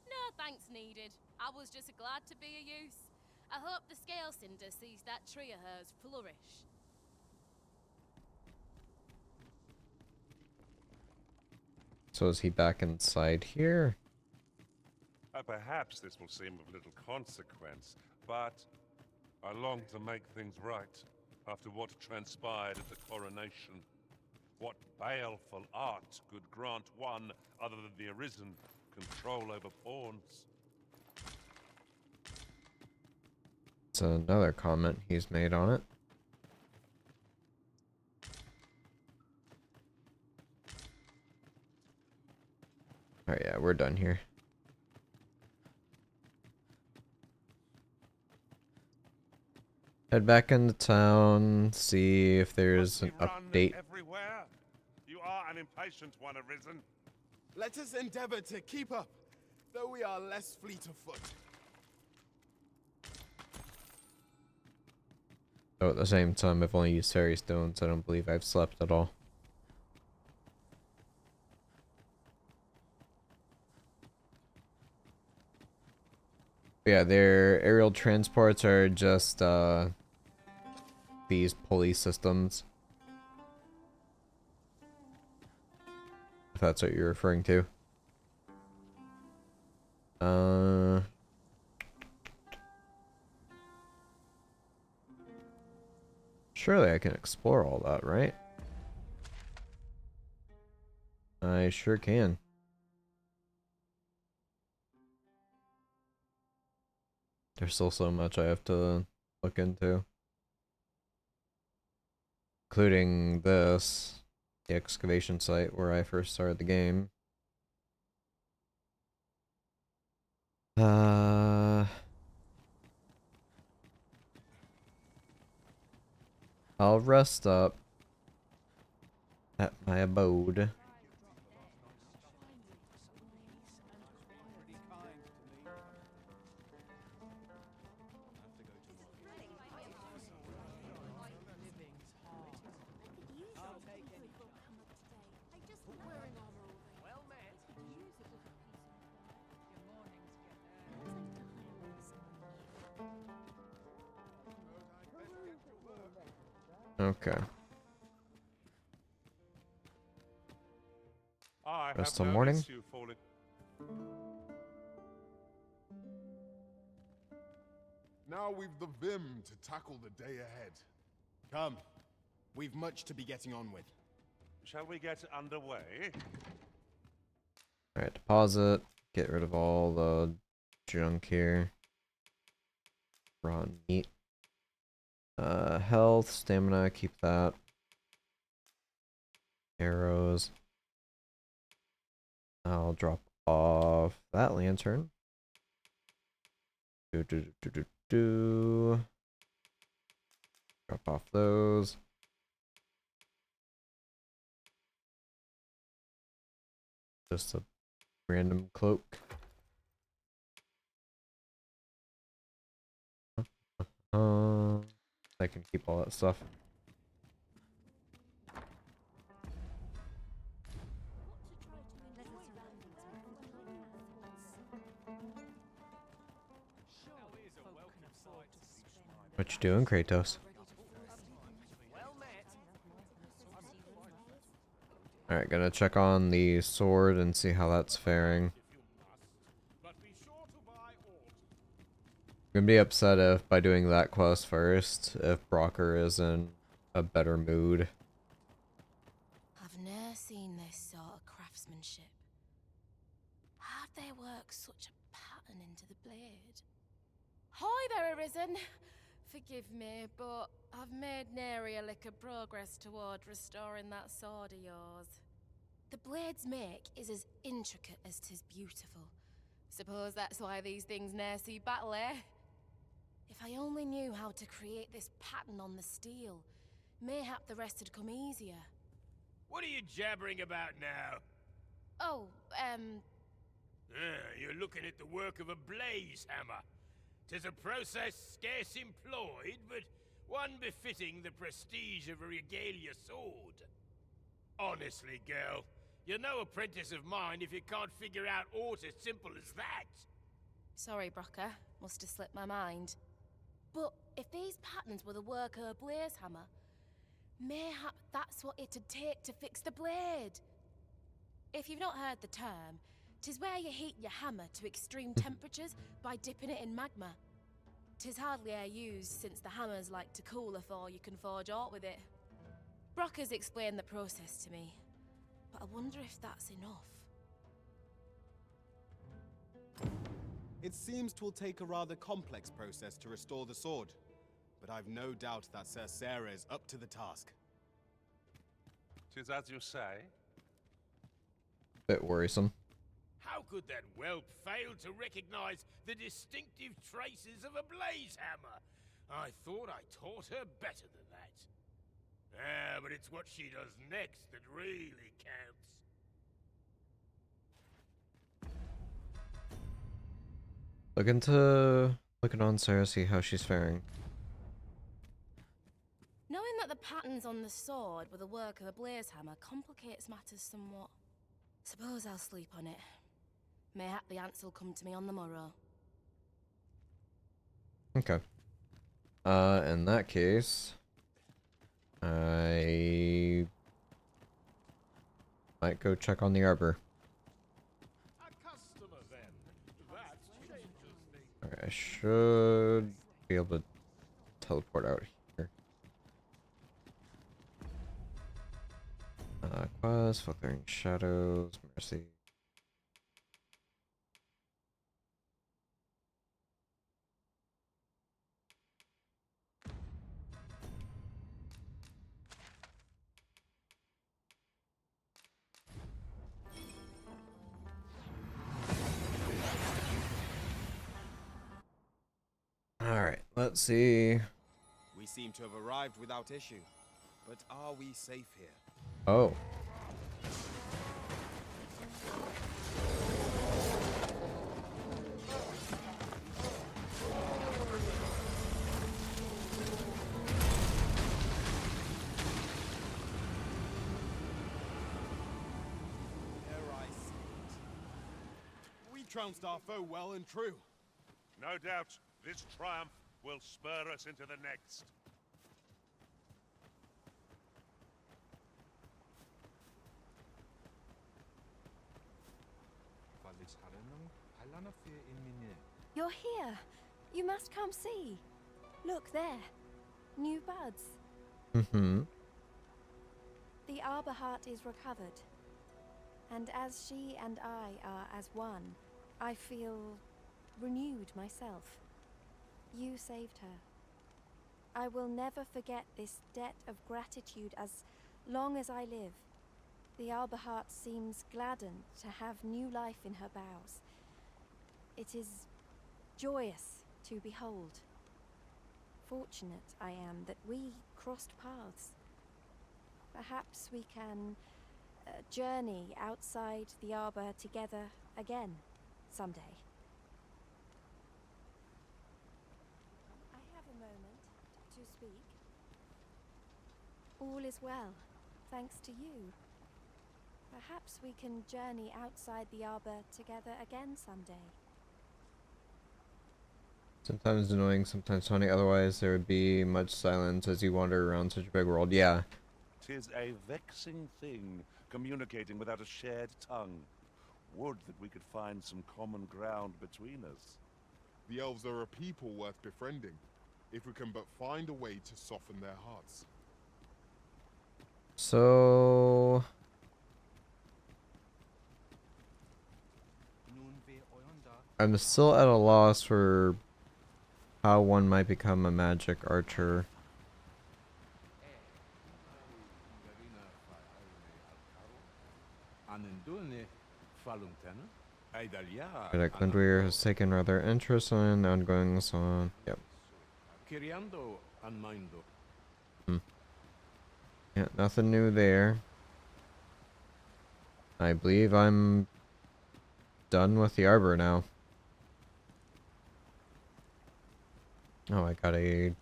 Speaker 5: No thanks needed. I was just glad to be of use. I hope the Scale Cinder sees that tree of hers flourish.
Speaker 1: So is he back inside here?
Speaker 2: Perhaps this will seem of little consequence, but I long to make things right after what transpired at the coronation. What baleful art could grant one, other than the Arisen, control over pawns?
Speaker 1: It's another comment he's made on it. Alright, yeah, we're done here. Head back into town, see if there's an update.
Speaker 2: Everywhere. You are an impatient one, Arisen.
Speaker 17: Let us endeavor to keep up, though we are less fleet of foot.
Speaker 1: Though at the same time, I've only used fairy stones. I don't believe I've slept at all. Yeah, their aerial transports are just these pulley systems. If that's what you're referring to. Surely I can explore all that, right? I sure can. There's still so much I have to look into. Including this, the excavation site where I first started the game. I'll rest up at my abode. Okay. Rest till morning.
Speaker 6: Now we've the vim to tackle the day ahead.
Speaker 17: Come. We've much to be getting on with.
Speaker 2: Shall we get underway?
Speaker 1: Alright, deposit. Get rid of all the junk here. Raw meat. Health, stamina, keep that. Arrows. I'll drop off that lantern. Drop off those. Just a random cloak. I can keep all that stuff. What you doing, Kratos? Alright, gonna check on the sword and see how that's faring. Gonna be upset if by doing that quest first, if Brocker is in a better mood.
Speaker 5: I've ne'er seen this sort of craftsmanship. How'd they work such a pattern into the blade? Hi there, Arisen. Forgive me, but I've made nary a lick of progress toward restoring that sword of yours. The blade's make is as intricate as 'tis beautiful. Suppose that's why these things ne'er see battle, eh? If I only knew how to create this pattern on the steel, mayhap the rest had come easier.
Speaker 10: What are you jabbering about now?
Speaker 5: Oh,
Speaker 10: You're looking at the work of a blaze hammer. 'Tis a process scarce employed, but one befitting the prestige of a regalia sword. Honestly, girl, you're no apprentice of mine if you can't figure out aught as simple as that.
Speaker 5: Sorry, Brocker. Must have slipped my mind. But if these patterns were the work of a blaze hammer, mayhap that's what it'd take to fix the blade. If you've not heard the term, 'tis where you heat your hammer to extreme temperatures by dipping it in magma. 'Tis hardly e'er used, since the hammers like to cool afore you can forge aught with it. Brocker's explained the process to me, but I wonder if that's enough.
Speaker 17: It seems 'twill take a rather complex process to restore the sword, but I've no doubt that Sir Sarah is up to the task.
Speaker 2: 'Tis as you say.
Speaker 1: Bit worrisome.
Speaker 10: How could that whelp fail to recognize the distinctive traces of a blaze hammer? I thought I taught her better than that. But it's what she does next that really counts.
Speaker 1: Looking on Sarah, see how she's faring.
Speaker 5: Knowing that the patterns on the sword were the work of a blaze hammer complicates matters somewhat. Suppose I'll sleep on it. Mayhap the answer'll come to me on the morrow.
Speaker 1: Okay. In that case, I might go check on the arbor. Alright, I should be able to teleport out here. Quest, Flickering Shadows, Mercy. Alright, let's see.
Speaker 17: We seem to have arrived without issue, but are we safe here?
Speaker 1: Oh.
Speaker 17: We trounced our foe well and true.
Speaker 2: No doubt, this triumph will spur us into the next.
Speaker 4: You're here. You must come see. Look there. New buds.
Speaker 1: Mm-hmm.
Speaker 4: The Arbor Heart is recovered. And as she and I are as one, I feel renewed myself. You saved her. I will never forget this debt of gratitude as long as I live. The Arbor Heart seems gladdened to have new life in her boughs. It is joyous to behold. Fortunate I am that we crossed paths. Perhaps we can journey outside the Arbor together again someday. I have a moment to speak. All is well, thanks to you. Perhaps we can journey outside the Arbor together again someday.
Speaker 1: Sometimes annoying, sometimes funny. Otherwise, there would be much silence as you wander around such a big world. Yeah.
Speaker 2: 'Tis a vexing thing, communicating without a shared tongue. Would that we could find some common ground between us.
Speaker 6: The elves are a people worth befriending, if we can but find a way to soften their hearts.
Speaker 1: So... I'm still at a loss for how one might become a magic archer. But Glendweir has taken rather interest in the ongoings on. Yep.
Speaker 7: Queriendo and Mindo.
Speaker 1: Yeah, nothing new there. I believe I'm done with the arbor now. Oh, I got a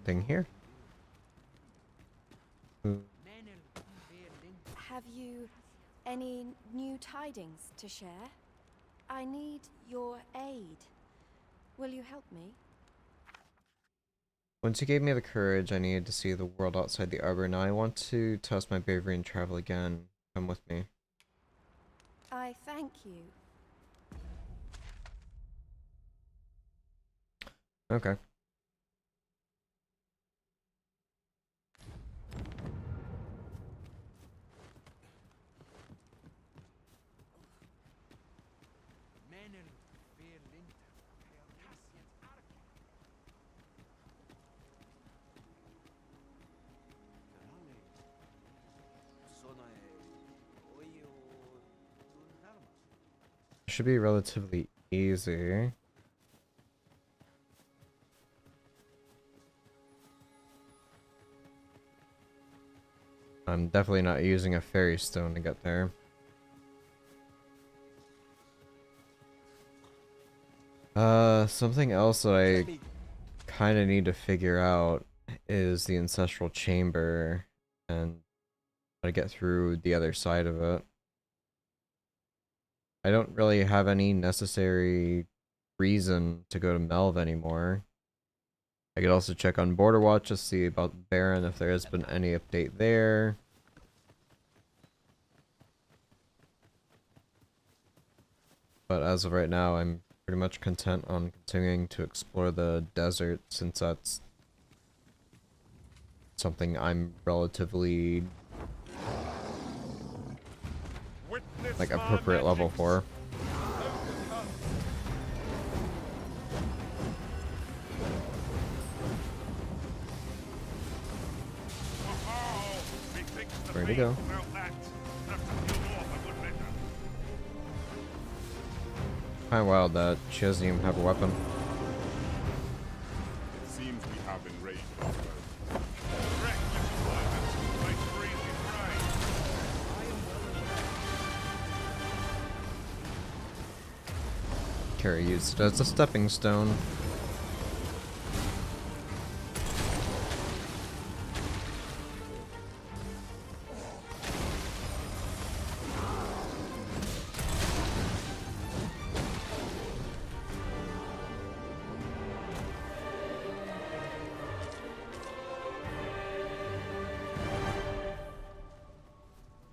Speaker 1: thing here.
Speaker 20: Have you any new tidings to share? I need your aid. Will you help me?
Speaker 1: Once you gave me the courage I needed to see the world outside the arbor, now I want to test my bravery and travel again. Come with me.
Speaker 20: I thank you.
Speaker 1: Okay. Should be relatively easy. I'm definitely not using a fairy stone to get there. Something else that I kind of need to figure out is the ancestral chamber and how to get through the other side of it. I don't really have any necessary reason to go to Melv anymore. I could also check on Border Watch to see about Baron if there has been any update there. But as of right now, I'm pretty much content on continuing to explore the desert since that's something I'm relatively like appropriate level for. Ready to go. Kinda wild that she doesn't even have a weapon.
Speaker 6: It seems we have enraged
Speaker 1: Carry used it as a stepping stone.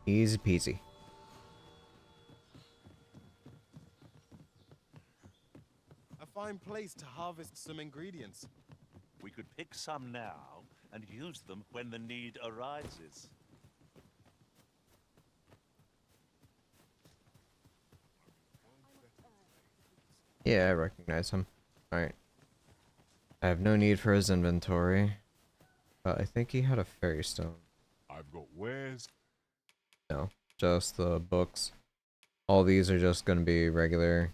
Speaker 1: Easy peasy.
Speaker 17: A fine place to harvest some ingredients.
Speaker 21: We could pick some now and use them when the need arises.
Speaker 1: Yeah, I recognize him. Alright. I have no need for his inventory. But I think he had a fairy stone.
Speaker 6: I've got wares.
Speaker 1: No, just the books. All these are just gonna be regular.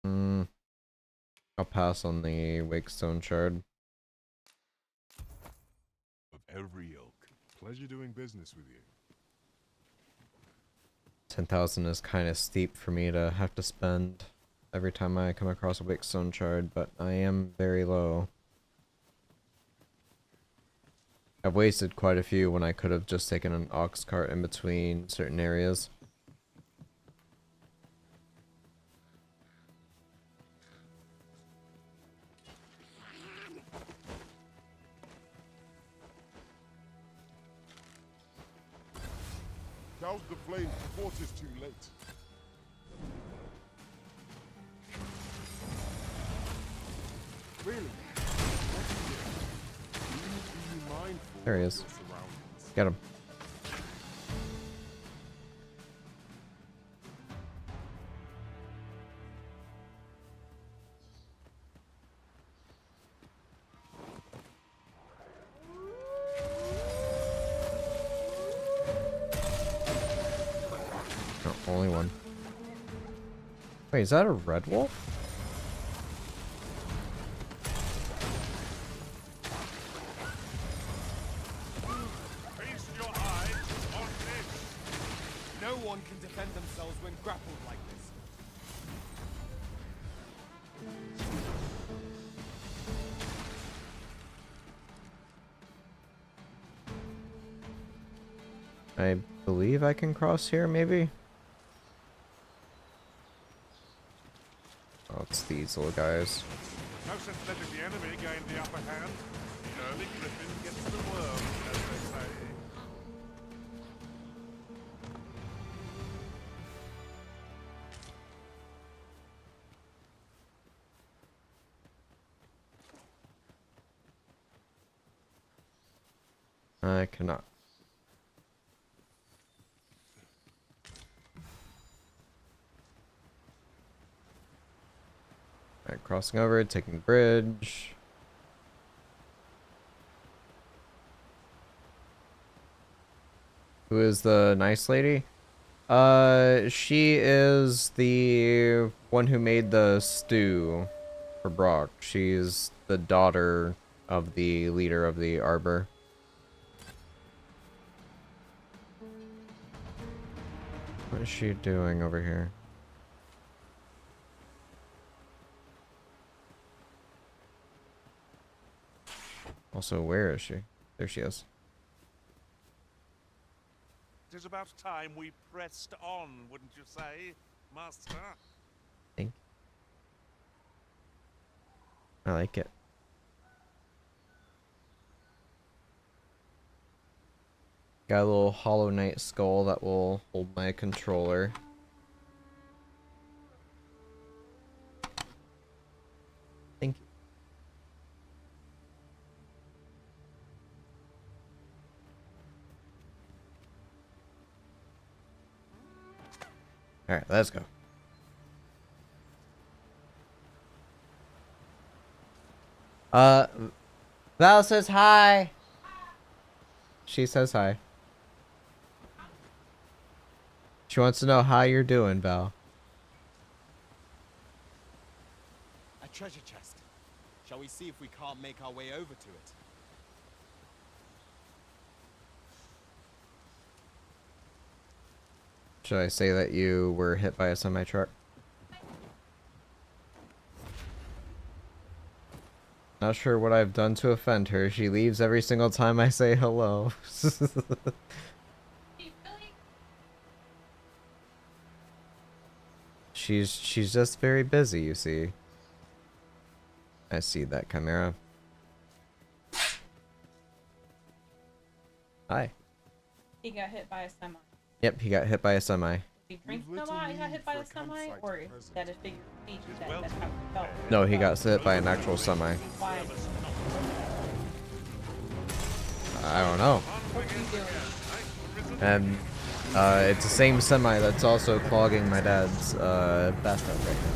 Speaker 1: I'll pass on the Wakestone shard.
Speaker 6: Of every ilk. Pleasure doing business with you.
Speaker 1: 10,000 is kind of steep for me to have to spend every time I come across a Wakestone shard, but I am very low. I've wasted quite a few when I could have just taken an ox cart in between certain areas.
Speaker 6: Douse the flame before 'tis too late.
Speaker 17: Really?
Speaker 1: There he is. Get him. only one. Wait, is that a red wolf?
Speaker 2: Feast your eyes on this.
Speaker 17: No one can defend themselves when grappled like this.
Speaker 1: I believe I can cross here, maybe? Oh, it's these little guys.
Speaker 2: No sense letting the enemy gain the upper hand. The early griffin gets the worm, as they say.
Speaker 1: I cannot. Alright, crossing over, taking the bridge. Who is the nice lady? She is the one who made the stew for Brock. She's the daughter of the leader of the Arbor. What is she doing over here? Also, where is she? There she is.
Speaker 2: It is about time we pressed on, wouldn't you say, Master?
Speaker 1: Thank you. I like it. Got a little Hollow Knight skull that will hold my controller. Thank you. Alright, let's go. Val says hi. She says hi. She wants to know how you're doing, Val.
Speaker 17: A treasure chest. Shall we see if we can't make our way over to it?
Speaker 1: Should I say that you were hit by a semi-truck? Not sure what I've done to offend her. She leaves every single time I say hello. She's just very busy, you see. I see that, Chimera. Hi.
Speaker 9: He got hit by a semi.
Speaker 1: Yep, he got hit by a semi.
Speaker 9: Did he drink semi and got hit by a semi, or is that a figure of speech? That's how he felt?
Speaker 1: No, he got hit by an actual semi.
Speaker 9: Why?
Speaker 1: I don't know.
Speaker 9: What are you doing?
Speaker 1: And it's the same semi that's also clogging my dad's bathtub right now.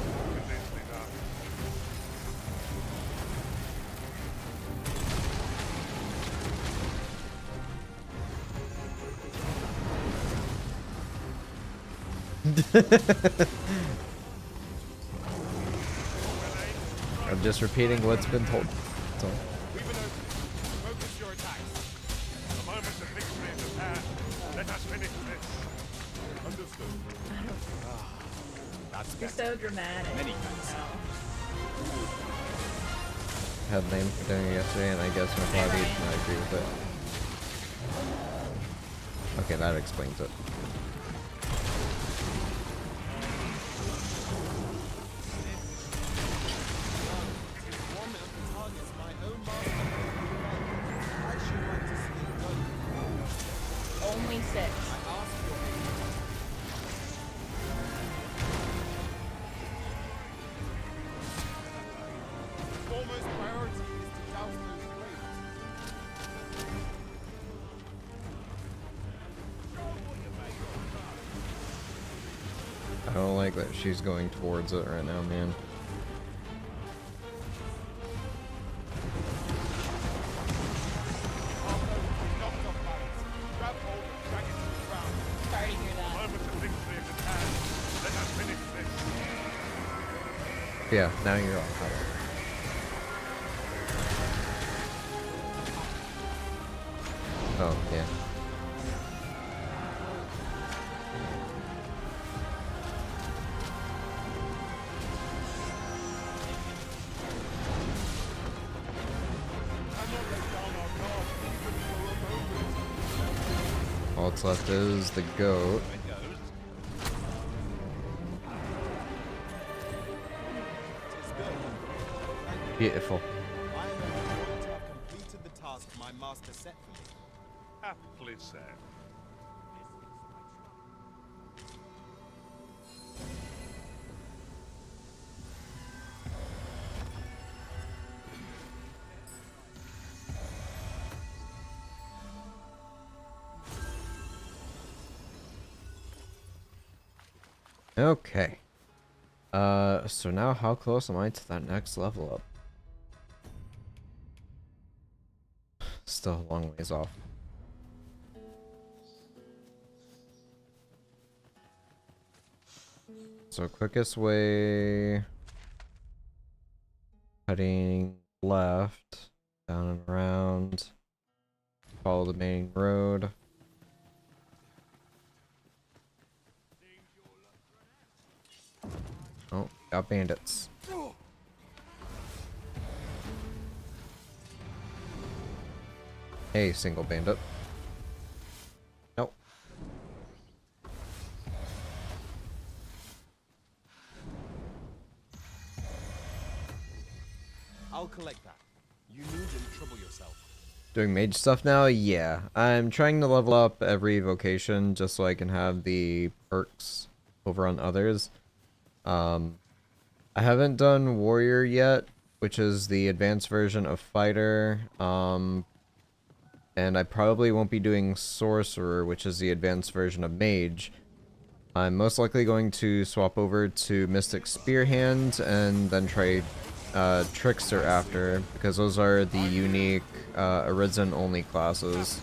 Speaker 1: I'm just repeating what's been told. That's all.
Speaker 2: Focus your attacks. The moment of victory is at hand. Let us finish this. Understood.
Speaker 17: That's
Speaker 9: You're so dramatic.
Speaker 17: Many thanks.
Speaker 1: Had a name for doing it yesterday, and I guess my body did not agree with it. Okay, that explains it.
Speaker 9: Only 6.
Speaker 17: Foremost priority is to douse those flames.
Speaker 1: I don't like that she's going towards it right now, man.
Speaker 9: Sorry to hear that.
Speaker 2: The moment of victory is at hand.
Speaker 1: Yeah, now you're on fire. Oh, yeah. All that's left is the goat. Beautiful.
Speaker 17: I am going to have completed the task my master set for me.
Speaker 2: Aptly said.
Speaker 1: Okay. So now how close am I to that next level up? Still a long ways off. So quickest way, heading left, down and around, follow the main road. Oh, got bandits. Hey, single bandit. Nope.
Speaker 17: I'll collect that. You needn't trouble yourself.
Speaker 1: Doing mage stuff now? Yeah. I'm trying to level up every vocation just so I can have the perks over on others. I haven't done warrior yet, which is the advanced version of fighter. And I probably won't be doing sorcerer, which is the advanced version of mage. I'm most likely going to swap over to Mystic Spearhand and then try Trickster after, because those are the unique Arisen only classes.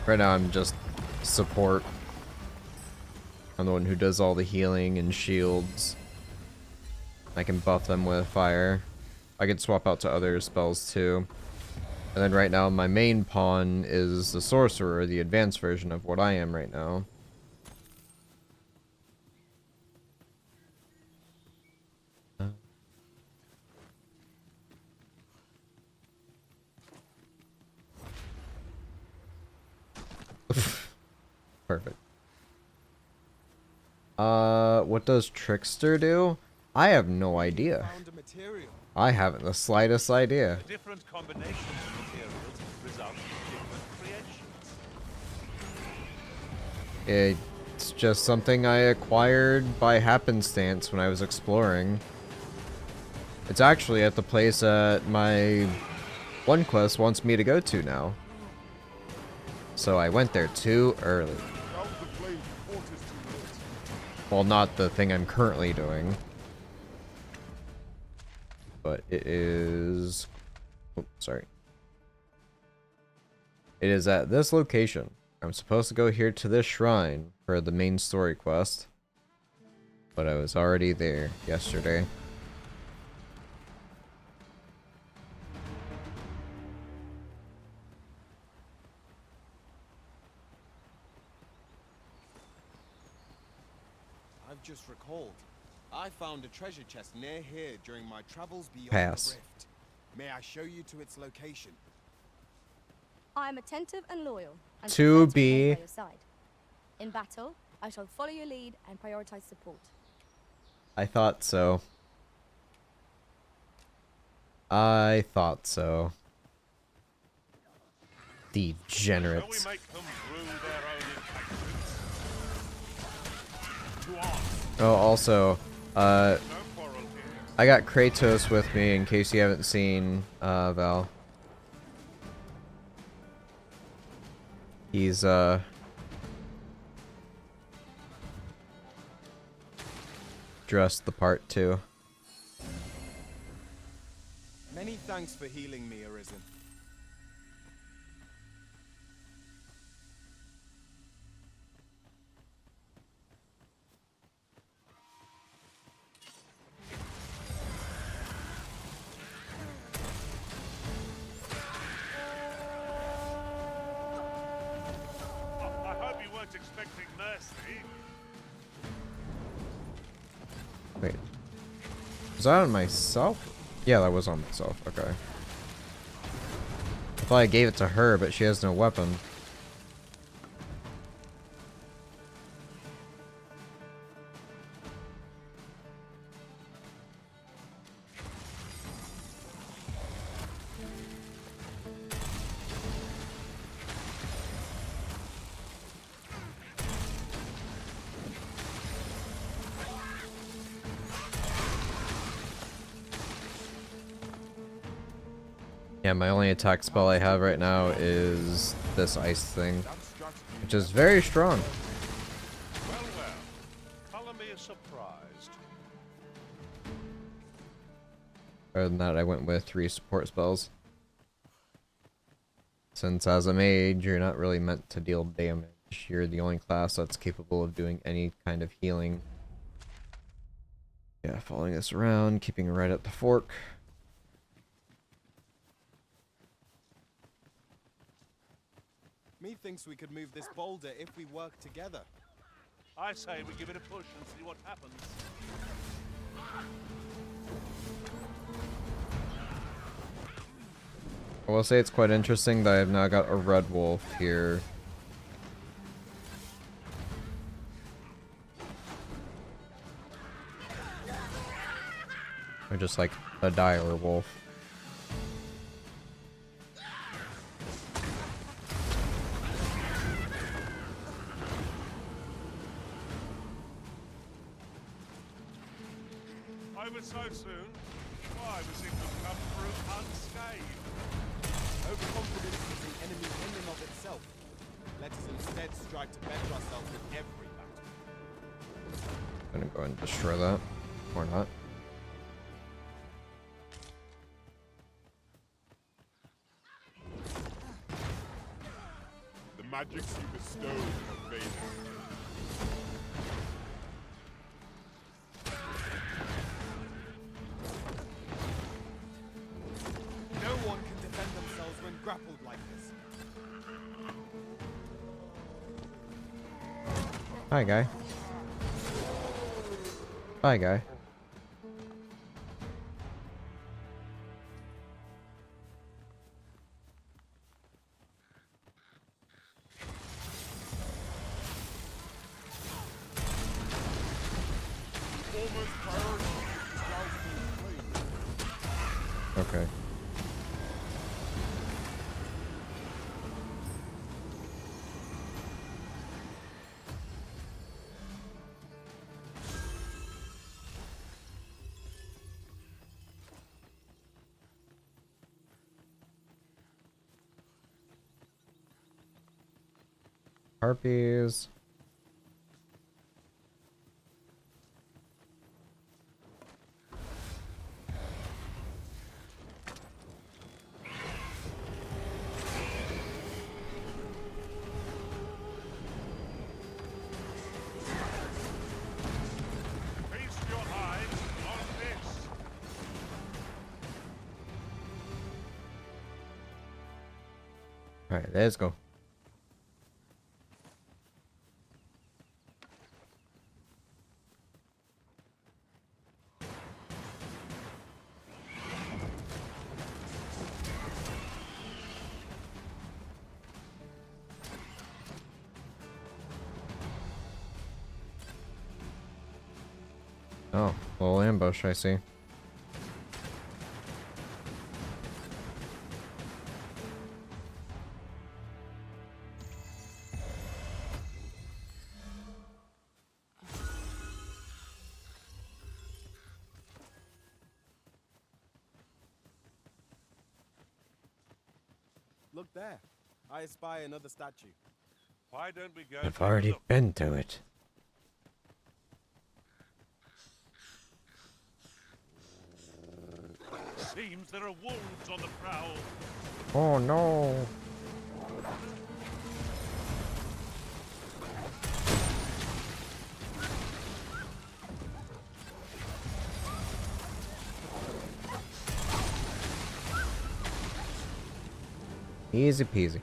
Speaker 1: Right now I'm just support. I'm the one who does all the healing and shields. I can buff them with fire. I could swap out to other spells too. And then right now my main pawn is the sorcerer, the advanced version of what I am right now. Perfect. What does Trickster do? I have no idea. I haven't the slightest idea.
Speaker 21: Different combinations of materials result in different creations.
Speaker 1: It's just something I acquired by happenstance when I was exploring. It's actually at the place that my one quest wants me to go to now. So I went there too early. Well, not the thing I'm currently doing. But it is... Oh, sorry. It is at this location. I'm supposed to go here to this shrine for the main story quest. But I was already there yesterday.
Speaker 17: I've just recalled. I found a treasure chest near here during my travels beyond
Speaker 1: Pass.
Speaker 17: the rift. May I show you to its location?
Speaker 11: I am attentive and loyal, and
Speaker 1: To
Speaker 11: prefer
Speaker 1: be-
Speaker 11: remain by your side. In battle, I shall follow your lead and prioritize support.
Speaker 1: I thought so. I thought so. Degenerates.
Speaker 2: Shall we make them brew their own infections?
Speaker 1: Oh, also, I got Kratos with me in case you haven't seen, Val. He's, dressed the part too.
Speaker 17: Many thanks for healing me, Arisen.
Speaker 2: expecting mercy.
Speaker 1: Wait. Was that on myself? Yeah, that was on myself. Okay. I thought I gave it to her, but she has no weapon. Yeah, my only attack spell I have right now is this ice thing, which is very strong.
Speaker 2: Well, color me surprised.
Speaker 1: Other than that, I went with 3 support spells. Since as a mage, you're not really meant to deal damage. You're the only class that's capable of doing any kind of healing. Yeah, following this around, keeping right at the fork.
Speaker 17: Methinks we could move this boulder if we work together.
Speaker 2: I say we give it a push and see what happens.
Speaker 1: I will say it's quite interesting that I have now got a red wolf here. Or just like a dire wolf.
Speaker 2: Over so soon? Why, we seem to have come through unscathed.
Speaker 17: Overconfidence is an enemy in and of itself. Let us instead strive to better ourselves with every battle.
Speaker 1: I'm gonna go and destroy that. Or not.
Speaker 6: The magics you bestow have faded.
Speaker 17: No one can defend themselves when grappled like this.
Speaker 1: Hi, guy. Bye, guy. Okay. Harpies.
Speaker 2: Feast your eyes on this.
Speaker 1: Alright, let's go. Oh, little ambush, I see.
Speaker 17: Look there. I espy another statue.
Speaker 2: Why don't we go?
Speaker 1: I've already been to it.
Speaker 2: Seems there are wolves on the prowl.
Speaker 1: Oh no. Easy peasy.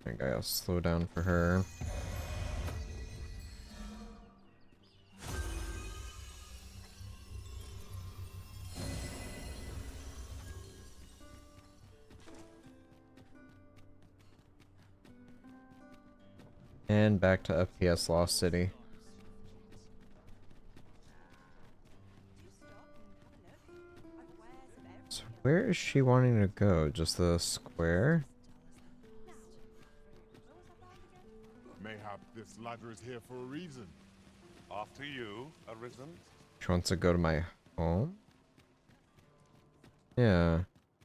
Speaker 1: I gotta slow down for her. And back to FPS Lost City. So where is she wanting to go? Just the square?
Speaker 6: Mayhap this ladder is here for a reason.
Speaker 2: After you, Arisen.
Speaker 1: She wants to go to my home? Yeah.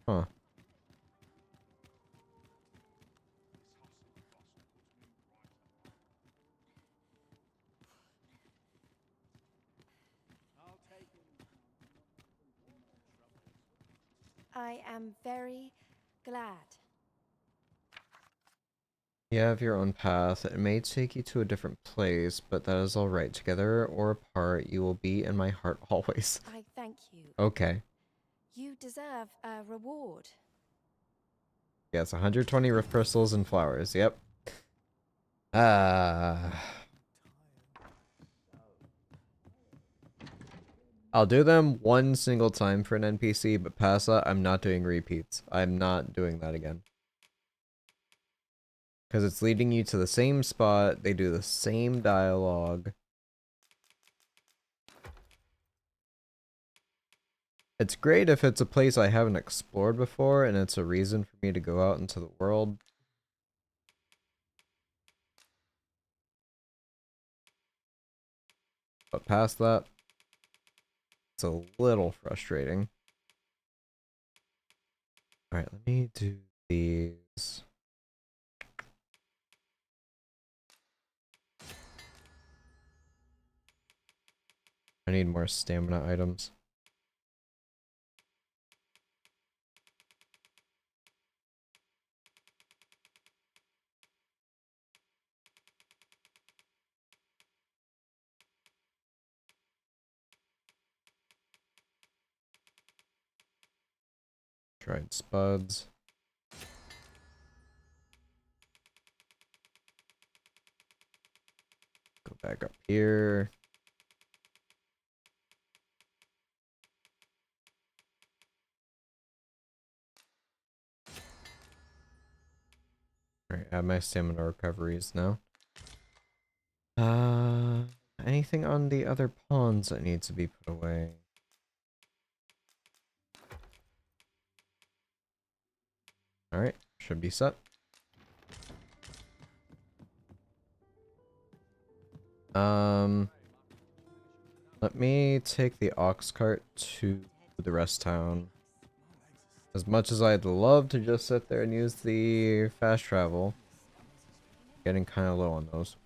Speaker 1: Huh.
Speaker 20: I am very glad.
Speaker 1: You have your own path. It may take you to a different place, but that is alright. Together or apart, you will be in my heart always.
Speaker 20: I thank you.
Speaker 1: Okay.
Speaker 20: You deserve a reward.
Speaker 1: Yes, 120 rift crystals and flowers. Yep. I'll do them one single time for an NPC, but past that, I'm not doing repeats. I'm not doing that again. Because it's leading you to the same spot, they do the same dialogue. It's great if it's a place I haven't explored before, and it's a reason for me to go out into the world. But past that, it's a little frustrating. Alright, let me do these. I need more stamina items. Dried spuds. Go back up here. Alright, add my stamina recoveries now. Anything on the other pawns that needs to be put away? Alright, should be set. Let me take the ox cart to the rest town. As much as I'd love to just sit there and use the fast travel, getting kind of low on those.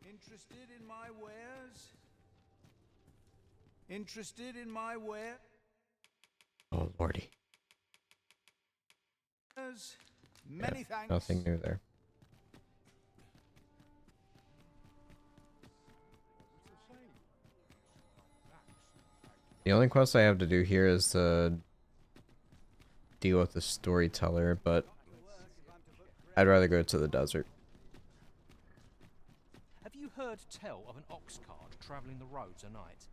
Speaker 15: Interested in my wares? Interested in my wares?
Speaker 1: Oh lordy.
Speaker 15: Many thanks.
Speaker 1: Nothing new there. The only quest I have to do here is to deal with the storyteller, but I'd rather go to the desert.
Speaker 12: Have you heard tell of an ox cart traveling the roads at night?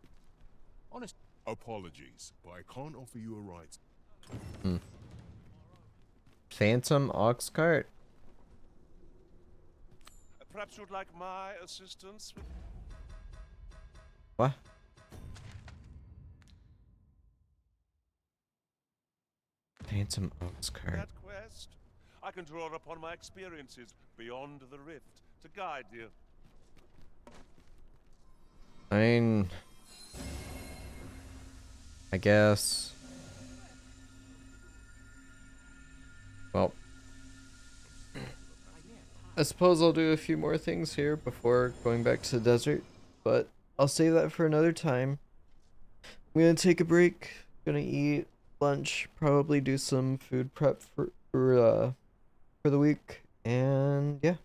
Speaker 12: Honest.
Speaker 6: Apologies, but I can't offer you a ride.
Speaker 1: Phantom ox cart?
Speaker 2: Perhaps you'd like my assistance with...
Speaker 1: What? Phantom ox cart.
Speaker 2: that quest? I can draw upon my experiences beyond the rift to guide you.
Speaker 1: I mean, I guess. Well, I suppose I'll do a few more things here before going back to the desert, but I'll save that for another time. I'm gonna take a break, gonna eat lunch, probably do some food prep for the week, and yeah.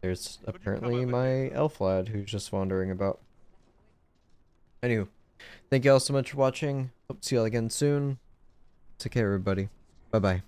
Speaker 1: There's apparently my elf lad who's just wandering about. Anywho, thank you all so much for watching. Hope to see you all again soon. Take care, everybody. Bye-bye.